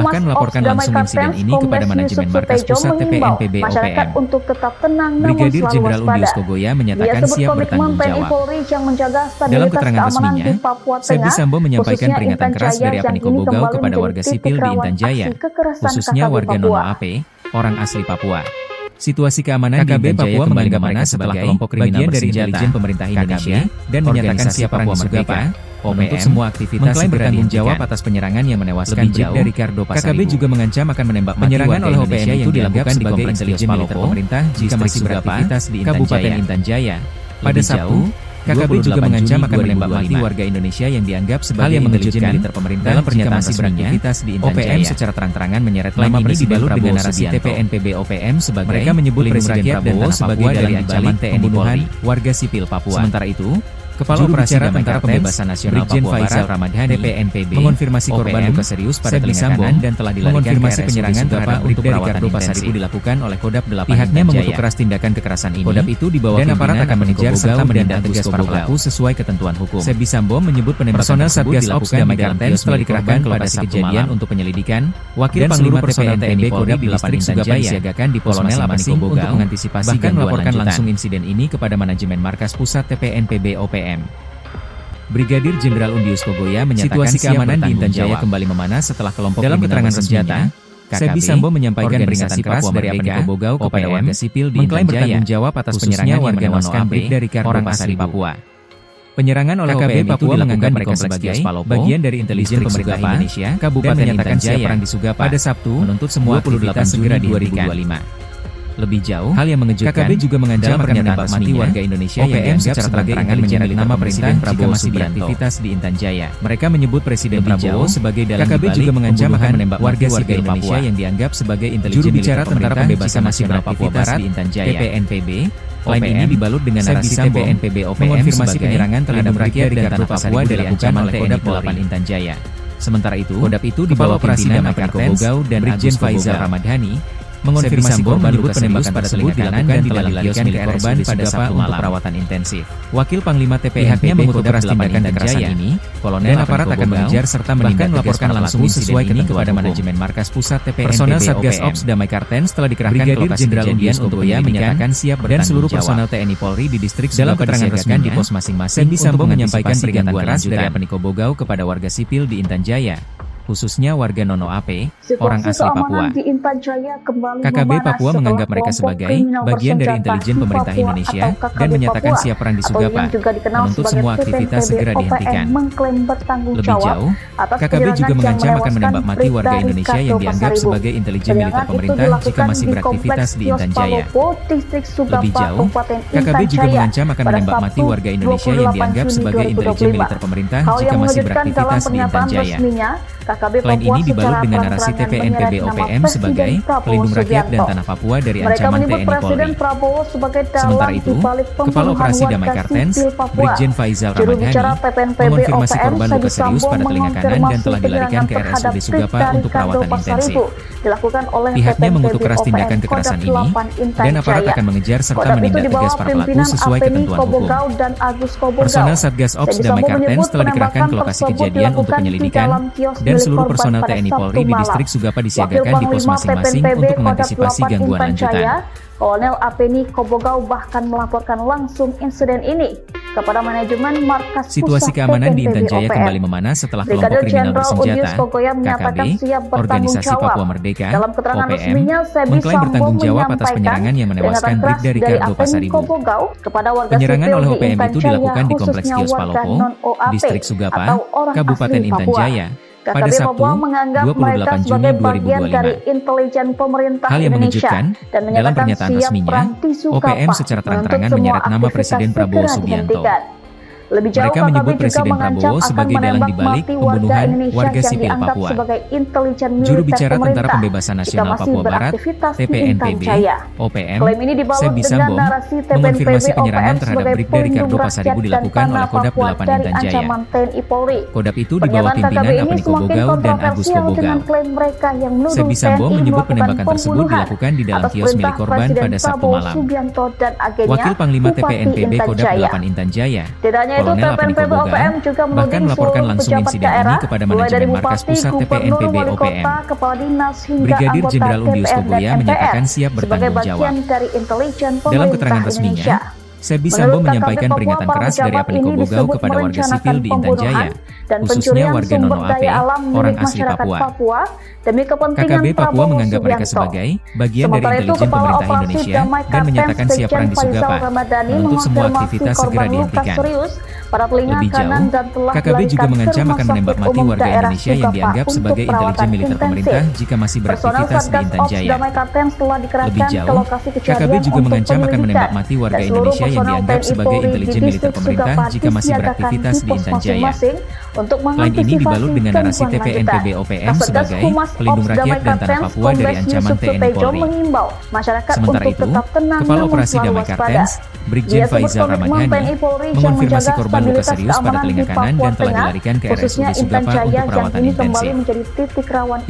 bahkan melaporkan langsung insiden ini kepada manajemen markas pusat TPNPB OPM. Brigadir Jenderal Undius Kogoya menyatakan siap bertanggung jawab. Dalam keterangan resminya, Sebi Sambo menyampaikan peringatan keras dari Apeniko Bogau kepada warga sipil di Intan Jaya, khususnya warga non-OAP, orang asli Papua. Situasi keamanan KKB Papua kembali memanas setelah kelompok kriminal dari intelijen pemerintah Indonesia dan menyatakan siap perang di Sugapa, menuntut semua aktivitas mengklaim bertanggung jawab atas penyerangan yang menewaskan Bribda Ricardo Pasaribu. KKB juga mengancam akan menembak mati penyerangan oleh OPM itu dilakukan sebagai intelijen militer pemerintah jika masih beraktivitas di Kabupaten Intan Jaya. Pada Sabtu, KKB juga mengancam akan menembak mati warga Indonesia yang dianggap sebagai intelijen militer pemerintah dalam pernyataan resminya. OPM secara terang-terangan menyeret nama Presiden Prabowo Subianto. TPNPB OPM sebagai mereka menyebut Presiden Prabowo sebagai dalang dibalik pembunuhan warga sipil Papua. Sementara itu, Kepala Operasi Tentara Pembebasan Nasional Papua Barat, Ramadhani, TPNPB, mengonfirmasi korban luka serius pada telinga kanan dan telah dilarikan ke RSUD penyerangan terhadap Bribda Ricardo Pasaribu dilakukan oleh Kodam 8 Pihaknya mengutuk keras tindakan kekerasan ini. Kodam itu dibawa dan aparat akan mengejar serta menindak tegas para pelaku sesuai ketentuan hukum. Sebi Sambo menyebut penembakan personel Satgas Ops Damai Kartens telah dikerahkan ke lokasi kejadian untuk penyelidikan. Wakil Panglima TPNPB Kodam 8 Intan Jaya disiagakan di pos masing-masing untuk mengantisipasi bahkan melaporkan langsung insiden ini kepada manajemen markas pusat TPNPB OPM. Brigadir Jenderal Undius Kogoya menyatakan Situasi keamanan di Intan Jaya kembali memanas setelah kelompok Dalam kriminal keterangan bersenjata, Sebi Sambo menyampaikan peringatan keras dari Apniko Bogau kepada warga sipil di Intan Jaya, bertanggung jawab atas penyerangan yang menewaskan Bribda Ricardo orang asli Papua. Penyerangan oleh OPM itu dilakukan di kompleks Kios Palopo, bagian dari intelijen pemerintah Indonesia, Kabupaten Intan Jaya, perang di Sugapa pada Sabtu, menuntut semua aktivitas segera dihentikan. Lebih jauh, hal yang mengejutkan, KKB juga mengancam akan menembak mati warga Indonesia yang dianggap sebagai intelijen milik nama Presiden Prabowo masih beraktivitas di Intan Jaya. Mereka menyebut Presiden Prabowo sebagai dalang KKB juga mengancam akan menembak warga sipil Indonesia yang dianggap sebagai intelijen bicara tentara pembebasan nasional Papua Barat di Intan Jaya, TPNPB. Klaim ini dibalut dengan narasi TPNPB OPM mengonfirmasi penyerangan terhadap rakyat dan tanah Papua dari ancaman oleh Kodam 8 Intan Jaya. Sementara itu, Kodam itu dibawa pimpinan Apniko Bogau dan Brigjen Faizal Ramadhani mengonfirmasi korban luka serius pada telinga kanan dan telah dilarikan ke korban pada Sabtu malam untuk perawatan intensif. Wakil Panglima TPNPB mengutuk keras tindakan kekerasan ini, Kolonel aparat akan mengejar serta menindak melaporkan langsung sesuai ini kepada manajemen markas pusat TPNPB. Personel Satgas Ops Damai Kartens telah dikerahkan ke lokasi kejadian untuk menyatakan siap bertanggung jawab. Dan seluruh personel TNI Polri di distrik dalam keterangan resminya di pos masing-masing Sebi Sambo menyampaikan peringatan keras dari Apniko Bogau kepada warga sipil di Intan Jaya, khususnya warga Nono AP, orang asli Papua. KKB Papua menganggap mereka sebagai bagian dari intelijen pemerintah Indonesia dan menyatakan siap perang di Sugapa, menuntut semua aktivitas segera dihentikan. Lebih jauh, KKB juga mengancam akan menembak mati warga Indonesia yang dianggap sebagai intelijen militer pemerintah jika masih beraktivitas di Intan Jaya. Lebih jauh, KKB juga mengancam akan menembak mati warga Indonesia yang dianggap sebagai intelijen militer pemerintah jika masih beraktivitas di Intan Jaya. Klaim ini dibalut dengan narasi TPNPB OPM sebagai pelindung rakyat dan tanah Papua dari ancaman TNI Polri. Sementara itu, Kepala Operasi Damai Kartens, Brigjen Faizal Ramadhani, mengonfirmasi korban luka serius pada telinga kanan dan telah dilarikan ke RSUD Sugapa untuk perawatan intensif. Pihaknya mengutuk keras tindakan kekerasan ini, dan aparat akan mengejar serta menindak tegas para pelaku sesuai ketentuan hukum. Personel Satgas Ops Damai Kartens telah dikerahkan ke lokasi kejadian untuk penyelidikan, dan seluruh personel TNI Polri di distrik Sugapa disiagakan di pos masing-masing untuk mengantisipasi gangguan lanjutan. Kolonel Apniko Bogau bahkan melaporkan langsung insiden ini kepada manajemen markas Situasi keamanan di Intan Jaya kembali memanas setelah kelompok kriminal bersenjata, KKB, Organisasi Papua Merdeka, OPM, mengklaim bertanggung jawab atas penyerangan yang menewaskan Bribda Ricardo Pasaribu. Penyerangan oleh OPM itu dilakukan di Kompleks Kios Palopo, Distrik Sugapa, Kabupaten Intan Jaya, pada Sabtu, 28 Juni 2025. Hal yang mengejutkan, dalam pernyataan resminya, OPM secara terang-terangan menyeret nama Presiden Prabowo Subianto. Mereka menyebut Presiden Prabowo sebagai dalang dibalik pembunuhan warga sipil Papua. Juru bicara Tentara Pembebasan Nasional Papua Barat, TPNPB, OPM, Sebi Sambo, mengonfirmasi penyerangan terhadap Bribda Ricardo Pasaribu dilakukan oleh Kodam 8 Intan Jaya. Kodam itu di bawah pimpinan Apniko Bogau dan Agus Kobogau. Sebi Sambo menyebut penembakan tersebut dilakukan di dalam kios milik korban pada Sabtu malam. Wakil Panglima TPNPB Kodam 8 Intan Jaya, Kolonel Apniko Bogau, bahkan melaporkan langsung insiden ini kepada manajemen markas pusat TPNPB OPM. Brigadir Jenderal Undius Kogoya menyatakan siap bertanggung jawab. Dalam keterangan resminya, Sebi Sambo menyampaikan peringatan keras dari Apniko Bogau kepada warga sipil di Intan Jaya, khususnya warga Nono AP, orang asli Papua. KKB Papua menganggap mereka sebagai bagian dari intelijen pemerintah Indonesia dan menyatakan siap perang di Sugapa, menuntut semua aktivitas segera dihentikan. Lebih jauh, KKB juga mengancam akan menembak mati warga Indonesia yang dianggap sebagai intelijen militer pemerintah jika masih beraktivitas di Intan Jaya. Lebih jauh, KKB juga mengancam akan menembak mati warga Indonesia yang dianggap sebagai intelijen militer pemerintah jika masih beraktivitas di Intan Jaya. Klaim ini dibalut dengan narasi TPNPB OPM sebagai pelindung rakyat dan tanah Papua dari ancaman TNI Polri. Sementara itu, Kepala Operasi Damai Kartens, Brigjen Faizal Ramadhani, mengonfirmasi korban luka serius pada telinga kanan dan telah dilarikan ke RSUD Sugapa untuk perawatan intensif.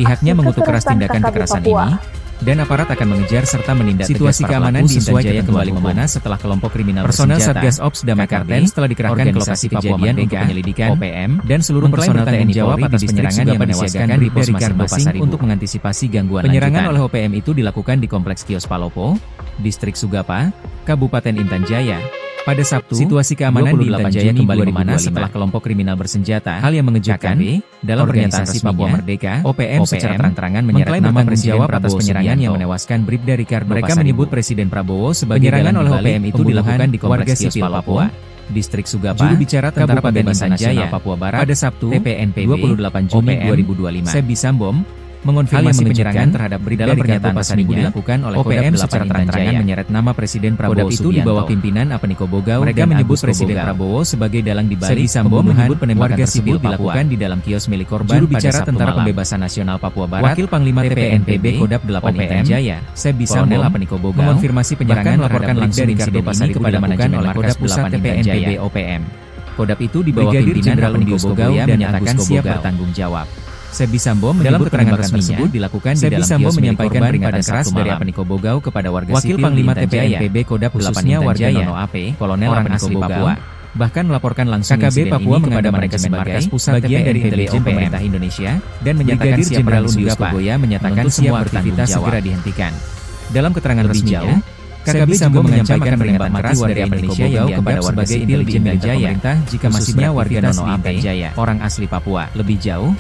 Pihaknya mengutuk keras tindakan kekerasan ini, dan aparat akan mengejar serta menindak situasi keamanan di Intan Jaya kembali memanas setelah kelompok kriminal personel Satgas Ops Damai Kartens telah dikerahkan ke lokasi kejadian untuk penyelidikan, OPM, dan seluruh personel TNI jawab atas penyerangan yang menewaskan Bribda Ricardo Pasaribu untuk mengantisipasi gangguan penyerangan oleh OPM itu dilakukan di Kompleks Kios Palopo, Distrik Sugapa, Kabupaten Intan Jaya, Pada Sabtu, situasi keamanan di Intan Jaya kembali memanas setelah kelompok kriminal bersenjata. Hal yang mengejutkan, dalam organisasi Papua Merdeka, OPM secara terang-terangan menyeret nama Presiden Prabowo penyerangan yang menewaskan Bribda Ricardo Pasaribu. Mereka menyebut Presiden Prabowo sebagai penyerangan oleh OPM itu dilakukan di Kompleks Sipil Papua, Distrik Sugapa, juru bicara Tentara Pembebasan Nasional Papua Barat pada Sabtu, TPNPB 28 Juni 2025. Sebi Sambom mengonfirmasi penyerangan terhadap Bribda Ricardo Pasaribu dilakukan oleh OPM secara terang-terangan menyeret nama Presiden Prabowo itu di bawah pimpinan Apeniko Bogau. Mereka menyebut Presiden Prabowo sebagai dalang di balik pembunuhan warga sipil dilakukan di dalam kios milik korban. Juru bicara Tentara Pembebasan Nasional Papua Barat, Wakil Panglima TPNPB Kodap 8 Intan Jaya, Sebi Sambom Apeniko Bogau, mengonfirmasi penyerangan melaporkan langsung insiden ini kepada manajemen Kodap 8 Intan Jaya OPM. Kodap itu di bawah pimpinan Apeniko Bogau dan menyatakan siap bertanggung jawab. Sebi Sambom dalam keterangan resminya dilakukan di dalam kios menyampaikan peringatan keras dari Apeniko Bogau kepada warga sipil Panglima TPNPB Kodap 8 warga Nono AP, Kolonel orang asli Papua. Bahkan melaporkan langsung KKB Papua kepada mereka sebagai bagian dari intelijen pemerintah Indonesia dan menyatakan siap Undius Kogoya menyatakan semua aktivitas segera dihentikan. Dalam keterangan resminya, KKB juga menyampaikan peringatan keras dari Apeniko Bogau kepada warga sipil di Intan Jaya jika masih warga Nono AP, orang asli Papua. Lebih jauh,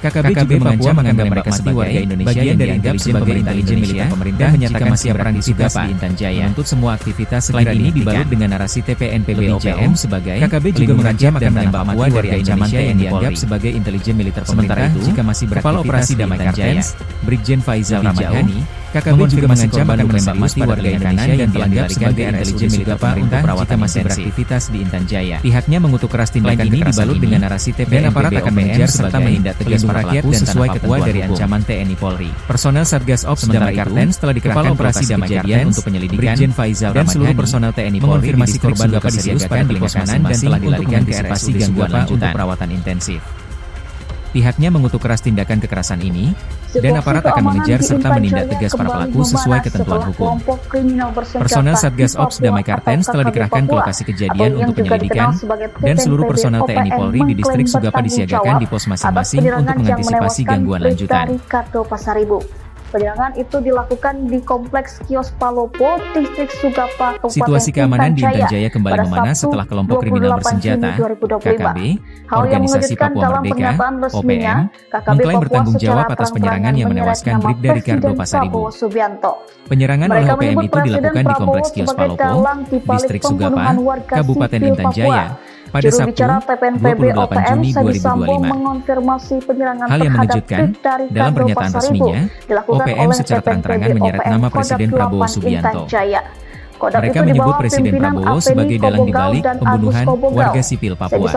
KKB juga menganggap mereka sebagai warga Indonesia yang dianggap sebagai intelijen militer pemerintah menyatakan siap perang di Sugapa, Intan Jaya. Menuntut semua aktivitas segera ini dibalut dengan narasi TPNPB OPM sebagai KKB juga mengancam akan menembak mati warga Indonesia yang dianggap sebagai intelijen militer pemerintah jika masih beraktivitas di Intan Jaya. Brigjen Faizal Ramadhani, KKB juga mengancam akan menembak mati warga Indonesia yang dianggap sebagai intelijen militer pemerintah jika masih beraktivitas di Intan Jaya. Pihaknya mengutuk keras tindakan ini dibalut dengan narasi TPNPB akan mengejar serta menindak tegas rakyat dan sesuai ketentuan dari ancaman TNI Polri. Personel Satgas Ops Damai Kartens telah dikerahkan operasi Damai Kartens untuk penyelidikan. Brigjen Faizal dan seluruh personel TNI Polri mengonfirmasi korban luka serius pada di pos kanan dan telah dilarikan ke RSUD Sugapa untuk perawatan intensif. Pihaknya mengutuk keras tindakan kekerasan ini, dan aparat akan mengejar serta menindak tegas para pelaku sesuai ketentuan hukum. Personel Satgas Ops Damai Kartens telah dikerahkan ke lokasi kejadian untuk penyelidikan, dan seluruh personel TNI Polri di distrik Sugapa disiagakan di pos masing-masing untuk mengantisipasi gangguan lanjutan. Penyerangan itu dilakukan di Kompleks Kios Palopo, Distrik Sugapa, Kabupaten Situasi keamanan di Intan Jaya kembali memanas setelah kelompok kriminal bersenjata, KKB, Organisasi Papua Merdeka, OPM, mengklaim bertanggung jawab atas penyerangan yang menewaskan Bribda Ricardo Pasaribu. Penyerangan oleh OPM itu dilakukan di Kompleks Kios Palopo, Distrik Sugapa, Kabupaten Intan Jaya, pada Sabtu, 28 Juni 2025. Hal yang mengejutkan, dalam pernyataan resminya, OPM secara terang-terangan menyeret nama Presiden Prabowo Subianto. Mereka menyebut Presiden Prabowo sebagai dalang dibalik pembunuhan warga sipil Papua.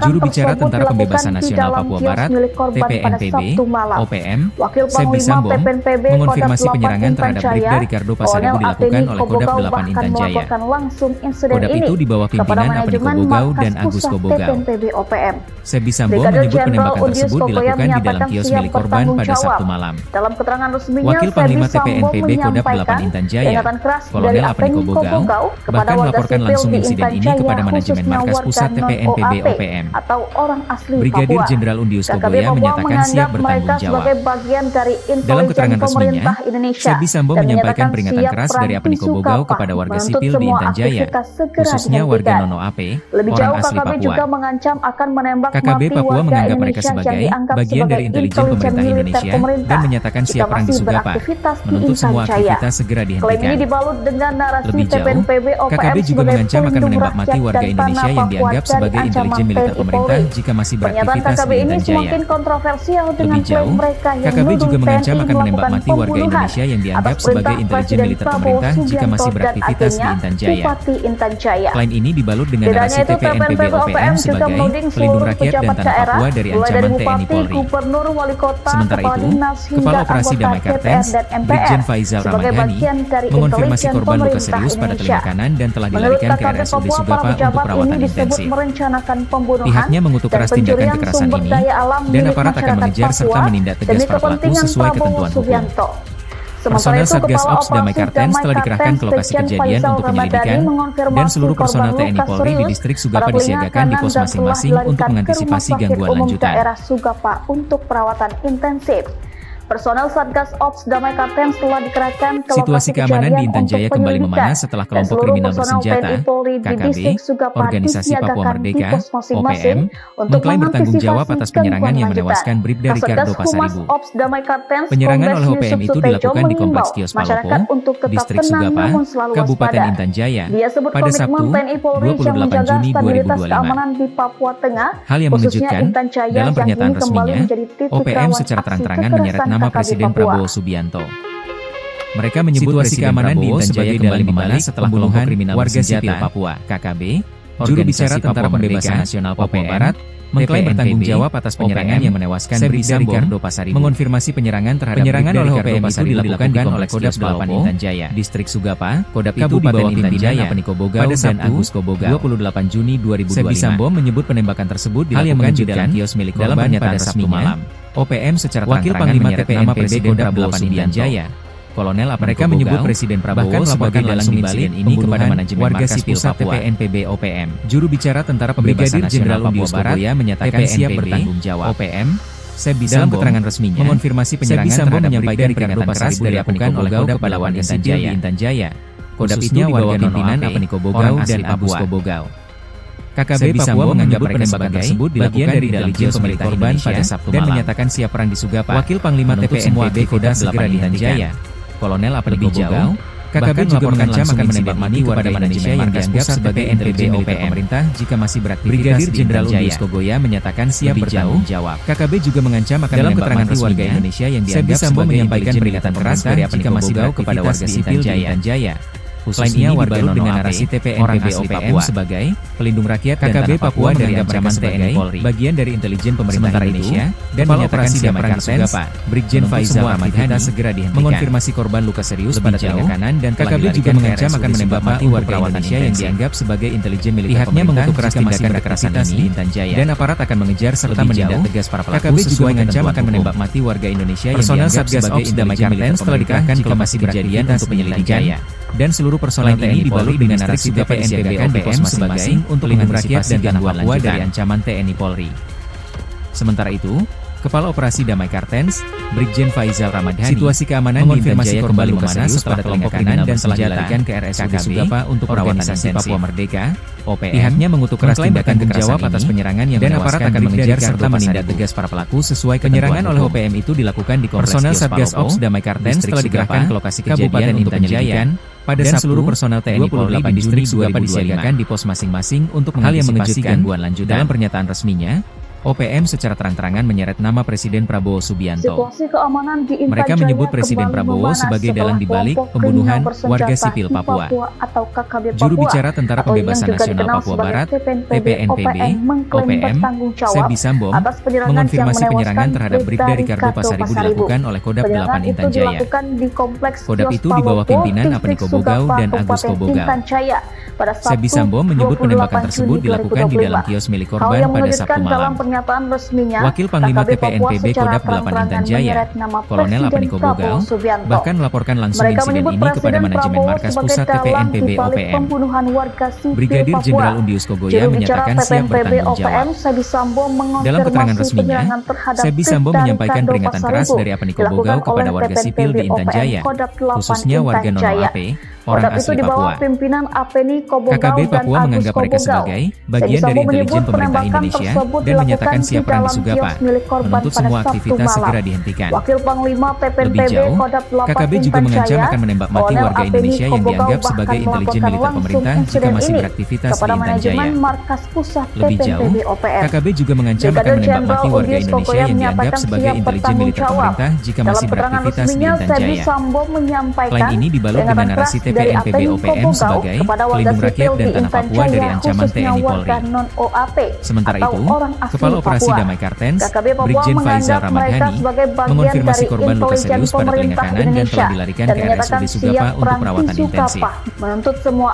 Juru bicara Tentara Pembebasan Nasional Papua Barat, TPNPB, OPM, Sebi Sambom, mengonfirmasi penyerangan terhadap Bribda Ricardo Pasaribu dilakukan oleh Kodap 8 Intan Jaya. Kodap itu di bawah pimpinan Apeniko Bogau dan Agus Kobogau. Sebi Sambom menyebut penembakan tersebut dilakukan di dalam kios milik korban pada Sabtu malam. Wakil Panglima TPNPB Kodap 8 Intan Jaya, Kolonel Apeniko Bogau, bahkan melaporkan langsung insiden ini kepada manajemen markas pusat TPNPB OPM. Brigadir Jenderal Undius Kogoya menyatakan siap bertanggung jawab. Dalam keterangan resminya, Sebi Sambom menyampaikan peringatan keras dari Apeniko Bogau kepada warga sipil di Intan Jaya, khususnya warga Nono AP, orang asli Papua. KKB Papua menganggap mereka sebagai bagian dari intelijen pemerintah Indonesia dan menyatakan siap perang di Sugapa, menuntut semua aktivitas segera dihentikan. Lebih jauh, KKB juga mengancam akan menembak mati warga Indonesia yang dianggap sebagai intelijen militer pemerintah jika masih beraktivitas di Intan Jaya. Lebih jauh, KKB juga mengancam akan menembak mati warga Indonesia yang dianggap sebagai intelijen militer pemerintah jika masih beraktivitas di Intan Jaya. Selain ini dibalut dengan narasi TPNPB OPM sebagai pelindung rakyat dan tanah Papua dari ancaman TNI Polri. Sementara itu, Kepala Operasi Damai Kartens, Brigjen Faizal Ramadhani, mengonfirmasi korban luka serius pada telinga kanan dan telah dilarikan ke RSUD Sugapa untuk perawatan intensif. Pihaknya mengutuk keras tindakan kekerasan ini, dan aparat akan mengejar serta menindak tegas para pelaku sesuai ketentuan hukum. Personel Satgas Ops Damai Kartens telah dikerahkan ke lokasi kejadian untuk penyelidikan, dan seluruh personel TNI Polri di distrik Sugapa disiagakan di pos masing-masing untuk mengantisipasi gangguan lanjutan. Personel Satgas Ops Damai Kartens telah dikerahkan ke Situasi lokasi keamanan di kejadian Intan untuk Jaya kembali penyelidikan. memanas setelah Dan kelompok seluruh kriminal personel bersenjata, TNI Polri di KKB, distrik Sugapa Organisasi Papua disiagakan di Merdeka, pos masing-masing OPM, untuk mengklaim bertanggung jawab mengantisipasi atas penyerangan yang gangguan menewaskan lanjutan. Bribda Kasatgas Ricardo Humas Pasaribu. Ops Damai Kartens Penyerangan Kombes oleh OPM Yusuf itu Sutejo dilakukan di Kompleks mengimbau Kios masyarakat Palopo, untuk tetap Distrik tenang Sugapa, namun selalu Kabupaten waspada. Intan Jaya, Dia sebut pada komitmen Sabtu, TNI Polri yang 28 menjaga Juni stabilitas 2025. keamanan di Papua Tengah, Hal yang khususnya mengejutkan, Intan Jaya dalam yang pernyataan kini kembali resminya, menjadi titik OPM rawan secara aksi terang-terangan menyeret kekerasan nama KKB Presiden Papua. Prabowo Subianto. Mereka menyebut situasi keamanan di Intan Jaya kembali memanas setelah kelompok kriminal warga sipil Papua, KKB, juru bicara Tentara Pembebasan Nasional Papua Barat, mengklaim bertanggung jawab atas penyerangan yang menewaskan Bribda Ricardo Pasaribu. Mengonfirmasi penyerangan terhadap Bribda Ricardo Pasaribu dilakukan oleh Kodam 8 Intan Jaya, Distrik Sugapa, Kodam itu di bawah pimpinan Apeniko Bogau dan Agus Kobogau. 28 Juni 2025. Sebi Sambo menyebut penembakan tersebut dilakukan di dalam kios milik korban pada Sabtu malam. OPM secara terang-terangan menyeret nama Presiden Prabowo Subianto. Kolonel mereka menyebut Presiden Prabowo sebagai dalang insiden ini kepada manajemen warga sipil Papua. TPNPB OPM. Juru bicara Tentara Pembebasan Nasional Papua Barat menyatakan siap bertanggung jawab. OPM Sebi Sambo dalam keterangan resminya mengonfirmasi penyerangan terhadap Bribda Ricardo Pasaribu dilakukan oleh Kodam Pelawan Intan Jaya. Khususnya warga pimpinan Apeniko Bogau dan Agus Kobogau. KKB Papua menganggap penembakan tersebut dilakukan dari intelijen pemerintah korban pada Sabtu malam dan menyatakan siap perang di Sugapa. Wakil Panglima TPNPB Kodam segera dihentikan. Kolonel Apeniko Bogau, KKB juga mengancam akan menembak mati warga Indonesia yang dianggap sebagai NPB OPM pemerintah jika masih beraktivitas. Brigadir Jenderal Undius Kogoya menyatakan siap bertanggung jawab. KKB juga mengancam akan dalam keterangan mati warga Indonesia yang dianggap sebagai menyampaikan peringatan keras dari Apeniko Bogau kepada warga sipil di Intan Jaya. Khususnya warga dengan narasi TPNPB OPM sebagai pelindung rakyat KKB Papua dari ancaman TNI Polri, bagian dari intelijen pemerintah Indonesia, dan menyatakan siap perang Sugapa. Brigjen Faizal Ramadhani segera dihentikan. Mengonfirmasi korban luka serius pada telinga kanan dan KKB juga mengancam akan menembak mati warga Indonesia yang dianggap sebagai intelijen militer pemerintah. Pihaknya mengutuk keras tindakan kekerasan ini di Intan Jaya dan aparat akan mengejar serta menindak tegas para pelaku. KKB juga mengancam akan menembak mati warga Indonesia yang dianggap sebagai intelijen militer telah dikerahkan jika masih kejadian untuk penyelidikan. Dan seluruh personel TNI dibalut dengan narasi TPNPB OPM masing-masing untuk melindungi rakyat dan tanah Papua dari ancaman TNI Polri. Sementara itu, Kepala Operasi Damai Kartens, Brigjen Faizal Ramadhani, situasi keamanan di Intan Jaya kembali memanas setelah kelompok kriminal dan telah dilarikan ke RSUD Sugapa untuk Organisasi Papua Merdeka, OPM. Pihaknya mengutuk keras tindakan kekerasan atas penyerangan yang dan aparat akan mengejar serta menindak tegas para pelaku sesuai penyerangan oleh OPM itu dilakukan di Kompleks Personel Satgas Ops Damai Kartens telah dikerahkan ke lokasi kejadian untuk penyelidikan. Pada Sabtu, seluruh personel TNI Polri di distrik Sugapa disiagakan di pos masing-masing untuk mengantisipasi gangguan lanjutan. Dalam pernyataan resminya, OPM secara terang-terangan menyeret nama Presiden Prabowo Subianto. Situasi keamanan di Intan Mereka Jaya menyebut Presiden Prabowo sebagai dalang dibalik pembunuhan warga sipil Papua. Atau KKB Papua, Juru bicara Tentara Pembebasan Nasional Papua Barat, TPNPB, OPM, Sebi Sambo, mengonfirmasi penyerangan terhadap Bribda Ricardo Pasaribu dilakukan oleh Kodam 8 Intan Jaya. Kodam itu di bawah pimpinan Apeniko Bogau dan Agus Kobogau. Sebi Sambo menyebut penembakan tersebut dilakukan di dalam kios milik korban pada Sabtu malam. Wakil Panglima TPNPB Kodam 8 Intan Jaya, Kolonel Apeniko Bogau, bahkan melaporkan langsung insiden ini kepada manajemen markas pusat TPNPB OPM. Brigadir Jenderal Undius Kogoya menyatakan siap bertanggung jawab. Dalam keterangan resminya, Sebi Sambo menyampaikan peringatan keras dari Apeniko Bogau kepada warga sipil di Intan Jaya, khususnya warga non-OAP, orang asli Papua. KKB Papua menganggap mereka sebagai bagian dari intelijen pemerintah Indonesia dan menyatakan siap perang di Sugapa, menuntut semua aktivitas segera dihentikan. Lebih jauh, KKB juga mengancam akan menembak mati warga Indonesia yang dianggap sebagai intelijen militer pemerintah jika masih beraktivitas di Intan Jaya. Lebih jauh, KKB juga mengancam akan menembak mati warga Indonesia yang dianggap sebagai intelijen militer pemerintah jika masih beraktivitas di Intan Jaya. Klaim ini dibalut dengan narasi TPNPB OPM sebagai pelindung rakyat dan tanah Papua dari ancaman TNI Polri. Sementara itu, Kepala Operasi Damai Kartens, Brigjen Faizal Ramadhani, mengonfirmasi korban luka serius pada telinga kanan dan telah dilarikan ke RSUD Sugapa untuk perawatan intensif.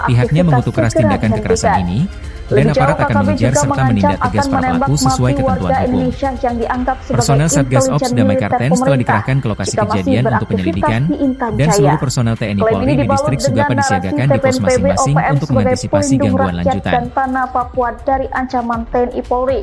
Pihaknya mengutuk keras tindakan kekerasan ini, dan aparat akan mengejar serta menindak tegas para pelaku sesuai ketentuan hukum. Personel Satgas Ops Damai Kartens telah dikerahkan ke lokasi kejadian untuk penyelidikan, dan seluruh personel TNI Polri di distrik Sugapa disiagakan di pos masing-masing untuk mengantisipasi gangguan lanjutan. Dan tanah Papua dari ancaman TNI Polri.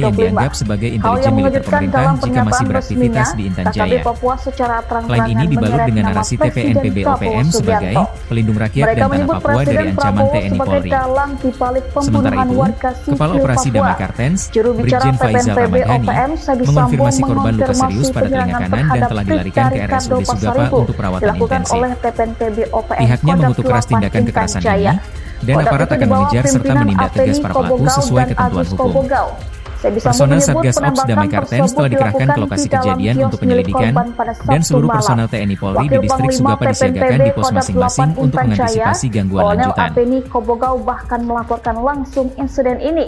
yang 2025. dianggap sebagai Hal intelijen yang militer mengejutkan pemerintah dalam jika masih pernyataan beraktivitas resminya, di Intan KKB Jaya. Papua secara Klaim terang-terangan ini dibalut menyeret dengan nama narasi Presiden TPNPB Prabowo OPM sebagai Subianto. pelindung rakyat Mereka dan tanah menyebut Papua dari Presiden ancaman Prabowo TNI sebagai Polri. dalang dibalik Sementara pembunuhan itu, warga sipil Kepala Operasi Papua. Damai Kartens, Juru bicara Brigjen Faizal PPNPB Ramadhani, OPM Sabi Sambo mengonfirmasi korban luka serius mengonfirmasi pada telinga penyerangan kanan dan terhadap telah dilarikan ke Bribda RSUD Ricardo Sugapa Pasaribu untuk perawatan dilakukan intensif. oleh PPNPB OPM Pihaknya Kodam mengutuk keras 8 tindakan Intan kekerasan Jaya. ini, dan Kodam aparat itu akan dibawa mengejar serta pimpinan menindak tegas Apeni para pelaku Kobogau sesuai dan ketentuan Agus hukum. Kobogau. Sabi Sambo Personel menyebut Satgas Ops penembakan Damai Kartens tersebut telah dikerahkan ke dilakukan lokasi di dalam kejadian kios untuk milik penyelidikan, korban pada dan Sabtu seluruh malam. personel TNI Polri di Wakil distrik Panglima Sugapa disiagakan di pos Kodam masing-masing 8 untuk Intan Jaya, mengantisipasi gangguan Kolonel lanjutan. Apeni Kobogau bahkan melaporkan langsung insiden ini.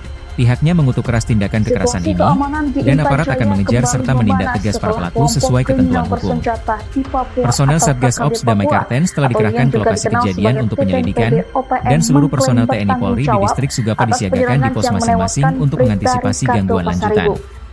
Pihaknya mengutuk keras tindakan kekerasan ini, dan aparat akan mengejar serta menindak tegas para pelaku sesuai ketentuan hukum. Personel Satgas Ops Damai Kartens telah dikerahkan ke lokasi kejadian untuk penyelidikan, dan seluruh personel TNI Polri di distrik Sugapa disiagakan di pos masing-masing untuk mengantisipasi gangguan lanjutan.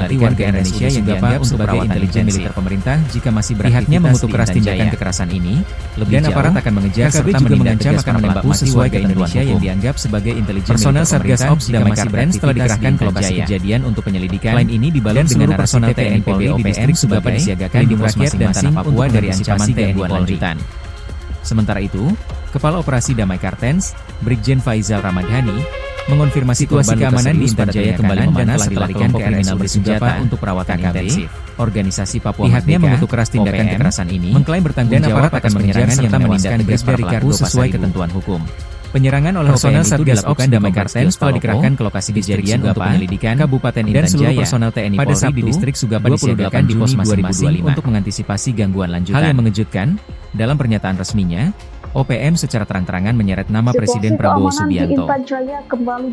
dilarikan ke Indonesia yang dianggap sebagai intelijen militer pemerintah jika masih beraktivitas mengutuk keras tindakan kekerasan ini. Dan aparat akan mengejar serta mengancam akan menembak sesuai Indonesia yang dianggap sebagai intelijen personel Satgas Ops Damai Karben setelah dikerahkan ke lokasi kejadian untuk penyelidikan. Selain ini dibalut dengan personel TNI Polri di distrik Sugapa disiagakan di rakyat dan tanah Papua dari ancaman TNI berlanjutan. Sementara itu, Kepala Operasi Damai Kartens, Brigjen Faizal Ramadhani, mengonfirmasi situasi keamanan di Intan Jaya kembali memanas setelah kelompok kriminal bersenjata untuk perawatan intensif. Organisasi Papua Merdeka mengutuk keras tindakan kekerasan ini, mengklaim bertanggung jawab akan penyerangan serta menindak tegas para pelaku sesuai ketentuan hukum. Penyerangan oleh personel Satgas Ops Damai Kartens telah dikerahkan ke lokasi kejadian untuk penyelidikan Kabupaten Intan Jaya personel TNI Polri di distrik Sugapa disiagakan di pos masing-masing untuk mengantisipasi gangguan lanjutan. Hal yang mengejutkan, dalam pernyataan resminya, OPM secara terang-terangan menyeret nama Presiden Prabowo Subianto.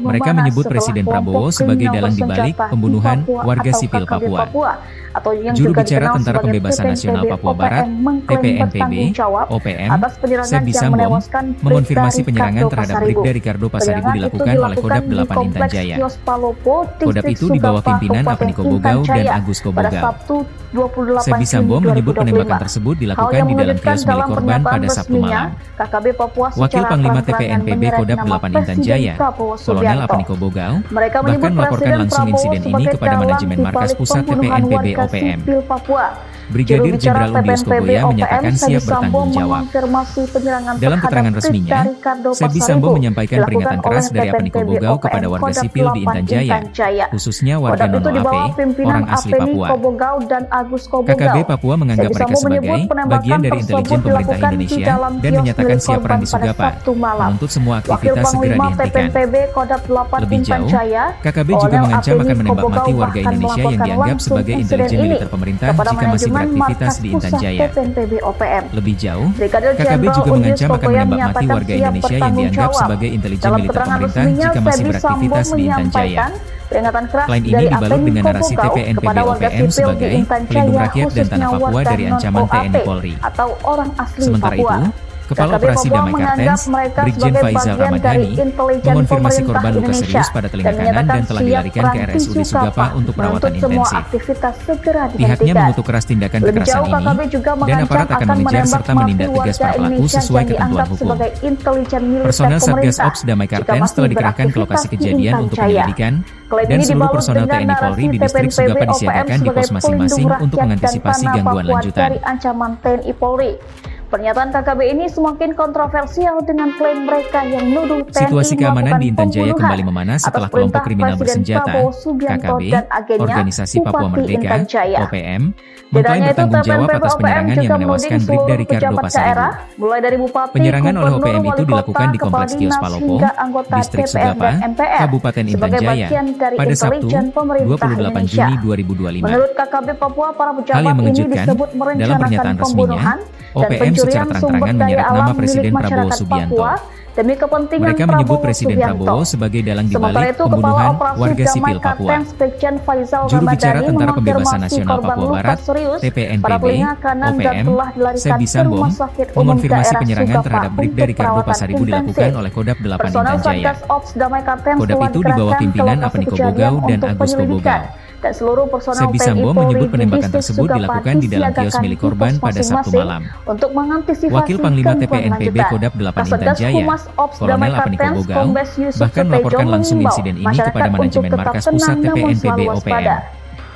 Mereka menyebut Presiden Prabowo sebagai dalang dibalik pembunuhan warga sipil Papua. Juru bicara Tentara Pembebasan Nasional Papua Barat, TPNPB, OPM, Sebi Sambom, mengonfirmasi penyerangan terhadap Brigda Ricardo Pasaribu dilakukan oleh Kodap 8 Intan Jaya. Kodap itu di bawah pimpinan Apniko Bogau dan Agus Kobogau. Sebi Sambom menyebut penembakan tersebut dilakukan di dalam kios milik korban pada Sabtu malam. Wakil Panglima TPNPB Kodap 8 Intan Jaya, Kolonel Apniko Bogau, bahkan melaporkan langsung insiden ini kepada manajemen markas pusat TPNPB OPM. Brigadir Jenderal Undius Kogoya menyatakan siap bertanggung jawab. Dalam keterangan resminya, Sebi Sambo menyampaikan peringatan keras dari Apniko Bogau kepada warga sipil di Intan Jaya, khususnya warga non-AP, orang asli Papua. KKB Papua menganggap mereka sebagai bagian dari intelijen pemerintah Indonesia dan menyatakan siap perang di Sugapa, menuntut semua aktivitas segera dihentikan. Lebih jauh, KKB juga mengancam akan menembak mati warga Indonesia yang dianggap sebagai intelijen militer pemerintah jika masih beraktivitas di Intan Jaya. Lebih jauh, KKB juga mengancam akan menembak mati warga Indonesia yang dianggap sebagai intelijen militer pemerintah jika masih beraktivitas di Intan Jaya. Klaim ini dibalut dengan narasi TPNPB OPM sebagai pelindung rakyat dan tanah Papua dari ancaman TNI Polri. Sementara itu, Kepala Operasi Damai Kartens, Brigjen Faizal Ramadhani, mengonfirmasi korban luka serius pada telinga kanan dan telah dilarikan ke RSUD Sugapa untuk perawatan intensif. Pihaknya mengutuk keras tindakan kekerasan ini, dan aparat akan mengejar serta menindak tegas para pelaku sesuai ketentuan hukum. Personel Satgas Ops Damai Kartens telah dikerahkan ke lokasi kejadian untuk penyelidikan, dan seluruh personel TNI Polri di distrik Sugapa disiagakan di pos masing-masing untuk mengantisipasi gangguan lanjutan. Pernyataan KKB ini semakin kontroversial dengan klaim mereka yang menuduh TNI situasi keamanan di Intan Jaya kembali memanas setelah kelompok kriminal Presiden bersenjata, Prabowo Subianto KKB, dan agennya, Organisasi Papua Bupati Merdeka, Intan Jaya. OPM, mengklaim bertanggung jawab atas penyerangan yang menewaskan Brigda Ricardo Pasaribu. Mulai dari Bupati, Penyerangan oleh Gubernur, OPM itu Wali dilakukan Kota, di Kompleks Kepala Kios Dinas, Palopo, hingga anggota Distrik DPR Sugapa, dan MPR, Kabupaten Intan sebagai Jaya, bagian dari pada Sabtu, intelijen pemerintah 28 Indonesia. Juni 2025. Menurut KKB Papua, para Hal pejabat yang ini mengejutkan, disebut dalam merencanakan pernyataan resminya, pembunuhan dan OPM pencurian secara sumber terang-terangan daya menyeret alam nama milik Presiden Prabowo masyarakat Subianto. Papua demi kepentingan Mereka menyebut Prabowo Presiden Subianto. Prabowo sebagai dalang Sementara dibalik itu, Kepala pembunuhan Operasi warga Damai sipil Papua. Kartens Brigjen Faizal Juru bicara Ramadhani Tentara Pembebasan mengonfirmasi Nasional korban Papua luka Barat, serius TPNPB, pada telinga kanan dan OPM, telah dilarikan Sebi ke Sambom, Rumah Sakit Umum mengonfirmasi Daerah penyerangan Sugapa terhadap Brigda untuk Ricardo perawatan Pasaribu dilakukan intensif. oleh Kodap 8 Personel Intan Jaya. Satgas Ops Damai Kartens Kodap telah itu di bawah dikerahkan ke pimpinan lokasi Apniko kejadian Bogau dan untuk Agus penyelidikan. Kobogau. Dan seluruh personel Sebi TNI Sambom Polri menyebut di penembakan distrik tersebut Sugapa dilakukan di dalam kios disiagakan milik di korban pos pada Sabtu masing-masing malam. untuk mengantisipasi Wakil Panglima gangguan TPNPB lanjutan. Kodap 8 Intan Kasatgas Jaya, Humas Ops Damai Kolonel Apniko Kartens Bogau, Kombes Yusuf bahkan Sutejo melaporkan langsung mengimbau insiden ini masyarakat kepada untuk manajemen tetap markas tenang pusat namun TPNPB selalu OPM. waspada.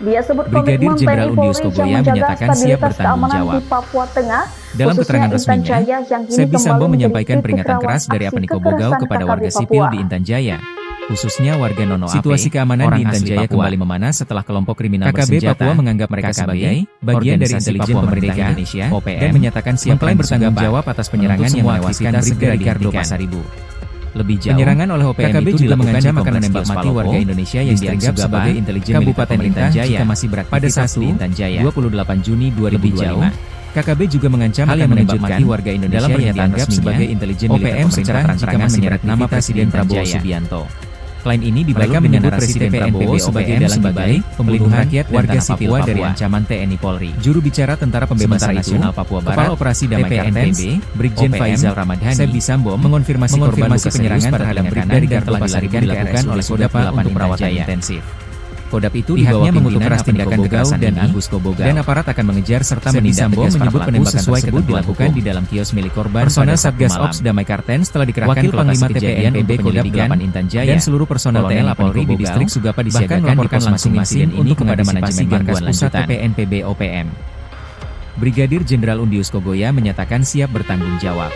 Dia sebut Brigadir komitmen Jenderal TNI Undius Polri Kogoya yang menjaga menyatakan siap stabilitas bertanggung keamanan jawab. di Papua Tengah, Dalam keterangan khususnya Intan resminya, Jaya yang kini Sebi kembali Sambo menjadi menyampaikan titik peringatan rawan keras dari aksi Apniko Bogau kekerasan kepada KKB warga Papua. sipil di Intan Jaya, khususnya warga non-AP. Situasi keamanan di Intan Jaya kembali memanas setelah kelompok kriminal bersenjata Papua menganggap mereka sebagai bagian dari intelijen pemerintah Indonesia dan menyatakan siap bertanggung jawab atas penyerangan yang menewaskan Brigda Ricardo Pasaribu. Lebih jauh, penyerangan oleh OPM KKB itu juga mengancam akan menembak mati warga Indonesia yang dianggap sebagai intelijen Kabupaten Intan Jaya jika masih beraktivitas di Intan Jaya 28 Juni 2025. KKB juga mengancam hal yang menembak mati warga Indonesia yang dianggap sebagai intelijen OPM secara terang-terangan menyeret nama Presiden Prabowo Subianto. Klaim ini dibalut dengan narasi Prabowo sebagai dalang dibalik pembunuhan rakyat warga sipil dari ancaman TNI Polri. Juru bicara Tentara Pembebasan Nasional Papua Barat, Kepala Operasi Damai Kartens, Brigjen Faizal Ramadhani, Sebi Sambom mengonfirmasi penyerangan terhadap Brigda Ricardo Pasaribu dilakukan oleh Kodap 8 untuk perawatan intensif. Kodap itu pihaknya mengutuk keras tindakan kekerasan dan Agus Kobogau, dan aparat akan mengejar serta menindak tegas menyebut penembakan tersebut dilakukan di dalam kios milik korban. Personel Satgas Ops Damai Kartens telah dikerahkan ke lokasi kejadian untuk penyelidikan, dan seluruh personel TNI Polri di distrik Sugapa disiagakan di pos masing-masing untuk kepada manajemen markas pusat TPNPB OPM. Brigadir Jenderal Undius Kogoya menyatakan siap bertanggung jawab.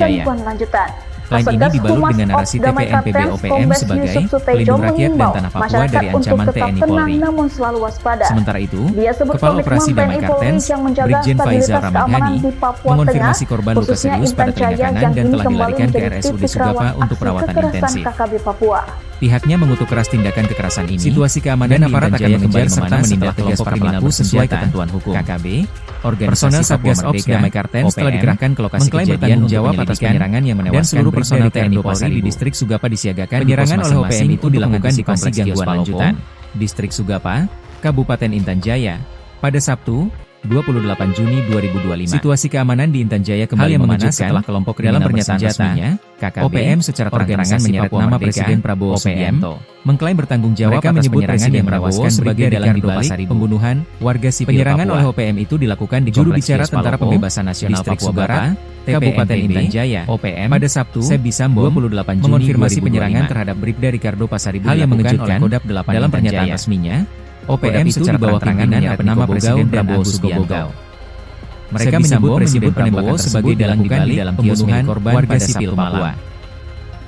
Jaya. gangguan lanjutan. Klaim ini dibalut dengan narasi TPNPB OPM sebagai pelindung rakyat dan tanah Papua dari ancaman TNI Polri. Namun selalu waspada. Sementara itu, Kepala Kepala Operasi Damai Kartens, Brigjen Faizal Ramadhani, mengonfirmasi korban luka serius pada telinga kanan dan telah dilarikan ke RSUD Sugapa untuk perawatan intensif. Pihaknya mengutuk keras tindakan kekerasan ini. Situasi keamanan aparat akan mengejar serta menindak tegas para pelaku sesuai ketentuan hukum. KKB, personel Satgas Ops Damai Kartens telah dikerahkan ke lokasi kejadian untuk jawab atas penyerangan yang menewaskan dan seluruh personel TNI Polri di distrik Sugapa disiagakan. Penyerangan oleh OPM itu dilakukan di kompleks gangguan lanjutan, distrik Sugapa, Kabupaten Intan Jaya, pada Sabtu, 28 Juni 2025. Situasi keamanan di Intan Jaya kembali memanas setelah kelompok kriminal bersenjata KKB OPM secara terang-terangan menyeret nama Presiden Prabowo Subianto, mengklaim bertanggung jawab atas penyerangan yang menewaskan sebagai dalang dibalik pembunuhan warga sipil. Penyerangan oleh OPM itu dilakukan di Juru Bicara Tentara Pembebasan Nasional Papua Barat, Kabupaten Intan Jaya, OPM, pada Sabtu, Sebi Sambo, 28 Juni mengonfirmasi penyerangan terhadap Bribda Ricardo Pasaribu. Hal yang mengejutkan oleh Kodap 8 dalam pernyataan resminya, OPM itu di bawah pimpinan nama Presiden Prabowo Subianto. Mereka menyebut Presiden Prabowo sebagai dalang dibalik dalam pembunuhan warga sipil Papua.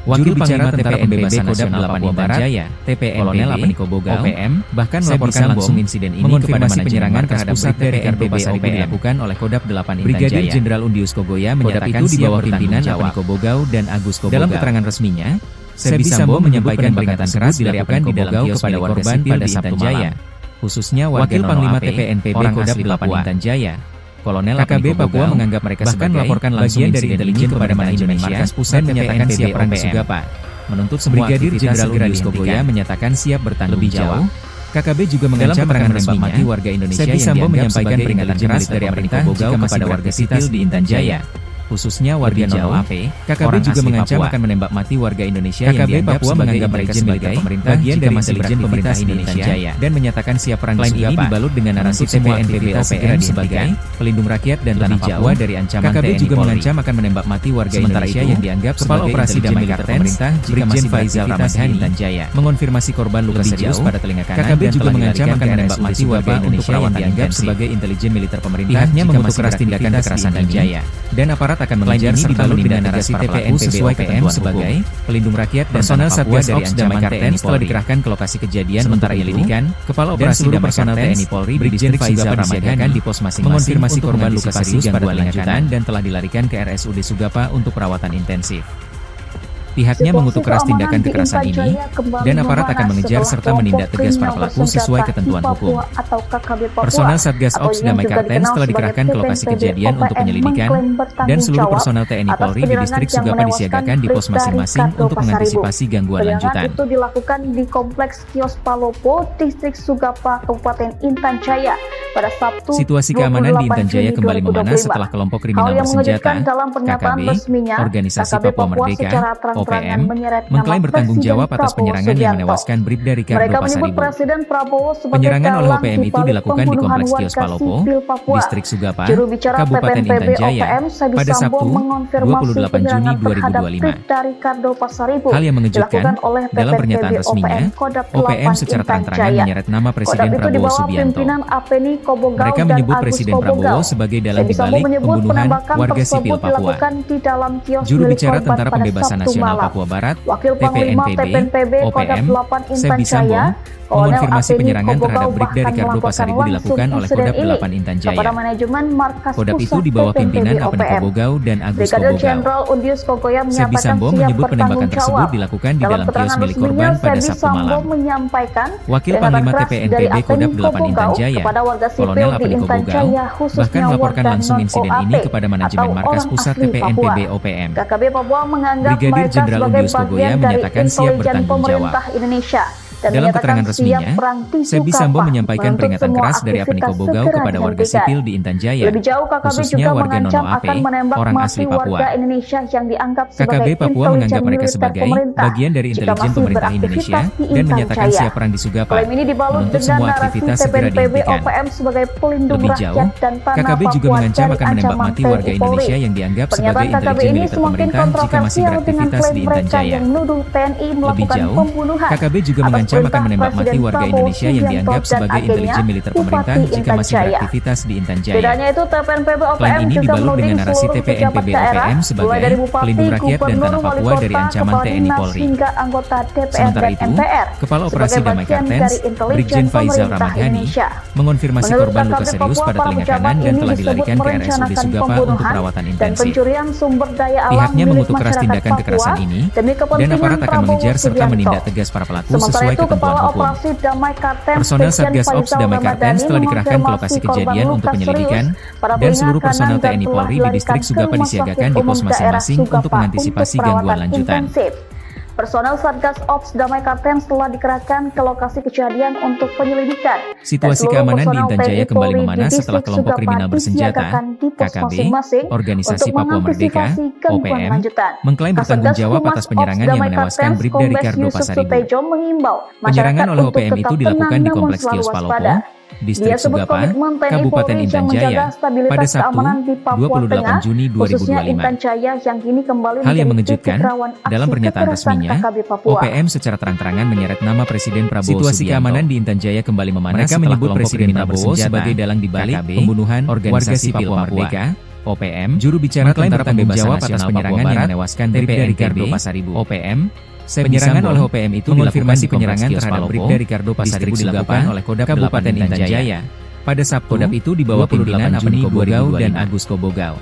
Wakil Bicara Tentara Pembebasan Nasional Papua Barat, Kolonel Apeniko Bogau, OPM, bahkan melaporkan langsung insiden ini kepada penyerangan terhadap Bribda Ricardo Pasaribu dilakukan oleh Kodap 8 Intan Jaya. Brigadir Jenderal Undius Kogoya menyatakan itu di bawah pimpinan Apeniko Bogau dan Agus Koboga. Dalam keterangan resminya, Sebi Sambo menyampaikan peringatan keras dilakukan di dalam kios pada korban pada Sabtu malam, khususnya warga Panglima TPNPB Kodap 8 Intan Jaya. Kolonel KKB Papua menganggap mereka bahkan melaporkan langsung bagian dari intelijen kepada manajemen markas pusat menyatakan siap perang ke Sugapa. Menuntut semua Brigadir Jenderal Undius Kogoya menyatakan siap bertanggung jawab. KKB juga mengancam akan menembak mati warga Indonesia yang dianggap sebagai peringatan keras dari Apeniko Bogau kepada warga sipil di Intan Jaya, khususnya warga non-AP. KKB juga mengancam akan menembak mati warga Indonesia yang dianggap menganggap mereka sebagai bagian dari intelijen pemerintah Indonesia dan menyatakan siap perang di Sugapa. Ini dibalut dengan narasi TPNPB OPM sebagai pelindung rakyat dan tanah Papua dari ancaman TNI. KKB juga mengancam akan menembak mati warga Indonesia yang dianggap sebagai operasi damai pemerintah jika masih beraktivitas di Intan Jaya. Mengonfirmasi korban luka serius pada telinga kanan. KKB juga mengancam akan menembak mati warga Indonesia yang dianggap sebagai intelijen militer pemerintah. Pihaknya mengutuk keras tindakan kekerasan di Jaya dan aparat akan mengejar serta menindak narasi TPNPB sesuai ketentuan sebagai pelindung rakyat dan personel Satgas Ops Damai Kartens telah dikerahkan ke lokasi kejadian untuk penyelidikan. Kepala Operasi Damai Kartens TNI Polri Brigjen Faizal Ramadhani di pos masing-masing mengonfirmasi korban luka serius pada telinga kanan dan telah dilarikan ke RSUD Sugapa untuk perawatan intensif. Pihaknya mengutuk keras tindakan kekerasan ini, dan aparat akan mengejar serta menindak tegas para pelaku sesuai ketentuan hukum. Personel Satgas Ops Damai Kartens telah dikerahkan ke lokasi kejadian untuk penyelidikan, dan seluruh personel TNI Polri di distrik Sugapa disiagakan di pos masing-masing untuk mengantisipasi gangguan lanjutan. Itu dilakukan di Kompleks Kios Palopo, distrik Sugapa, Kabupaten Intan Jaya pada Sabtu. Situasi keamanan di Intan Jaya kembali memanas setelah kelompok kriminal bersenjata KKB, Organisasi Papua Merdeka, OPM, mengklaim bertanggung jawab atas penyerangan yang menewaskan Bribda Ricardo Pasaribu. Penyerangan oleh OPM itu dilakukan di Kompleks Kios Palopo, distrik Sugapa, Kabupaten Intan Jaya, pada Sabtu, 28 Juni 2025. Hal yang mengejutkan, dalam pernyataan resminya, OPM secara terang-terangan menyeret nama Presiden Prabowo Subianto. Mereka menyebut Presiden Prabowo sebagai dalang dibalik pembunuhan warga sipil Papua. Juru Bicara Tentara Pembebasan Nasional Papua Barat, TPNPB, OPM, Sebi Sambo, mengonfirmasi penyerangan terhadap Bribda Ricardo Pasaribu dilakukan oleh Kodap 8 Intan Jaya. Kodap itu di bawah pimpinan Apeniko Bogau dan Agus Koboga. Sebi Sambo menyebut penembakan tersebut dilakukan di dalam kios milik korban pada Sabtu malam. Wakil Panglima TPNPB Kodap 8 Intan Jaya, Kolonel Apeniko Bogau, bahkan melaporkan langsung insiden ini kepada manajemen markas pusat TPNPB OPM. Brigadir Jenderal Undius Kogoya menyatakan siap bertanggung jawab. Dalam keterangan resminya, Sebi Sambo menyampaikan peringatan keras dari Apeniko Bogau kepada warga sipil di Intan Jaya, khususnya warga non-AP, orang asli Papua. KKB Papua menganggap mereka sebagai bagian dari intelijen pemerintah Indonesia dan menyatakan siap perang di Sugapa, menuntut semua aktivitas segera dihentikan. Lebih jauh, KKB juga mengancam akan menembak mati warga Indonesia yang dianggap sebagai intelijen militer pemerintah jika masih beraktivitas di Intan Jaya. Lebih jauh, KKB juga mengancam akan menembak mati warga Indonesia yang dianggap sebagai intelijen militer pemerintah jika masih beraktivitas di Intan Jaya. Klaim ini dibalut dengan narasi TPNPB OPM sebagai pelindung rakyat dan tanah Papua dari ancaman TNI Polri. Sementara itu, Kepala Operasi Damai Kartens, Brigjen Faizal Ramadhani, mengonfirmasi korban luka serius pada telinga kanan dan telah dilarikan ke RSUD Sugapa untuk perawatan intensif. Pihaknya mengutuk keras tindakan kekerasan ini, dan aparat akan mengejar serta menindak tegas para pelaku sesuai ketentuan hukum. Personel Satgas Ops Damai Kartens telah dikerahkan ke lokasi kejadian untuk penyelidikan, dan seluruh personel TNI Polri di distrik Sugapa disiagakan di pos masing-masing untuk mengantisipasi gangguan lanjutan. Personel Satgas Ops Damai Kartens telah dikerahkan ke lokasi kejadian untuk penyelidikan. Situasi keamanan di Intan Jaya kembali memanas setelah kelompok kriminal bersenjata, KKB, Organisasi Papua Merdeka, OPM, mengklaim bertanggung jawab atas penyerangan yang menewaskan Bribda Ricardo Pasaribu. Penyerangan oleh OPM itu dilakukan di Kompleks Kios Palopo, Distrik Sugapa, Kabupaten Intan Jaya, pada Sabtu, 28 Juni 2025. Hal yang mengejutkan, dalam pernyataan resminya, OPM secara terang-terangan menyeret nama Presiden Prabowo Subianto. Situasi keamanan di Intan Jaya kembali memanas setelah kelompok Presiden Prabowo sebagai dalang dibalik pembunuhan Organisasi Papua Merdeka, OPM, juru bicara tentara pembebasan nasional penyerangan yang menewaskan Bribda Ricardo Pasaribu. OPM, penyerangan oleh OPM itu mengonfirmasi penyerangan terhadap Bribda Ricardo Pasaribu dilakukan oleh Kodam Kabupaten Intan Jaya. Pada Sabtu, Kodam itu di bawah pimpinan Apeni Kobogau dan Agus Kobogau.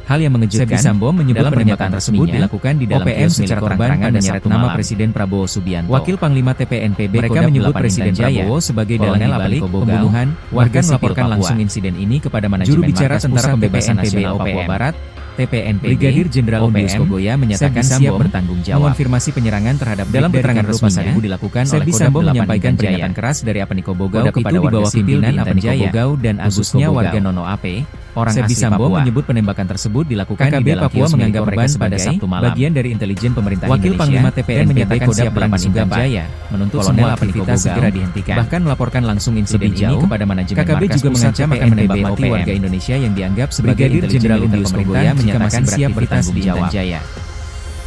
Hal yang mengejutkan, Sambo menyebut pernyataan tersebut dilakukan di dalam OPM secara terang-terangan menyeret nama Presiden Prabowo Subianto. Wakil Panglima TPNPB mereka menyebut Presiden Prabowo sebagai dalang dibalik pembunuhan warga melaporkan langsung insiden ini kepada manajemen juru bicara tentara pembebasan nasional Papua Barat, TPNPB, Brigadir Jenderal Undius Kogoya menyatakan siap bertanggung jawab. Mengonfirmasi penyerangan terhadap dalam keterangan resminya dilakukan oleh Kodam menyampaikan pernyataan keras dari Apeni Kobogau kepada warga pimpinan Apeni Kobogau dan Agusnya warga Nono AP. Orang asli Papua menyebut penembakan tersebut dilakukan di dalam Papua menganggap mereka sebagai bagian dari intelijen pemerintah Indonesia. Wakil Panglima TPN menyatakan siap bertanggung jawab, menuntut semua aktivitas segera dihentikan. Bahkan melaporkan langsung insiden ini kepada manajemen KKB juga mengancam akan menembak mati warga Indonesia yang dianggap sebagai Jenderal Undius Kogoya menyatakan siap bertanggung jawab.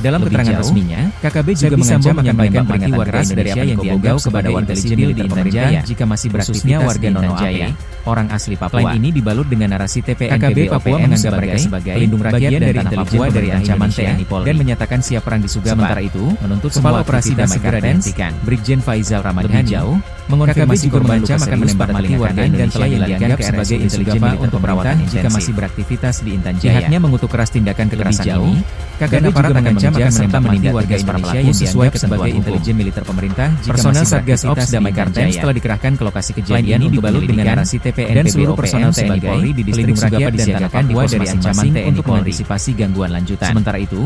Dalam keterangan resminya, KKB juga mengancam akan menembak mati warga Indonesia yang dianggap kepada warga sipil di Intan Jaya jika masih beraktivitas warga Nono Jaya, orang asli Papua. Klaim ini dibalut dengan narasi TPNPB Papua menganggap mereka sebagai pelindung rakyat dari intelijen Papua dari ancaman TNI Polri dan menyatakan siap perang di Sugapa. Sementara itu, menuntut Kepala Operasi Damai Kartens, Brigjen Faizal Ramadhani, mengonfirmasi juga mengancam akan menembak mati warga Indonesia yang dianggap sebagai intelijen untuk perawatan jika masih beraktivitas di Intan Jaya. Pihaknya mengutuk keras tindakan kekerasan ini. KKB juga mengancam akan menembak mati warga Indonesia yang dianggap sebagai intelijen militer pemerintah jika personel Satgas Ops Damai Kartens telah dikerahkan ke lokasi kejadian ini dibalut dengan narasi TPNPB dan seluruh personel TNI Polri di Distrik Sugapa disiagakan di pos dari ancaman TNI untuk mengantisipasi gangguan lanjutan. Sementara itu,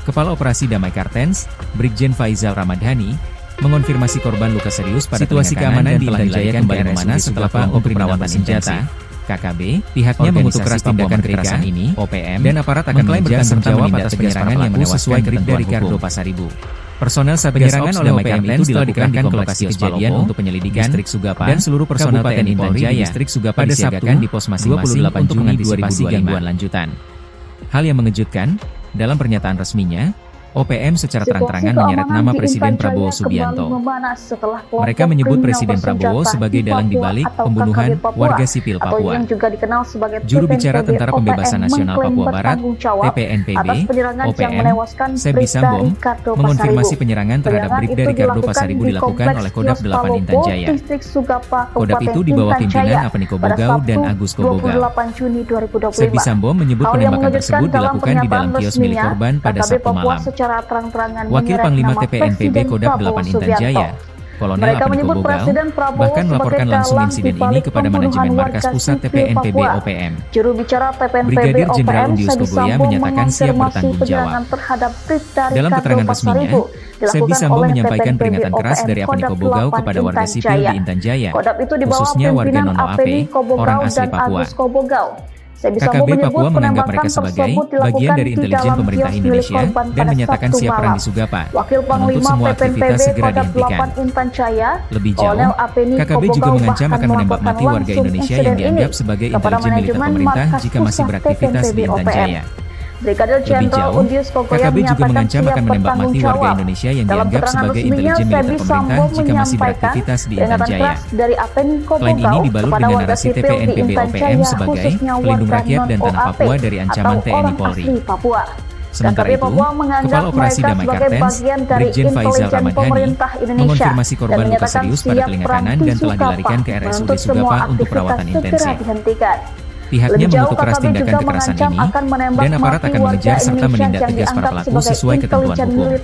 Kepala Operasi Damai Kartens, Brigjen Faizal Ramadhani, mengonfirmasi korban luka serius pada situasi keamanan di Intan Jaya kembali memanas setelah kelompok perawatan senjata KKB, pihaknya mengutuk keras tindakan kekerasan ini, OPM, dan aparat akan mengejar serta menindak atas penyerangan yang menewaskan Bribda Ricardo Pasaribu. Personel Satgas Ops Damai Kartens telah dikerahkan ke lokasi kejadian untuk penyelidikan Distrik Sugapa dan seluruh personel TNI Polri di Distrik Sugapa disiagakan di pos masing-masing untuk mengantisipasi gangguan lanjutan. Hal yang mengejutkan, dalam pernyataan resminya, OPM secara terang-terangan menyeret nama Presiden Prabowo Subianto. Mereka menyebut Presiden Prabowo sebagai dalang dibalik pembunuhan warga sipil Papua. Juru bicara Tentara Pembebasan Nasional Papua Barat, TPNPB, OPM, Sebi Sambom, mengonfirmasi penyerangan terhadap Bribda Ricardo Pasaribu dilakukan oleh Kodam 8 Intan Jaya. Kodam itu di bawah pimpinan Apeni Kobogau dan Agus Kobogau. Sebi Sambom menyebut penembakan tersebut dilakukan di dalam kios milik korban pada Sabtu malam. Wakil Panglima TPNPB Kodam 8 Intan Jaya, Kolonel Apeni Kobogau, bahkan melaporkan langsung insiden ini kepada manajemen markas pusat TPNPB OPM. Brigadir Jenderal Undius Kogoya menyatakan siap bertanggung jawab. Dalam keterangan resminya, Sebi Sambo menyampaikan peringatan keras dari Apeni Kobogau kepada warga sipil di Intan Jaya, khususnya warga Nono AP, orang asli Papua. KKB Papua menganggap mereka sebagai bagian dari intelijen pemerintah Indonesia dan menyatakan siap perang di Sugapa, menuntut semua aktivitas segera dihentikan. Lebih jauh, KKB juga mengancam akan menembak mati warga Indonesia yang dianggap sebagai intelijen militer pemerintah jika masih beraktivitas di Intan Jaya. Lebih jauh, KKB juga mengancam akan menembak mati warga Indonesia yang dianggap sebagai intelijen militer pemerintah jika masih beraktivitas di Intan Jaya. Klaim ini dibalut dengan narasi TPNPB OPM sebagai pelindung rakyat dan tanah Papua dari ancaman TNI Polri. Sementara itu, Kepala Operasi Damai Kartens, Brigjen Faizal Ramadhani, mengonfirmasi korban luka serius pada telinga kanan dan telah dilarikan ke RSUD Sugapa untuk perawatan intensif. Pihaknya mengutuk keras tindakan kekerasan ini, dan aparat akan mengejar serta menindak tegas para pelaku sesuai ketentuan hukum.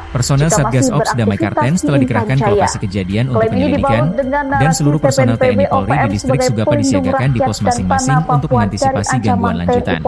Personel Satgas Ops Damai Kartens telah dikerahkan ke lokasi kejadian untuk penyelidikan, dan seluruh personel TNI Polri di Distrik Sugapa disiagakan di pos masing-masing untuk mengantisipasi gangguan lanjutan.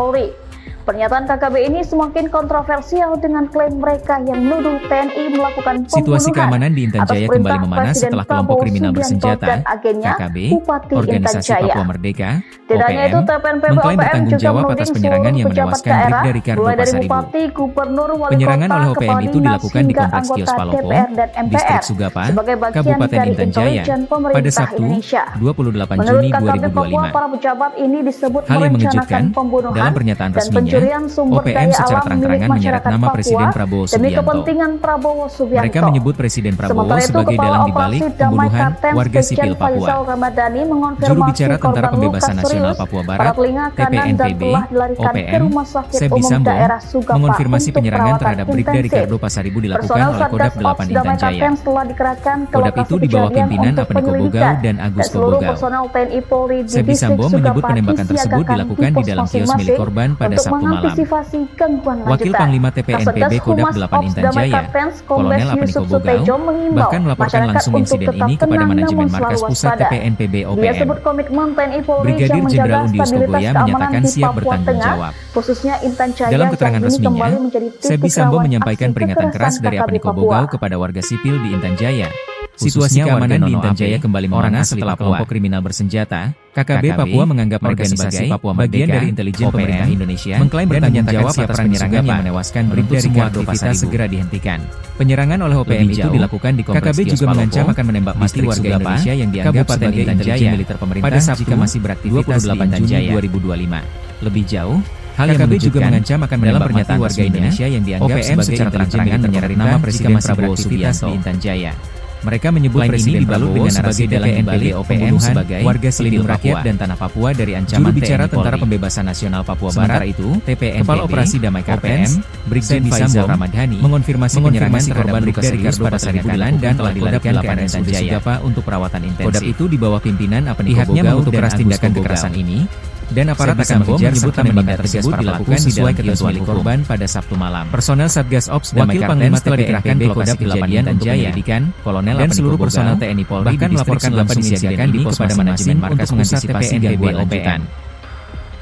Pernyataan KKB ini semakin kontroversial dengan klaim mereka yang menuduh TNI melakukan Situasi pembunuhan keamanan di Intan atas Jaya perintah kembali memanas Presiden setelah kelompok Prabowo kriminal Subianto bersenjata, dan agennya, KKB, Bupati Intan Organisasi Jaya. Papua Merdeka, Tidak hanya itu, OPM, TPNPB mengklaim OPM bertanggung juga jawab atas menuding penyerangan seluruh yang pejabat menewaskan daerah, Bribda Ricardo mulai dari Pasaribu. Bupati, Gubernur, Wali Penyerangan Kota, oleh OPM Kepala itu Dinas, dilakukan di hingga Kompleks Kios anggota Palopo, DPR dan MPR Distrik Sugapa, sebagai bagian Kabupaten dari Intan Jaya, intelijen pada pemerintah Sabtu, Indonesia. 28 Menurut Juni KKB Papua, 2025. para pejabat ini disebut Hal yang merencanakan mengejutkan, pembunuhan dalam pernyataan dan resminya, pencurian sumber OPM daya secara alam milik terang-terangan menyeret masyarakat nama Papua Presiden Prabowo demi Subianto. kepentingan Prabowo Subianto. Mereka menyebut Presiden Prabowo Sementara itu, sebagai Kepala dalang dibalik Operasi Damai pembunuhan Kartens warga Brigjen sipil Papua. Faisal Ramadhani Juru mengonfirmasi bicara Tentara korban Pembebasan luka Nasional serius Papua pada Barat, telinga kanan dan TPNPB, telah dilarikan ke OPM, Rumah Sakit Sebi Umum Sambo, Daerah Sugapa mengonfirmasi untuk penyerangan perawatan terhadap Bribda intensif. Ricardo Pasaribu dilakukan Personel oleh Kodam Satgas 8 Ops Intan Damai Jaya. Kartens telah dikerahkan ke Kodam lokasi itu di bawah kejadian pimpinan untuk Apeniko Bogau penyelidikan dan Agus seluruh Kobogau. personel TNI Polri di Sebi distrik Sambo menyebut Sugapa penembakan tersebut disiagakan dilakukan di pos dalam kios milik masing-masing korban pada untuk Sabtu malam. mengantisipasi gangguan Wakil lanjutan. Panglima TPNPB Kasatgas Kodam Humas 8 Ops Intan Damai Jaya, Kartens Kolonel Kombes Apeniko Yusuf Bogau, Sutejo mengimbau bahkan melaporkan masyarakat langsung untuk insiden tetap ini kepada tenang manajemen namun markas selalu pusat waspada. TPNPB Dia OPM. sebut komitmen TNI Polri Brigadir yang menjaga Jenderal Undius stabilitas Kogoya keamanan menyatakan di siap Papua bertanggung Tengah, jawab. khususnya Intan Jaya Dalam keterangan yang ini resminya, kembali menjadi Sebi titik Sambo rawan menyampaikan aksi peringatan keras kekerasan dari KKB Apeniko Papua. Bogau kepada warga sipil di Intan Jaya. Situasi keamanan di Intan Jaya kembali memanas setelah kelompok kriminal bersenjata, KKB Papua menganggap organisasi Papua bagian dari intelijen pemerintah Indonesia, mengklaim bertanggung jawab atas penyerangan yang menewaskan Bribda Ricardo Pasaribu segera dihentikan. Penyerangan oleh OPM itu dilakukan di Kompleks KKB juga mengancam akan menembak mati warga Indonesia yang dianggap sebagai intelijen militer pemerintah pada Sabtu, jika masih beraktivitas di Intan Jaya 2025. Lebih jauh, hal yang KKB juga mengancam akan dalam pernyataan warga Indonesia yang dianggap sebagai intelijen militer menyeret nama Presiden Prabowo Subianto di Intan Jaya. Mereka menyebut Presiden dibalut dengan narasi TPNPB OPM sebagai warga sipil rakyat dan tanah Papua dari ancaman TNI bicara Tentara Pembebasan Nasional Papua Barat itu, TPNPB, Kepala Operasi Damai Kartens, Brigjen Faisal Ramadhani, mengonfirmasi penyerangan terhadap Bribda Ricardo Pasaribu dan telah dilarikan ke RSUD Sugapa untuk perawatan intensif. Kodam itu di bawah pimpinan Apeniko Bogau dan Agus tindakan kekerasan ini, dan aparat akan mengejar serta menindak tersebut dilakukan sesuai ketentuan korban pada Sabtu malam. Personel Satgas Ops Damai Kartens telah dikerahkan ke lokasi kejadian untuk penyelidikan, Kolonel dan seluruh personel TNI Polri bahkan melaporkan langsung insiden ini kepada manajemen markas pusat TPNPB OPM.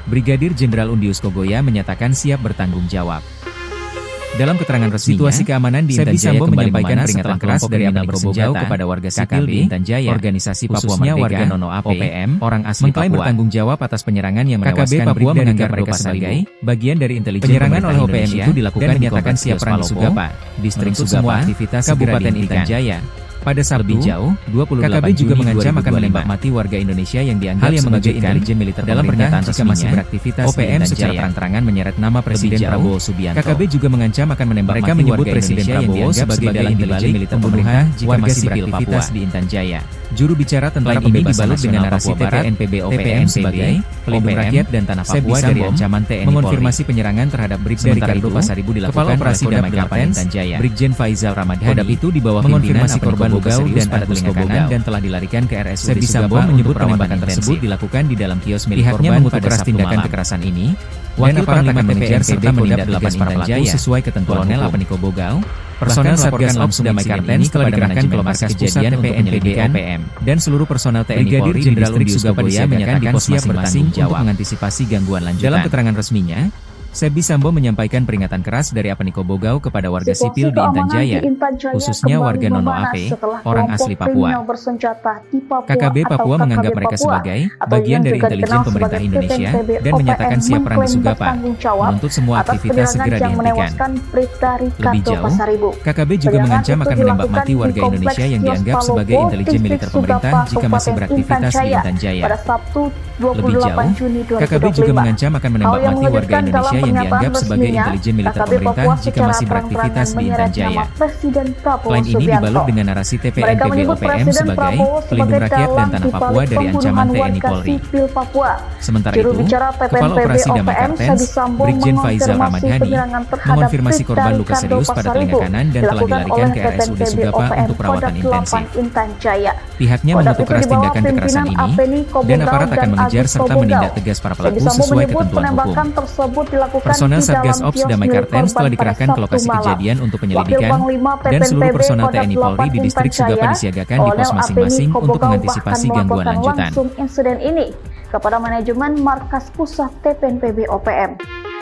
Brigadir Jenderal Undius Kogoya menyatakan siap bertanggung jawab. Dalam keterangan resminya, situasi keamanan di Intan Jaya kembali menyampaikan peringatan keras dari Apeniko Bogau kepada warga sipil di Intan Jaya, organisasi Papua Merdeka, warga non-OAP, OPM, orang asli mengklaim bertanggung jawab atas penyerangan yang menewaskan Papua menganggap mereka sebagai bagian dari intelijen. Penyerangan oleh OPM itu dilakukan dan menyatakan siap perang di Sugapa, distrik Sugapa, aktivitas Kabupaten Intan Jaya. Pada Sabtu, lebih jauh, 28 KKB juga mengancam akan menembak mati warga Indonesia yang dianggap sebagai intelijen militer dalam pernyataan jika masih beraktivitas OPM secara terang-terangan menyeret nama Presiden Prabowo Subianto. KKB juga mengancam akan menembak mati warga Indonesia yang dianggap sebagai intelijen militer pemerintah jika masih beraktivitas di Intan Jaya. Juru bicara Tentara Pembebasan Nasional narasi TPNPB OPM sebagai pelindung rakyat dan tanah Papua dari ancaman TNI mengonfirmasi penyerangan terhadap Bribda Ricardo Pasaribu dilakukan oleh Kodam 8 Intan Jaya. Brigjen Faisal Ramadhani. Kodam itu di bawah pimpinan korban Bogau dan Agus Kobogau dan telah dilarikan ke RSUD Sugapa menyebut penembakan tersebut dilakukan di dalam kios milik korban pada Sabtu malam. Kekerasan ini, Wakil Panglima mengejar serta menindak tegas para pelaku sesuai ketentuan Kolonel Apeniko Bogau. Personel Satgas Ops Damai Kartens telah dikerahkan ke lokasi kejadian untuk penyelidikan dan seluruh personel TNI Polri di distrik Sugapa menyatakan siap bertanggung jawab mengantisipasi gangguan lanjutan. Dalam keterangan resminya, Sebi Sambo menyampaikan peringatan keras dari Apeniko Bogau kepada warga sipil di Intan Jaya, khususnya warga non-OAP, orang asli Papua. KKB Papua menganggap mereka sebagai bagian dari intelijen pemerintah Indonesia dan menyatakan siap perang di Sugapa, menuntut semua aktivitas segera dihentikan. Lebih jauh, KKB juga mengancam akan menembak mati warga Indonesia yang dianggap sebagai intelijen militer pemerintah jika masih beraktivitas di Intan Jaya. Lebih jauh, KKB juga mengancam akan menembak mati warga Indonesia yang dianggap sebagai intelijen militer pemerintah jika masih beraktivitas di Intan Jaya. Klaim ini dibalut dengan narasi TPNPB OPM sebagai pelindung rakyat dan tanah Papua dari ancaman TNI Polri. Sementara itu, Kepala Operasi Damai Kartens, Brigjen Faisal Ramadhani, mengonfirmasi korban luka serius pada telinga kanan dan telah dilarikan ke RSUD Sugapa untuk perawatan intensif. Pihaknya mengutuk keras tindakan kekerasan ini, dan aparat akan mengejar serta menindak tegas para pelaku sesuai ketentuan hukum. Personel Satgas Ops Damai Kartens telah dikerahkan ke lokasi kejadian untuk penyelidikan, dan seluruh personel TNI Polri di distrik Sugapa disiagakan di pos masing-masing untuk mengantisipasi gangguan lanjutan. Insiden ini kepada manajemen markas pusat TPNPB OPM.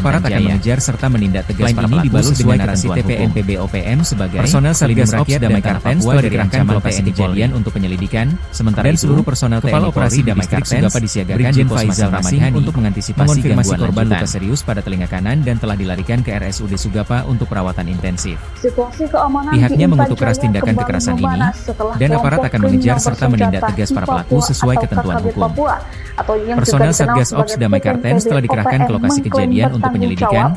aparat akan mengejar serta menindak tegas para pelaku sesuai narasi TPNPB OPM sebagai personel Satgas Ops Damai Kartens telah dikerahkan ke lokasi kejadian untuk penyelidikan, sementara seluruh personel Kepala Operasi Damai Kartens disiagakan di pos Masing-Masing untuk mengantisipasi gangguan korban luka serius pada telinga kanan dan telah dilarikan ke RSUD Sugapa untuk perawatan intensif. Pihaknya mengutuk keras tindakan kekerasan ini, dan aparat akan mengejar serta menindak tegas para pelaku sesuai ketentuan hukum. Personel Satgas Ops Damai Kartens telah dikerahkan ke lokasi kejadian untuk penyelidikan,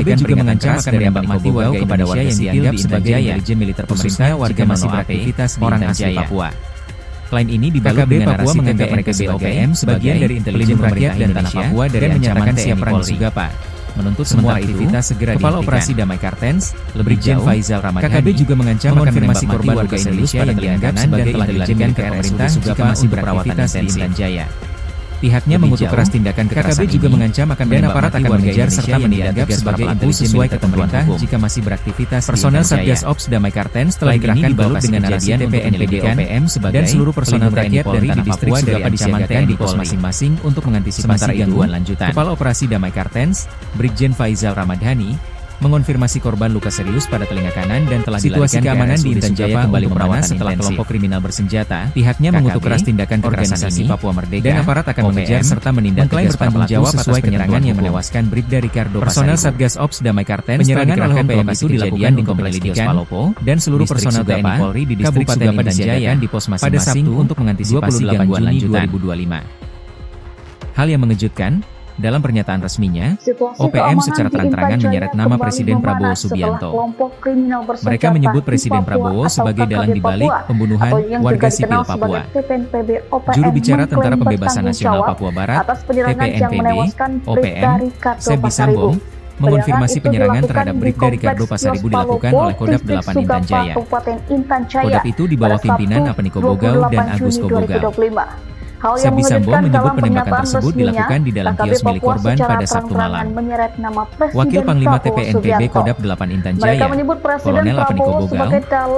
juga mengancam akan menembak mati warga Indonesia yang dianggap sebagai intelijen militer pemerintah warga masih beraktivitas di Intan Jaya, Papua. Klaim ini dibalut dengan narasi menganggap mereka BOPM sebagian dari intelijen rakyat dan tanah Papua dari ancaman siap perang Sugapa. Menuntut semua aktivitas segera dihentikan. Kepala Operasi Damai Kartens, Brigjen Faizal Ramadhani, KKB juga mengancam akan menembak mati warga Indonesia yang dianggap sebagai intelijen ke pemerintah jika masih beraktivitas di Intan Jaya. Pihaknya mengutuk keras tindakan kekerasan KKB juga mengancam akan dan aparat akan mengejar serta menindak sebagai ibu sesuai ketentuan hukum jika masih beraktivitas. Personel Satgas Ops Damai Kartens telah dikerahkan dibalut dengan narasi TPNPB OPM dan seluruh personel rakyat dari distrik Sugapa disiagakan di pos masing-masing untuk mengantisipasi gangguan lanjutan. Kepala Operasi Damai Kartens, Brigjen Faizal Ramadhani, mengonfirmasi korban luka serius pada telinga kanan dan telah dilarikan keamanan di Intan Jaya kembali memanas setelah kelompok kriminal bersenjata. Pihaknya mengutuk keras tindakan kekerasan ini Papua Merdeka dan aparat akan mengejar serta menindak tegas bertanggung jawab sesuai penyerangan yang menewaskan Bribda Ricardo Pasaribu. Personel Satgas Ops Damai Kartens penyerangan oleh OPM itu dilakukan di Kompleks Kios Palopo dan seluruh personel TNI Polri di distrik Sugapa disiagakan di pos masing-masing untuk mengantisipasi gangguan lanjutan. 2025. Hal yang mengejutkan, dalam pernyataan resminya, OPM secara terang-terangan menyeret nama Presiden Prabowo Subianto. Mereka menyebut Presiden Prabowo sebagai dalang dibalik pembunuhan warga sipil Papua. Juru bicara Tentara Pembebasan Nasional Papua Barat, TPNPB, OPM, Sebi Sambong, mengonfirmasi penyerangan terhadap Bribda Ricardo Pasaribu dilakukan oleh Kodam 8 Intan Jaya. Kodam itu di bawah pimpinan Apeniko Bogau dan Agus Kobogau. Sebi Sambong menyebut penembakan tersebut dilakukan di dalam kios milik korban pada Sabtu malam. Wakil Panglima TPNPB Kodam 8 Intan Jaya, Kolonel Apeniko Bogau,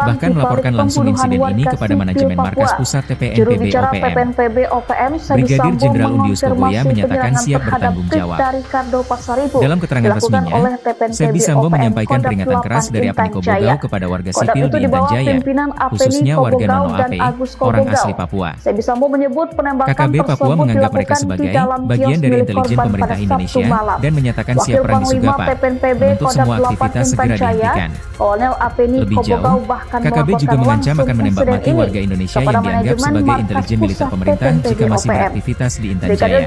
bahkan melaporkan langsung insiden ini kepada manajemen markas pusat TPNPB OPM. Brigadir Jenderal Undius Kogoya menyatakan siap bertanggung jawab. Dalam keterangan resminya, Sebi Sambong menyampaikan peringatan keras dari Apeniko Bogau kepada warga sipil di Intan Jaya, khususnya warga Nono Ape, orang asli Papua. Sebi Sambong menyebut KKB Papua menganggap mereka sebagai bagian dari intelijen pemerintah Indonesia dan menyatakan siap perang di Sugapa untuk semua aktivitas segera dihentikan. Lebih jauh, KKB juga mengancam akan menembak mati warga Indonesia yang dianggap sebagai intelijen militer pemerintah jika masih beraktivitas di Intan Jaya. Lebih jauh,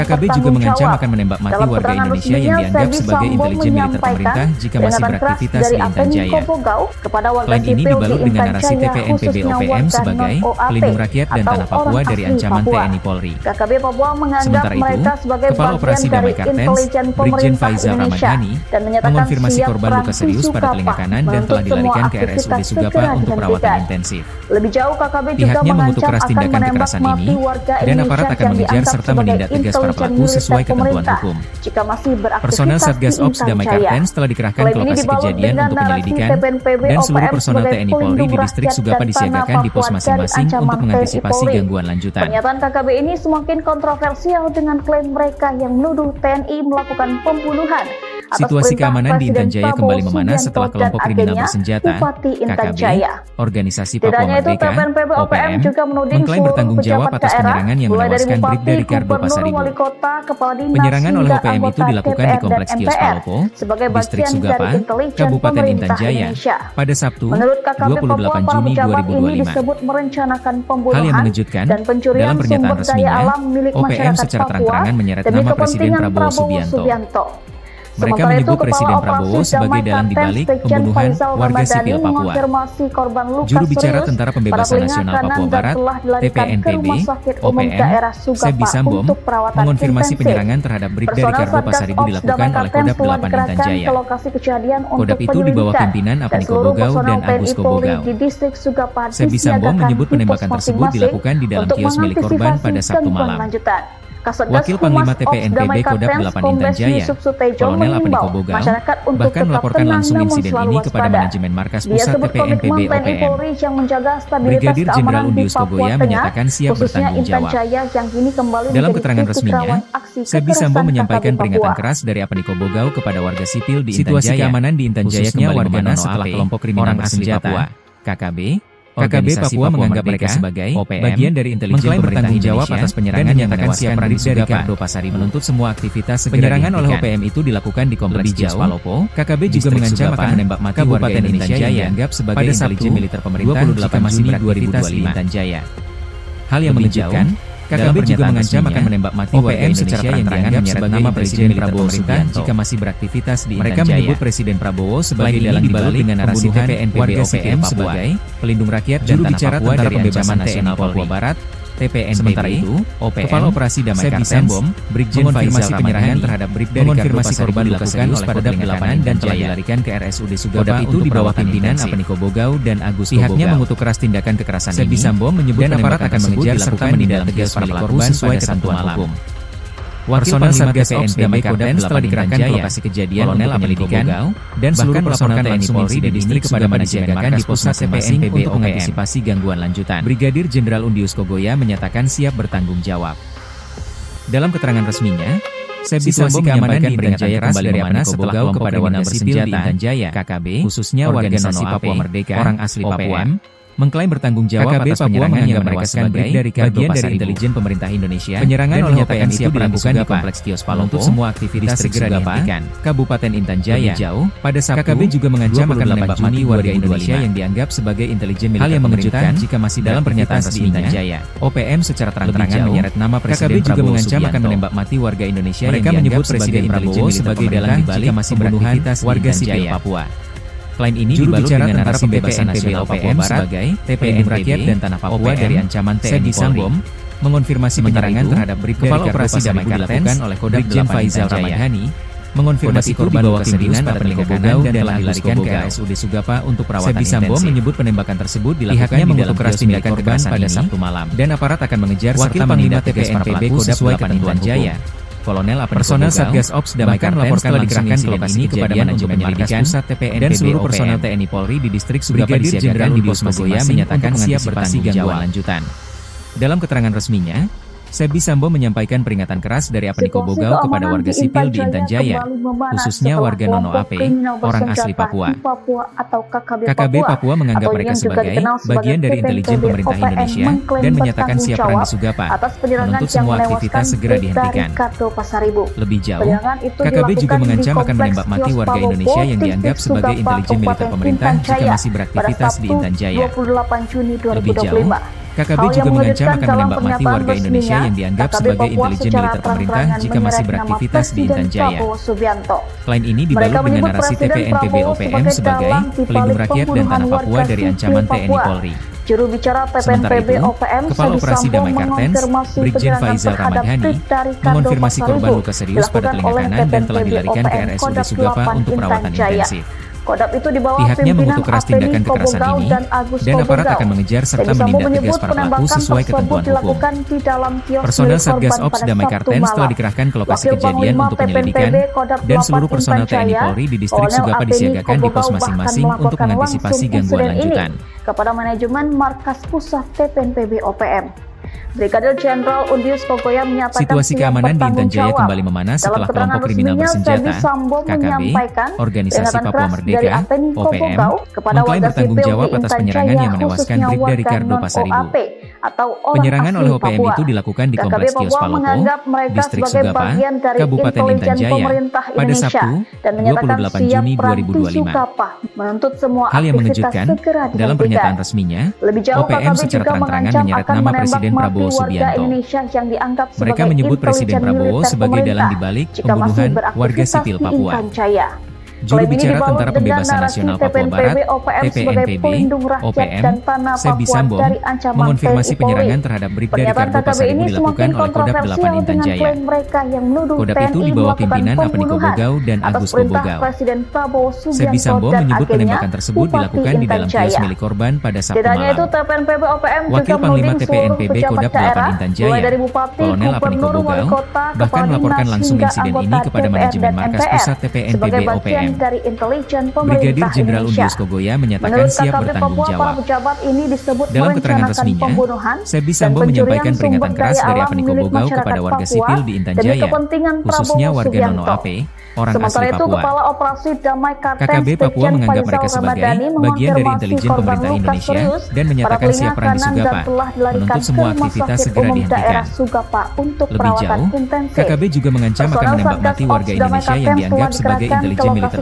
KKB juga mengancam akan menembak mati warga Indonesia yang dianggap sebagai intelijen militer pemerintah jika masih beraktivitas di Intan Jaya. Klaim ini dibalut dengan narasi TPNPB OPM sebagai pelindung rakyat dan tanah Papua dari ancaman TNI Polri. Sementara itu, Kepala Operasi Damai Kartens, Brigjen Faizal Ramadhani, mengonfirmasi korban luka serius pada telinga kanan dan telah dilarikan ke RSUD Sugapa untuk perawatan intensif. Pihaknya mengutuk keras tindakan kekerasan ini dan aparat akan mengejar serta menindak tegas para pelaku sesuai ketentuan hukum. Personel Satgas Ops Damai Kartens telah dikerahkan ke lokasi kejadian untuk penyelidikan dan seluruh personel TNI Polri di distrik Sugapa disiagakan di pos masing-masing untuk mengantisipasi gangguan lanjutan. Pernyataan KKB ini semakin kontroversial dengan klaim mereka yang menuduh TNI melakukan pembunuhan. Situasi keamanan di Intan Jaya kembali memanas setelah kelompok kriminal bersenjata, KKB, Organisasi Papua Merdeka, OPM, mengklaim bertanggung jawab atas penyerangan yang menewaskan Bribda Ricardo Pasaribu. Penyerangan oleh OPM itu dilakukan di Kompleks Kios Palopo, distrik Sugapa, Kabupaten Intan Jaya, pada Sabtu, 28 Juni 2025. Hal yang mengejutkan, dalam pernyataan resminya, OPM secara terang-terangan menyeret nama Presiden Prabowo Subianto. Mereka menyebut Presiden Prabowo sebagai dalang dibalik pembunuhan warga sipil Papua. Juru bicara Tentara Pembebasan Nasional Papua Barat, TPNPB, OPM, Sebi Sambong, mengonfirmasi penyerangan terhadap Bribda Ricardo Pasaribu dilakukan oleh Kodam 8 Intan Jaya. Kodam itu di bawah pimpinan Apeniko Bogau dan Agus Kobogau. Sebi Sambong menyebut penembakan tersebut dilakukan di dalam kios milik korban pada Sabtu malam. Wakil Panglima TPNPB Kodam 8 Intan Jaya, Kolonel Apeniko Bogau, bahkan melaporkan langsung insiden ini kepada manajemen markas pusat TPNPB OPM. Brigadir Jenderal Undius Kogoya menyatakan siap bertanggung jawab. Dalam keterangan resminya, Sebi Sambong menyampaikan peringatan keras dari Apeniko Bogau kepada warga sipil di Intan Jaya. Situasi keamanan di Intan Jaya kembali memanas setelah kelompok kriminal bersenjata, KKB, Papua menganggap mereka sebagai bagian dari intelijen bertanggung jawab atas penyerangan yang menewaskan Bribda Ricardo Pasaribu. Menuntut semua aktivitas segera dihentikan. Penyerangan oleh OPM itu dilakukan di Kompleks Kios Palopo. KKB juga mengancam akan menembak mati warga Indonesia yang dianggap sebagai intelijen militer pemerintah jika masih beraktivitas di Intan Jaya. Hal yang mengejutkan, KKB juga mengancam akan menembak mati warga Indonesia yang dianggap sebagai nama Presiden Prabowo Subianto jika masih beraktivitas di Intan Jaya. Mereka menyebut Presiden Prabowo sebagai dalang dibalik dengan narasi TPNPB OPM sebagai pelindung rakyat dan tanah Papua dari ancaman nasional Papua Barat, TPNPB. Sementara itu, OPM, Kepala Operasi Damai Sebi Kartens, Sambom, Brigjen mengonfirmasi Faizal penyerangan Ramadhani, terhadap Bribda Ricardo mengonfirmasi Pasar korban Ibu luka dilakukan serius oleh pada Kodam telinga 8 kanan dan telah Jaya. dilarikan ke RSUD Kodam Sugapa itu untuk di bawah perawatan pimpinan intensif. Apeniko Bogau dan Agus Pihaknya Kobogau. mengutuk keras tindakan kekerasan Sebi ini, Sambom menyebut dan aparat akan mengejar serta menindak tegas para pelaku sesuai ketentuan hukum. Personel Satgas Ops Damai Kartens Kartens telah dikerahkan ke lokasi kejadian Kolonel penyelidikan dan seluruh personel langsung insiden ini kepada disiagakan di pos masing-masing untuk mengantisipasi gangguan lanjutan. Brigadir Jenderal Undius Kogoya menyatakan siap bertanggung jawab. Dalam keterangan resminya, Sebi Sambom menyampaikan peringatan keras dari Apeniko Bogau kepada warga sipil di Intan Jaya, KKB, khususnya organisasi Papua Merdeka, orang asli Papua, mengklaim bertanggung jawab atas penyerangan yang menewaskan Bribda Ricardo bagian dari intelijen pemerintah Indonesia. Penyerangan oleh OPM itu dilakukan di Kompleks Kios Palompo untuk semua aktivitas segera dihentikan. Kabupaten Intan Jaya. Jauh, pada Sabtu, KKB juga mengancam akan menembak mati warga Indonesia yang dianggap sebagai intelijen militer. Hal yang mengejutkan jika masih dalam pernyataan resmi Intan Jaya. OPM secara terang-terangan menyeret nama Presiden KKB juga mengancam akan menembak mati warga Indonesia. Mereka menyebut Presiden Prabowo sebagai dalang dibalik pembunuhan warga sipil Papua. Selain ini dibalut dengan narasi pembebasan nasional Papua Barat sebagai TPN Rakyat dan Tanah Papua dari ancaman TNI Polri. Mengonfirmasi penyerangan terhadap Bribda Ricardo Pasar Ibu dilakukan oleh Kodam Brigjen Faizal Ramadhani. Mengonfirmasi korban luka serius pada telinga kanan dan telah dilarikan ke RSUD Sugapa untuk perawatan intensif. Sebi Sambom menyebut penembakan tersebut dilakukan di dalam keras tindakan kekerasan pada Sabtu malam dan aparat akan mengejar serta menindak tegas para pelaku sesuai ketentuan Jaya. Kolonel personel Satgas Ops Damai Kartens telah dikerahkan ke lokasi kejadian untuk menyelidikan dan seluruh personel TNI Polri di distrik Sugapa disiagakan di pos Kogoya menyatakan siap bertanggung jawab lanjutan. Dalam keterangan resminya, Sebi Sambom menyampaikan peringatan keras dari Apeniko Bogau kepada warga sipil di Intan Jaya, khususnya warga Nono-Ape, orang asli Papua. KKB Papua menganggap mereka sebagai bagian dari intelijen pemerintah Indonesia dan menyatakan siap perang di Sugapa, menuntut semua aktivitas segera dihentikan. Lebih jauh, KKB juga mengancam akan menembak mati warga Indonesia yang dianggap sebagai intelijen militer pemerintah jika masih beraktivitas di Intan Jaya. Lebih jauh, KKB juga mengancam akan menembak mati warga Indonesia yang dianggap sebagai intelijen militer pemerintah jika masih beraktivitas di Intan Jaya. Selain ini dibalut dengan narasi TPNPB OPM sebagai pelindung rakyat dan tanah Papua dari ancaman TNI Polri. Juru bicara Sementara TPNPB itu, OPM Kepala Operasi Damai Kartens, Brigjen Faizal Ramadhani, mengonfirmasi korban luka serius pada telinga kanan dan telah dilarikan ke RSUD Sugapa untuk perawatan intensif. Kodam itu di bawah Pihaknya mengutuk keras Apeniko tindakan kekerasan Bogau ini dan aparat akan mengejar serta menindak tegas para pelaku sesuai ketentuan hukum. Personel Satgas Ops Damai Kartens telah dikerahkan ke lokasi kejadian untuk penyelidikan dan seluruh personel TNI Polri di distrik Sugapa disiagakan di pos masing-masing untuk mengantisipasi gangguan lanjutan. Kepada manajemen Markas Pusat TPNPB OPM, Brigadir Jenderal Undius Kogoya menyatakan situasi keamanan di Intan Jaya kembali memanas setelah kelompok kriminal bersenjata KKB, organisasi Papua Merdeka, OPM, mengklaim bertanggung jawab atas penyerangan yang menewaskan Bribda Ricardo Pasar Ibu. Penyerangan oleh OPM itu dilakukan di Kompleks Kios Palompo, distrik Sugapa, Kabupaten Intan Jaya, pada Sabtu, 28 Juni 2025. Hal yang mengejutkan, dalam pernyataan resminya, OPM secara terang-terangan menyeret nama Presiden Prabowo Subianto. Mereka menyebut Presiden Prabowo sebagai dalang dibalik pembunuhan warga sipil Papua. Juru bicara Tentara Pembebasan Nasional Papua Barat, TPNPB, OPM, Sebi Sambom, mengonfirmasi penyerangan terhadap Bribda Ricardo Pasar Ibu dilakukan oleh Kodam 8 Intan Jaya. Kodam itu di bawah pimpinan Apeniko Bogau dan Agus Kobogau. Sebi Sambom menyebut penembakan tersebut dilakukan di dalam kios milik korban pada Sabtu malam. Wakil Panglima TPNPB Kodam 8 Intan Jaya, Kolonel Apeniko Bogau, bahkan melaporkan langsung insiden ini kepada manajemen Markas Pusat TPNPB OPM. Brigadir Jenderal Undius Kogoya menyatakan siap bertanggung jawab. Dalam keterangan resminya, Sebi Sambom menyampaikan peringatan keras dari Apeniko Bogau kepada warga sipil di Intan Jaya, khususnya warga Nono-Ape, orang asli Papua. KKB Papua menganggap mereka sebagai bagian dari intelijen pemerintah Indonesia dan menyatakan siap perang di Sugapa, menuntut semua aktivitas segera dihentikan. Lebih jauh, KKB juga mengancam akan menembak mati warga Indonesia yang dianggap sebagai intelijen militer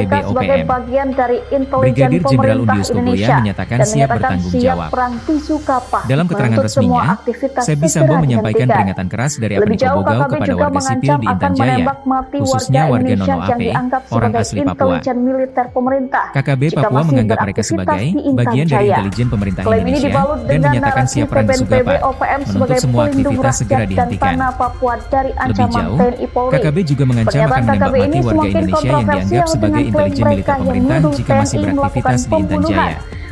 mereka sebagai OPM. bagian dari intelijen Brigadir Jenderal pemerintah Undius Kogoya Indonesia menyatakan dan siap menyatakan bertanggung siap jawab. perang di Sukapa Dalam keterangan untuk semua resminya, aktivitas Sebi Sambo segera menyampaikan dihentikan. peringatan keras dari Lebih Apniko jauh, Bogau KKB kepada juga warga sipil mengancam di akan Intan Jaya, menembak mati khususnya warga warga Indonesia Nono yang Ape, dianggap orang sebagai asli Papua. intelijen militer pemerintah. KKB jika Papua masih menganggap mereka beraktivitas sebagai di Intan bagian dari Jaya. intelijen pemerintah Klaim ini Indonesia dibalut dan dengan menyatakan narasi siap perang di PBNPB Sugapa, OPM menuntut sebagai semua pelindung aktivitas segera rakyat dan dihentikan. tanah Papua dari Lebih ancaman jauh, TNI Polri. KKB juga mengancam akan Pernyataan menembak KKB mati ini warga semakin Indonesia yang dianggap kontroversial sebagai dengan klaim intelijen militer mereka yang pemerintah menuduh jika masih TNI beraktivitas melakukan di Intan pembunuhan Jaya.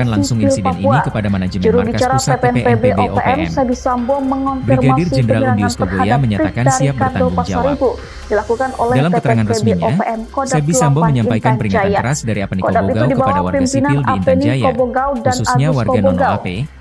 melaporkan langsung insiden ini kepada manajemen Juru markas bicara pusat PPNPB TPNPB OPM Sebi Sambo mengonfirmasi Brigadir Jenderal penyerangan Undius Kogoya terhadap menyatakan Bribda siap Ricardo bertanggung jawab. Pasaribu dilakukan oleh Dalam keterangan PPNPB resminya, OPM Kodam Sebi Sambo 8 menyampaikan peringatan Intan Jaya. keras dari Apeni Kodam itu Kobogau di kepada bawah warga pimpinan sipil di Intan Apeni Jaya, Kobogau dan khususnya Agus warga non Kobogau. OAP,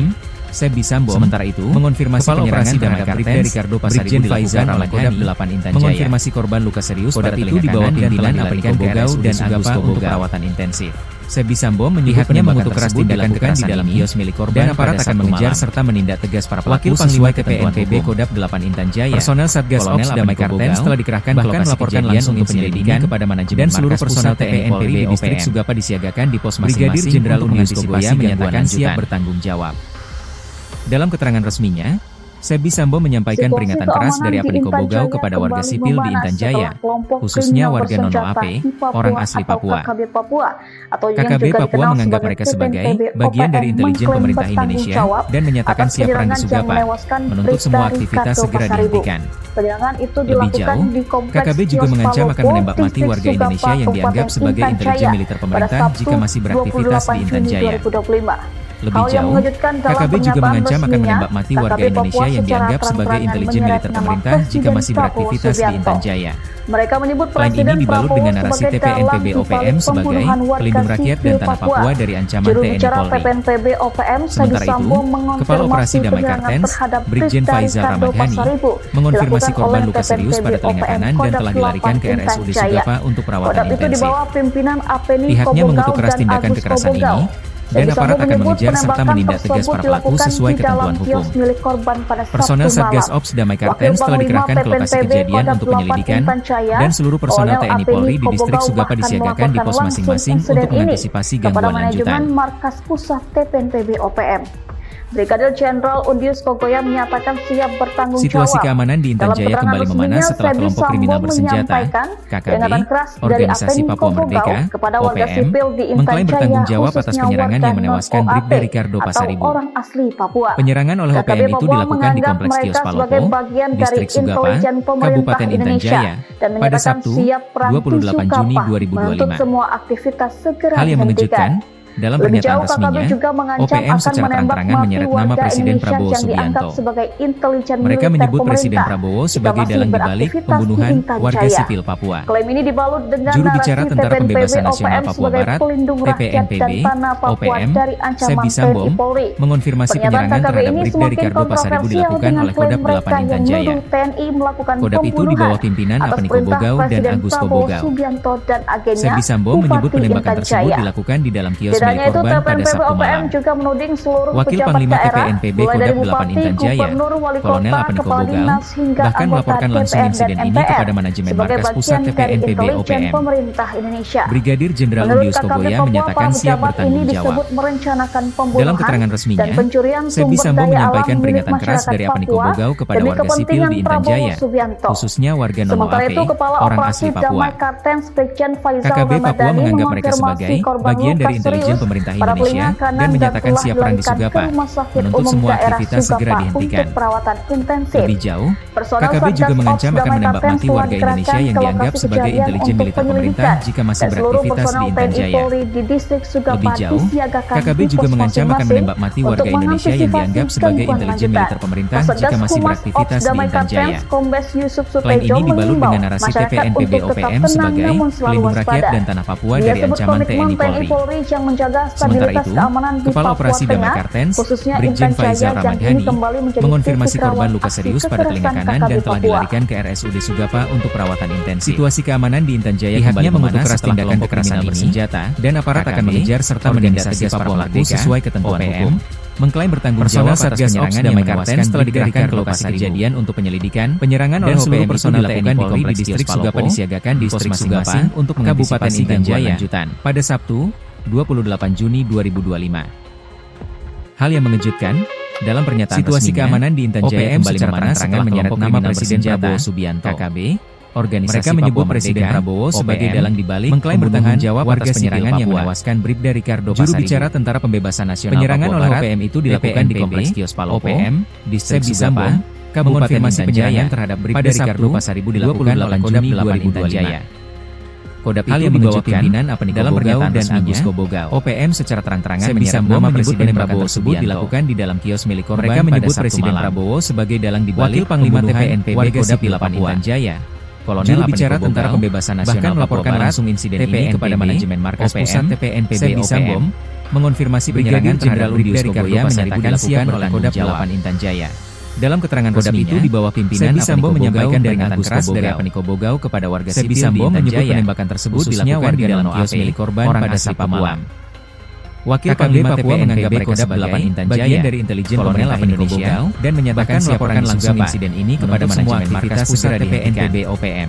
OPM, Sebi Sambo, sementara itu, mengonfirmasi penyerangan terhadap Bribda Ricardo Pasaribu Faizan oleh Kodam 8 Intan Jaya. Mengonfirmasi korban luka serius pada telinga kanan dan telah dilarikan ke RSUD Sugapa untuk perawatan intensif. Sebi Sambo menyebutnya mengutuk keras tindakan kekerasan di dalam kios milik korban dan aparat akan mengejar serta menindak tegas para pelaku sesuai KPNPB Kodam 8 Intan Jaya. Personel Satgas Ops Damai Kartens telah dikerahkan ke lokasi kejadian untuk penyelidikan kepada manajemen dan seluruh personel TNI Polri di distrik Sugapa disiagakan di pos masing-masing. Brigadir Jenderal Unius Kogoya menyatakan siap bertanggung jawab. Dalam keterangan resminya, Sebi Sambo menyampaikan peringatan keras dari Apeniko Bogau kepada warga sipil di Intan Jaya, khususnya warga non-OAP, orang asli Papua. KKB Papua menganggap mereka sebagai bagian dari intelijen pemerintah Indonesia dan menyatakan siap perang di Sugapa, menuntut semua aktivitas segera dihentikan. Lebih jauh, KKB juga mengancam akan menembak mati warga Indonesia yang dianggap sebagai intelijen militer pemerintah jika masih beraktivitas di Intan Jaya. Lebih jauh, KKB juga mengancam akan menembak mati warga Indonesia yang dianggap sebagai intelijen militer pemerintah jika masih beraktivitas di Intan Jaya. Selain ini dibalut dengan narasi TPNPB OPM sebagai pelindung rakyat dan tanah Papua dari ancaman TNI Polri. Sementara itu, Kepala Operasi Damai Kartens, Brigjen Faizal Ramadhani, mengonfirmasi korban luka serius pada telinga kanan dan telah dilarikan ke RSUD Sugapa untuk perawatan intensif. Pihaknya mengutuk keras tindakan kekerasan ini, dan aparat akan mengejar serta menindak tegas para pelaku sesuai ketentuan hukum. Personel Satgas Ops Damai Kartens telah dikerahkan ke lokasi kejadian untuk penyelidikan, dan seluruh personel TNI Polri di distrik Sugapa disiagakan di pos masing-masing untuk mengantisipasi gangguan lanjutan. Brigadir Jenderal Undius Kogoya menyatakan siap bertanggung jawab. Situasi keamanan di Intan Jaya kembali memanas setelah kelompok kriminal bersenjata, KKB, Organisasi Papua Merdeka, OPM, mengklaim bertanggung jawab atas penyerangan yang menewaskan Brigda Ricardo Pasaribu. Penyerangan oleh OPM itu dilakukan di Kompleks Kios Palopo, Distrik Sugapa, Kabupaten Intan Jaya, pada Sabtu, 28 Juni 2025. Hal yang mengejutkan, dalam pernyataan resminya, OPM secara terang-terangan menyeret nama Presiden Prabowo Subianto. Mereka menyebut Presiden Prabowo sebagai dalang dibalik pembunuhan warga sipil Papua. Juru bicara Tentara Pembebasan Nasional Papua Barat, TPNPB, OPM, Sebi Sambo, mengonfirmasi penyerangan terhadap Brigda Ricardo Pasaribu dilakukan oleh Kodam 8 Intan Jaya. Kodam itu di bawah pimpinan Apeniko Bogau dan Agus Kobogau. Sebi Sambo menyebut penembakan tersebut dilakukan di dalam kios milik korban pada Sabtu malam. Wakil Panglima TPNPB Kodam 8 Intan Jaya, Kolonel Apeniko Bogau, bahkan melaporkan langsung insiden ini kepada manajemen markas pusat TPNPB OPM. Brigadir Jenderal Undius Kogoya menyatakan siap bertanggung jawab. Dalam keterangan resminya, Sebi Sambo menyampaikan peringatan keras dari Apeniko Bogau kepada warga sipil di Intan Jaya, khususnya warga non-OAP, orang asli Papua. KKB Papua menganggap mereka sebagai bagian dari intelijen pemerintah Indonesia dan menyatakan siap perang di Sugapa, menuntut semua aktivitas segera dihentikan. Lebih jauh, KKB juga mengancam akan menembak mati warga Indonesia yang dianggap sebagai intelijen militer pemerintah jika masih beraktivitas di Intan Jaya. Lebih jauh, KKB juga mengancam akan menembak mati warga Indonesia yang dianggap sebagai intelijen militer pemerintah jika masih beraktivitas di Intan Jaya. Selain ini dibalut dengan narasi TPNPB OPM sebagai pelindung rakyat dan tanah Papua dari ancaman TNI Polri. Sementara itu, Kepala Operasi Damai Kartens, Brigjen Faizal Ramadhani, mengonfirmasi korban luka serius pada telinga kanan dan telah dilarikan ke RSUD Sugapa untuk perawatan intensif. Situasi keamanan di Intan Jaya kembali mengutuk keras tindakan kekerasan bersenjata, dan aparat akan mengejar serta menindak tegas para pelaku sesuai ketentuan hukum. Mengklaim bertanggung jawab atas penyerangan yang menewaskan telah dikerahkan ke lokasi kejadian untuk penyelidikan, penyerangan oleh seluruh personel TNI Polri di distrik Sugapa disiagakan di pos masing-masing untuk mengantisipasi gangguan lanjutan. Pada Sabtu, 28 Juni 2025. Hal yang mengejutkan, dalam pernyataan situasi keamanan di Intan Jaya kembali memanas setelah menyeret nama Presiden Prabowo Subianto, KKB, Organisasi Papua Presiden Prabowo sebagai dalang dibalik mengklaim bertanggung jawab warga penyerangan yang menewaskan Brigda Ricardo Pasaribu. Juru bicara Tentara Pembebasan Nasional penyerangan oleh OPM itu dilakukan di Kompleks Kios Palopo, OPM, Distrik Sugapa, mengonfirmasi penyerangan terhadap Brigda Ricardo Pasaribu dilakukan oleh Kodam 8 Intan Jaya. Kodam itu di bawah pimpinan Apeniko Bogau dan Agus Kobogau. OPM secara terang-terangan menyeret nama Presiden Prabowo tersebut dilakukan di dalam kios milik korban. Mereka menyebut Presiden Prabowo sebagai dalang dibalik Panglima TPNPB Kodam 8 Intan Jaya, Kolonel bicara Tentara Pembebasan Nasional bahkan melaporkan langsung insiden ini kepada manajemen markas pusat TPNPB OPM, mengonfirmasi penyerangan Jenderal Undius Kogoya menyatakan siap oleh Kodam 8 Intan Jaya. Dalam keterangan resminya, di bawah pimpinan Sebi Sambo menyampaikan peringatan keras dari Apeniko Bogau kepada warga sipil di Intan Jaya, penembakan tersebut dilakukan di dalam kios milik korban pada Sabtu malam. Wakil Panglima Papua menganggap mereka sebagai bagian dari intelijen pemerintah Indonesia dan menyatakan melaporkan langsung insiden ini kepada manajemen markas pusat TPNPB OPM.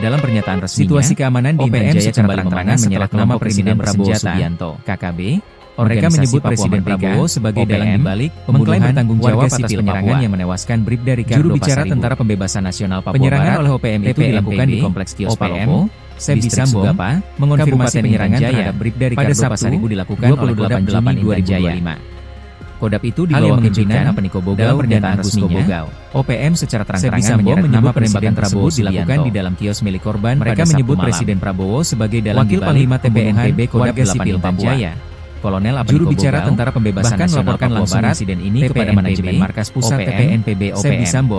dalam pernyataan resminya, situasi keamanan di OPM Intan Jaya secara kembali terang-terangan memanas menyerah setelah nama kelompok Presiden kriminal Prabowo bersenjata, Subianto, KKB. Mereka Organisasi menyebut Papua Presiden Merdeka, Prabowo sebagai dalang OPM, dibalik mengklaim pembunuhan bertanggung jawab warga atas sipil penyerangan Papua. yang menewaskan Bribda Ricardo Juru bicara Pasaribu. Tentara Pembebasan Nasional Papua Penyerangan Barat, oleh OPM itu dilakukan di Kompleks Kios OPM, Palopo, Sebi Distrik Sambo, Sugapa, mengonfirmasi Kabupaten penyerangan Intan Jaya terhadap Bribda pada Ricardo Sabtu, Pasaribu dilakukan oleh 28 Kodam Juni 2025. Kodam itu di Hal yang bawah mengejutkan, pimpinan Apeniko Bogau dalam dan pernyataan Agus resminya, Kobogau. OPM secara Sebi terang-terangan Sambo menyeret menyebut nama Presiden penembakan Prabowo tersebut dilakukan dilakukan di dalam kios milik korban. Mereka pada Sabtu menyebut malam. Presiden Prabowo sebagai dalang Wakil dibalik Panglima pembunuhan TPNPB Kodam warga 8 sipil Intan Papua. Jaya, Kolonel Apeniko Juru bicara Bogau, Tentara Pembebasan bahkan Nasional melaporkan Papua langsung Barat, insiden ini kepada TPNPB, manajemen markas pusat OPM, TPNPB Sebi OPM. Sambo,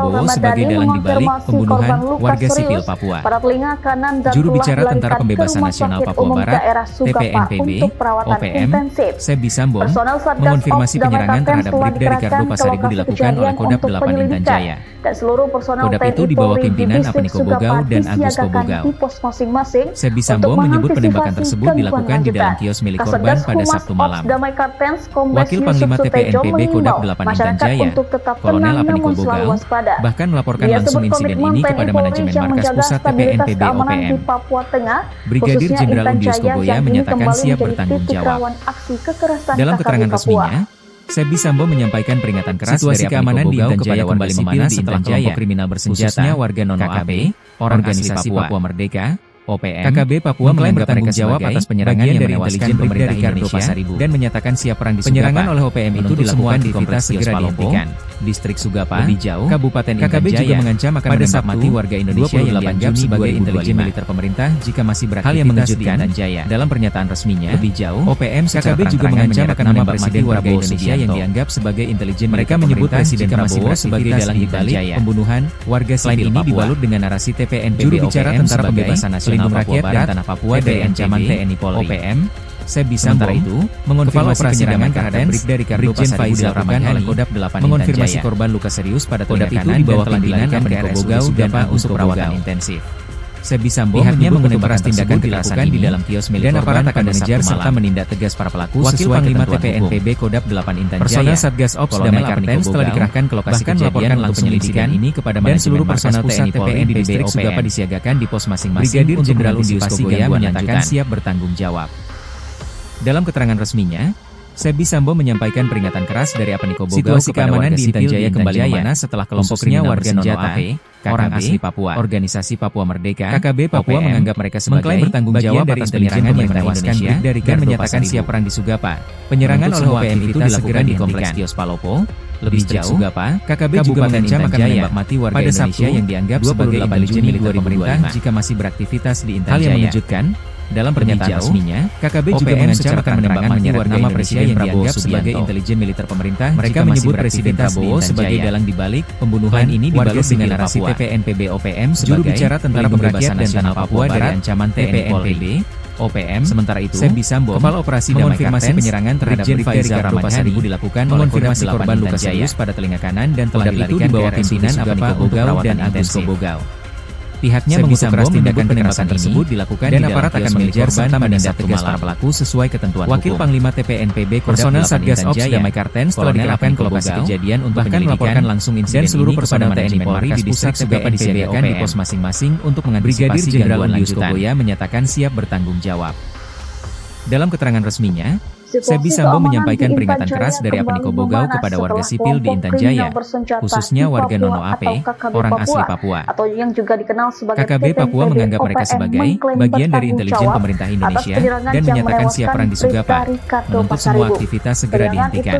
Prabowo Ahmad sebagai Dhani dalang dibalik mengonfirmasi pembunuhan korban luka warga serius sipil Papua. pada telinga kanan dan Juru telah bicara Tentara dilarikan ke Pembebasan Rumah Nasional Sakit Papua Umum Barat, Daerah Sugapa TPNPB, untuk perawatan OPM, intensif. Sebi Sambong, Personel Satgas mengonfirmasi Ops Damai penyerangan Kartens terhadap telah Bribda Ricardo dikerahkan ke Pasaribu lokasi dilakukan kejadian oleh Kodam untuk 8 Intan penyelidikan Jaya. dan seluruh personel Kodam itu di bawah pimpinan Apeniko Bogau dan Agus Kobogau. Di pos masing-masing. Sebi Sambo menyebut penembakan tersebut dilakukan di dalam kios milik korban pada Sabtu malam. Wakil Panglima TPNPB Kodam 8 Intan Jaya, Kolonel Apeniko Bogau, bahkan melaporkan langsung insiden ini kepada manajemen markas pusat TPNPB OPM. Brigadir Jenderal Undius Kogoya menyatakan siap bertanggung jawab. Dalam keterangan resminya, Sebi Sambo menyampaikan peringatan keras situasi keamanan di Intan Jaya kembali memanas setelah kelompok kriminal bersenjata, khususnya warga non-KKB, organisasi Papua Merdeka, OPM, KKB Papua mengklaim bertanggung jawab atas penyerangan yang menewaskan pemerintah Indonesia dan menyatakan siap perang di Sugapa. Penyerangan oleh OPM itu dilakukan di kompleks segera dihentikan. Distrik Sugapa, lebih jauh, Kabupaten Intan Jaya juga mengancam akan menembak mati warga Indonesia yang dianggap sebagai intelijen militer pemerintah jika masih beraktivitas di Intan Jaya. Dalam pernyataan resminya, lebih jauh, OPM KKB juga mengancam akan menembak mati warga Indonesia yang dianggap sebagai intelijen. Mereka menyebut Presiden Prabowo sebagai dalang dibalik pembunuhan warga sipil Papua. Ini dibalut dengan narasi TPNPB juru bicara Tentara Pembebasan Nasional Rakyat dan Tanah Papua dari ancaman TNI Polri. OPM, Sebi Sambo itu mengonfirmasi penyerangan terhadap Brigjen Ricardo Pasaribu dilakukan oleh Kodam 8 mengonfirmasi korban luka serius pada telinga kanan dan telah dilarikan ke RSUD Sugapa untuk perawatan intensif. Sebi Sambo pihaknya mengenai beras tindakan dilakukan di dalam kios milik dan aparat akan mengejar serta menindak tegas para pelaku. Wakil Panglima TPNPB Kodam 8 Intan Jaya, personel Satgas Ops Damai Kartens telah dikerahkan ke lokasi kejadian untuk penyelidikan ini kepada dan seluruh personel TNI Polri di distrik Sugapa disiagakan di pos masing-masing. Brigadir Jenderal Undius Kogoya menyatakan siap bertanggung jawab. Dalam keterangan resminya, Sebi Sambo menyampaikan peringatan keras dari Apeniko Bogau situasi keamanan di Intan Jaya kembali memanas setelah kelompok kriminal bersenjata, orang asli Papua, organisasi Papua Merdeka, KKB Papua menganggap mereka sebagai bertanggung jawab atas penyerangan yang menewaskan Brigjen dan menyatakan siap perang di Sugapa. Penyerangan oleh OPM itu dilakukan di kompleks kios Palopo. Lebih jauh, Sugapa, KKB juga mengancam akan menembak mati warga Indonesia yang dianggap sebagai intelijen militer pemerintah jika masih beraktivitas di Intan Jaya. Hal yang mengejutkan, dalam pernyataan resminya, KKB juga mengancam akan menembak mati warga nama Presiden Prabowo sebagai intelijen militer pemerintah. Mereka menyebut Presiden Prabowo sebagai dalang dibalik pembunuhan ini dibalut dengan narasi TPNPB OPM sebagai juru bicara Tentara Pembebasan Nasional Papua dari ancaman TPNPB OPM. Sementara itu, Sebi Sambo, Kepala Operasi mengonfirmasi penyerangan terhadap Brigjen Ricardo Pasaribu dilakukan mengonfirmasi korban luka serius pada telinga kanan dan telah dilarikan ke pimpinan Apeniko Bogau dan Agus Kobogau. Pihaknya mengutuk keras tindakan penembakan tersebut dilakukan dan aparat akan mengejar serta menindak tegas para pelaku sesuai ketentuan hukum. Wakil Panglima TPNPB personel Satgas Ops Damai Kartens telah dikerahkan ke lokasi kejadian untuk bahkan melaporkan langsung insiden dan seluruh personel TNI Polri di distrik Sugapa disiagakan di pos masing-masing untuk mengantisipasi gangguan lanjutan. Kogoya menyatakan siap bertanggung jawab. Dalam keterangan resminya, Sebi Sambo menyampaikan peringatan keras dari Apeniko Bogau kepada warga sipil di Intan Jaya, khususnya warga non-AP, orang asli Papua. Atau yang juga dikenal sebagai KKB Papua menganggap mereka sebagai bagian dari intelijen pemerintah Indonesia dan menyatakan siap perang di Sugapa, menuntut semua aktivitas segera dihentikan.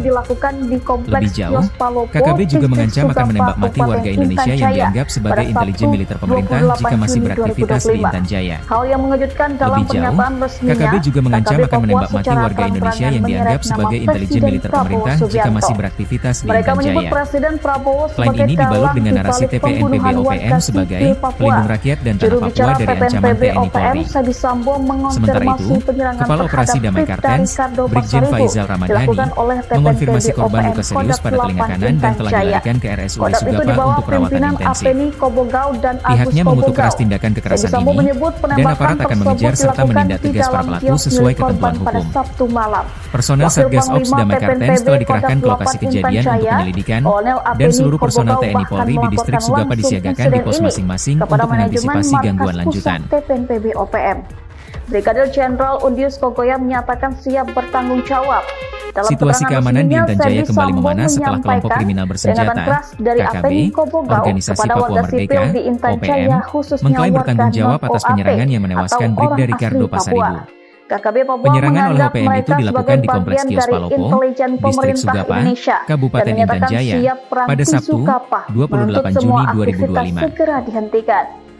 Lebih jauh, KKB juga mengancam akan menembak mati warga Indonesia yang dianggap sebagai intelijen militer pemerintah jika masih beraktivitas di Intan Jaya. Hal yang mengejutkan dalam pernyataan resminya, KKB juga mengancam akan menembak mati warga Indonesia yang dianggap sebagai intelijen militer pemerintah jika masih beraktivitas di Intan Jaya. Selain ini dibalut dengan narasi TPNPB OPM sebagai pelindung rakyat dan tanah Papua dari ancaman TNI Polri. Sementara itu, Kepala Operasi Damai Kartens, Brigjen Faizal Ramadhani, mengonfirmasi korban luka serius pada telinga kanan dan telah dilarikan ke RSUD Sugapa untuk perawatan intensif. Pihaknya mengutuk keras tindakan kekerasan ini dan aparat akan mengejar serta menindak tegas para pelaku sesuai ketentuan hukum. Personel Satgas Ops Damai Kartens telah dikerahkan ke lokasi kejadian untuk penyelidikan dan seluruh personel TNI Polri di distrik Sugapa disiagakan di pos masing-masing untuk mengantisipasi gangguan lanjutan. TPNPB OPM. Brigadir Jenderal Undius Kogoya menyatakan siap bertanggung jawab. Situasi keamanan di Intan Jaya kembali memanas setelah kelompok kriminal bersenjata, KKB, organisasi Papua Merdeka, OPM, mengklaim bertanggung jawab atas penyerangan yang menewaskan Brigjen Ricardo Pasaribu. Penyerangan oleh OPM itu dilakukan di kompleks kios Palopo, distrik Sugapa, Kabupaten Intan Jaya, pada Sabtu, 28 Juni 2025.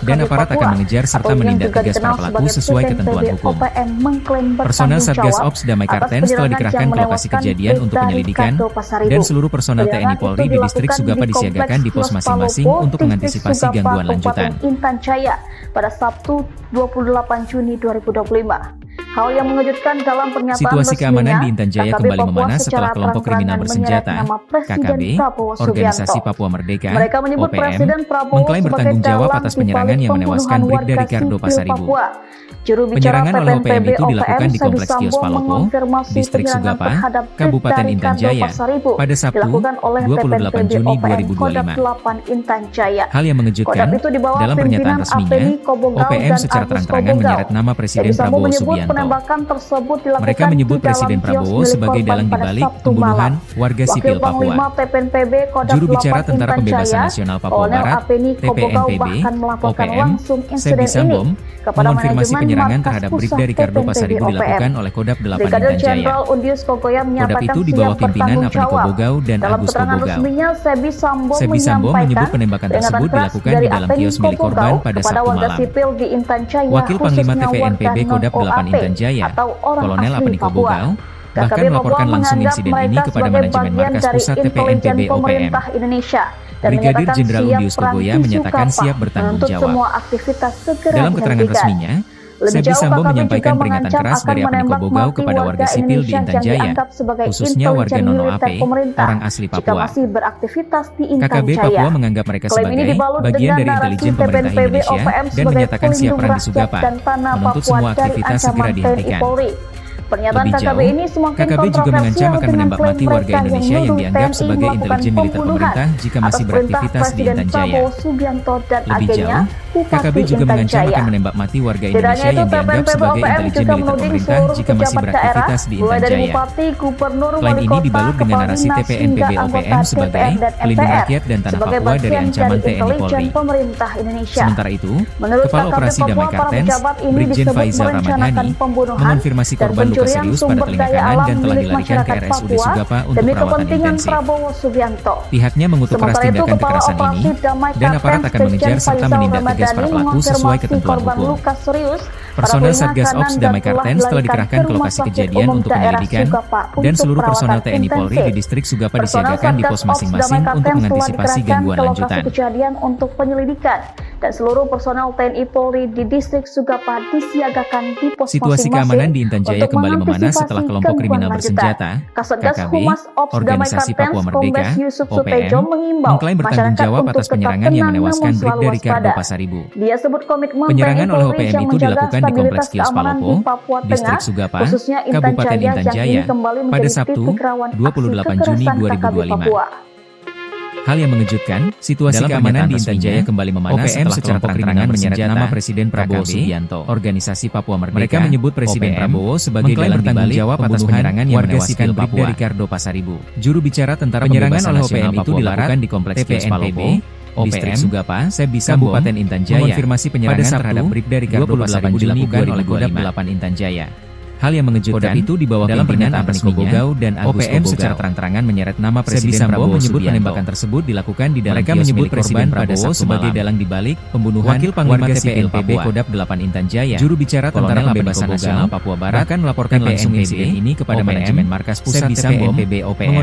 KKB dan aparat Papua, akan mengejar serta atau yang menindak juga tegas para dikenal pelaku sebagai sesuai BNPB ketentuan hukum. OPM mengklaim Personel bertanggung Satgas jawab Ops Damai atas Kartens telah penyerangan dikerahkan yang ke lokasi menewaskan kejadian untuk Bribda penyelidikan, Ricardo Pasaribu. dan seluruh personel TNI Penyerangan Polri itu di distrik dilakukan Sugapa di disiagakan di pos Kompleks masing-masing Palopo, untuk Distrik mengantisipasi Sugapa, gangguan lanjutan. Kabupaten Intan Jaya pada Sabtu 28 Juni 2025. Hal yang mengejutkan dalam pernyataan Situasi keamanan di Intan Jaya KKB kembali Papua memanas setelah secara kelompok kriminal terang-terangan bersenjata, menyeret nama Presiden KKB, Prabowo Organisasi Subianto. Papua Merdeka, Mereka menyebut OPM, Presiden Prabowo mengklaim sebagai bertanggung jawab dalang atas di penyerangan balik yang menewaskan pembunuhan Brigda warga Ricardo sipil Pasaribu. Papua. Juru bicara Penyerangan oleh OPM PPNPB itu dilakukan di Kompleks Ferdi Kios Sambo Palopo, mengonfirmasi Distrik penyerangan Sugapa, terhadap Kabupaten Brigda Intan Ricardo Jaya, Pasaribu pada Sabtu, dilakukan oleh 28 PPNPB Juni OPM Kodam 2025. 8 Intan Jaya. Hal yang mengejutkan, Kodam itu di bawah dalam pernyataan pimpinan resminya, Apeni Kobogau OPM dan secara Agus terang-terangan Kobogau. menyeret nama Presiden Ferdi Sambo Prabowo menyebut Subianto. penembakan tersebut dilakukan Mereka menyebut di dalam Presiden kios Prabowo milik sebagai korban dalang pada dibalik Sabtu pembunuhan malam. warga Wakil sipil Panglima Papua. PPNPB Kodam Juru bicara 8 Tentara Intan Pembebasan Jaya, Nasional Papua Kolonel Barat, Apeni Kobogau TPNPB, bahkan melaporkan OPM, langsung Ferdi insiden Sambo, ini kepada mengonfirmasi manajemen penyerangan Markas terhadap Pusat Brigda Ricardo PPNPB Pasaribu dilakukan oleh Kodam 8 Brigadir Intan Jaya. Jenderal Undius Kogoya Kodam menyatakan itu di siap bawah pimpinan bertanggung Apeni jawab. Kobogau dan Dalam Agus keterangan Kobogau. resminya, Ferdi Sambo Ferdi Sambo menyebut menyampaikan penembakan peringatan tersebut keras dilakukan dari di dalam Apeni kios milik korban Kobogau pada kepada Sabtu warga malam. sipil di Intan Jaya, Wakil Panglima khususnya TPNPB warga Kodam 8 non-OAP Intan Jaya, atau orang Kolonel asli Apeni Papua. Kobogau, bahkan KKB melaporkan Papua langsung menganggap insiden ini mereka kepada sebagai manajemen bagian Markas dari Pusat intelijen TPNPB OPM. pemerintah Indonesia dan Brigadir menyatakan Jenderal siap Undius perang Kogoya di menyatakan Sukapa siap bertanggung menuntut jawab. semua aktivitas segera Dalam keterangan dihentikan. resminya, Lebih Ferdi jauh, Sambo KKB menyampaikan juga peringatan mengancam keras akan dari Apeni menembak Kobogau mati kepada warga sipil di Indonesia Intan yang Jaya, dianggap sebagai khususnya warga intelijen non-OAP, militer pemerintah orang asli jika Papua. masih beraktivitas di Intan KKB Jaya. Papua menganggap mereka Klaim ini sebagai dibalut bagian dengan dari narasi intelijen pemerintah PPNPB Indonesia OPM dan sebagai menyatakan siap pelindung perang di rakyat Sugapa, dan tanah menuntut Papua semua dari aktivitas segera ancaman TNI dihentikan. Polri. Pernyataan Lebih KKB jauh, ini semakin KKB juga mengancam kontroversial akan dengan menembak klaim mati warga mereka Indonesia yang menuduh dianggap TNI sebagai melakukan intelijen militer pembunuhan pemerintah jika masih atas perintah beraktivitas di Presiden Intan Jaya. Prabowo Subianto dan Lebih agennya, jauh, Bupati KKB juga Intan mengancam Jaya. akan menembak mati warga Tidak hanya Indonesia itu, yang dianggap PPNPB sebagai OPM intelijen juga militer menuding pemerintah seluruh jika masih pejabat daerah, beraktivitas di mulai Intan dari Jaya. bupati, gubernur, Klaim wali ini kota, dibalut dengan kepala narasi dinas, TPNPB hingga OPM anggota sebagai DPR dan pelindung MPR rakyat dan tanah sebagai Papua dari bagian ancaman dari TNI Polri. intelijen pemerintah Indonesia. Sementara itu, Menurut Kepala KKB Operasi Damai Papua, para Kartens, pejabat ini Brigjen disebut Faizal merencanakan Ramadhani, pembunuhan mengonfirmasi dan korban luka pencurian serius pada sumber telinga daya kanan alam dan telah milik dilarikan ke masyarakat RSUD Papua Sugapa untuk demi perawatan kepentingan intensif. Prabowo Subianto. Pihaknya mengutuk keras Sementara itu, tindakan Kepala kekerasan Operasi ini, Damai dan aparat Kartens akan mengejar Brigjen serta Faizal menindak tegas para Ramadhani pelaku sesuai mengonfirmasi ketentuan korban hukum. luka serius Personel pada Satgas telinga Ops kanan Damai dan telah Kartens telah dilarikan dikerahkan ke Rumah lokasi Sakit kejadian Umum untuk Daerah penyelidikan, Sugapa dan untuk seluruh personel perawatan TNI Polri di intensif. distrik Sugapa Personel disiagakan di Satgas pos Ops masing-masing Damai untuk Kartens telah mengantisipasi dikerahkan gangguan ke lokasi lanjutan. kejadian untuk penyelidikan dan seluruh personel TNI Polri di distrik Sugapa disiagakan di pos Situasi keamanan di Intan Jaya untuk kembali memanas setelah mengantisipasi kelompok kriminal gangguan bersenjata, Kasatgas KKB, Humas Ops Damai Organisasi Kartens Papua Merdeka, Kombes Yusuf OPM, Sutejo mengimbau mengklaim bertanggung masyarakat jawab untuk atas tetap penyerangan yang tenang menewaskan namun selalu Brigda Ricardo waspada. Pasaribu. Dia sebut komitmen Penyerangan TNI oleh Polri OPM yang itu menjaga dilakukan di Kompleks stabilitas Kios keamanan Palopo, di Papua Distrik Tengah, Sugapa, khususnya Intan Kabupaten Jaya Intan yang Jaya, ini kembali pada menjadi Sabtu, titik rawan 28 Juni kekerasan KKB 2025. Papua. Hal yang mengejutkan, situasi Dalam keamanan di pernyataan Intan Jaya resminya, kembali memanas OPM setelah secara kelompok kriminal terang-terangan menyeret bersenjata, nama Presiden Prabowo KKB, Subianto, Organisasi Papua Merdeka. Mereka menyebut Presiden OPM, Prabowo sebagai mengklaim dalang bertanggung dibalik jawab atas pembunuhan penyerangan yang warga menewaskan sipil Brigda Papua. Ricardo Pasaribu. Juru bicara Tentara Penyerangan Pembebasan oleh Nasional OPM itu Papua dilakukan Barat di Kompleks Kios TPNPB, Palopo, Distrik OPM, Sugapa, Ferdi Sambo, Kabupaten Intan Jaya, mengonfirmasi penyerangan pada Sabtu, terhadap Brigda Ricardo 28 Pasaribu Juni dilakukan oleh Kodam 2025. Intan Jaya. Hal yang mengejutkan, Kodam itu di bawah dalam pimpinan pernyataan Apeni resminya, Kobogau dan Agus OPM Kobogau. secara terang-terangan menyeret nama Ferdi Presiden Sambo Prabowo menyebut menyebut penembakan penembakan tersebut dilakukan di dalam Mereka kios menyebut milik Presiden korban pada Prabowo Sabtu sebagai malam. dalang dibalik pembunuhan Wakil Panglima warga sipil TPNPB Papua. Kodam 8 Intan Jaya, Juru bicara Tentara Kolonel Pembebasan Apeni Nasional Kobogau, Papua Barat bahkan melaporkan langsung TPNPB, insiden ini kepada OPM, manajemen Markas Pusat Ferdi Sambo, TPNPB OPM.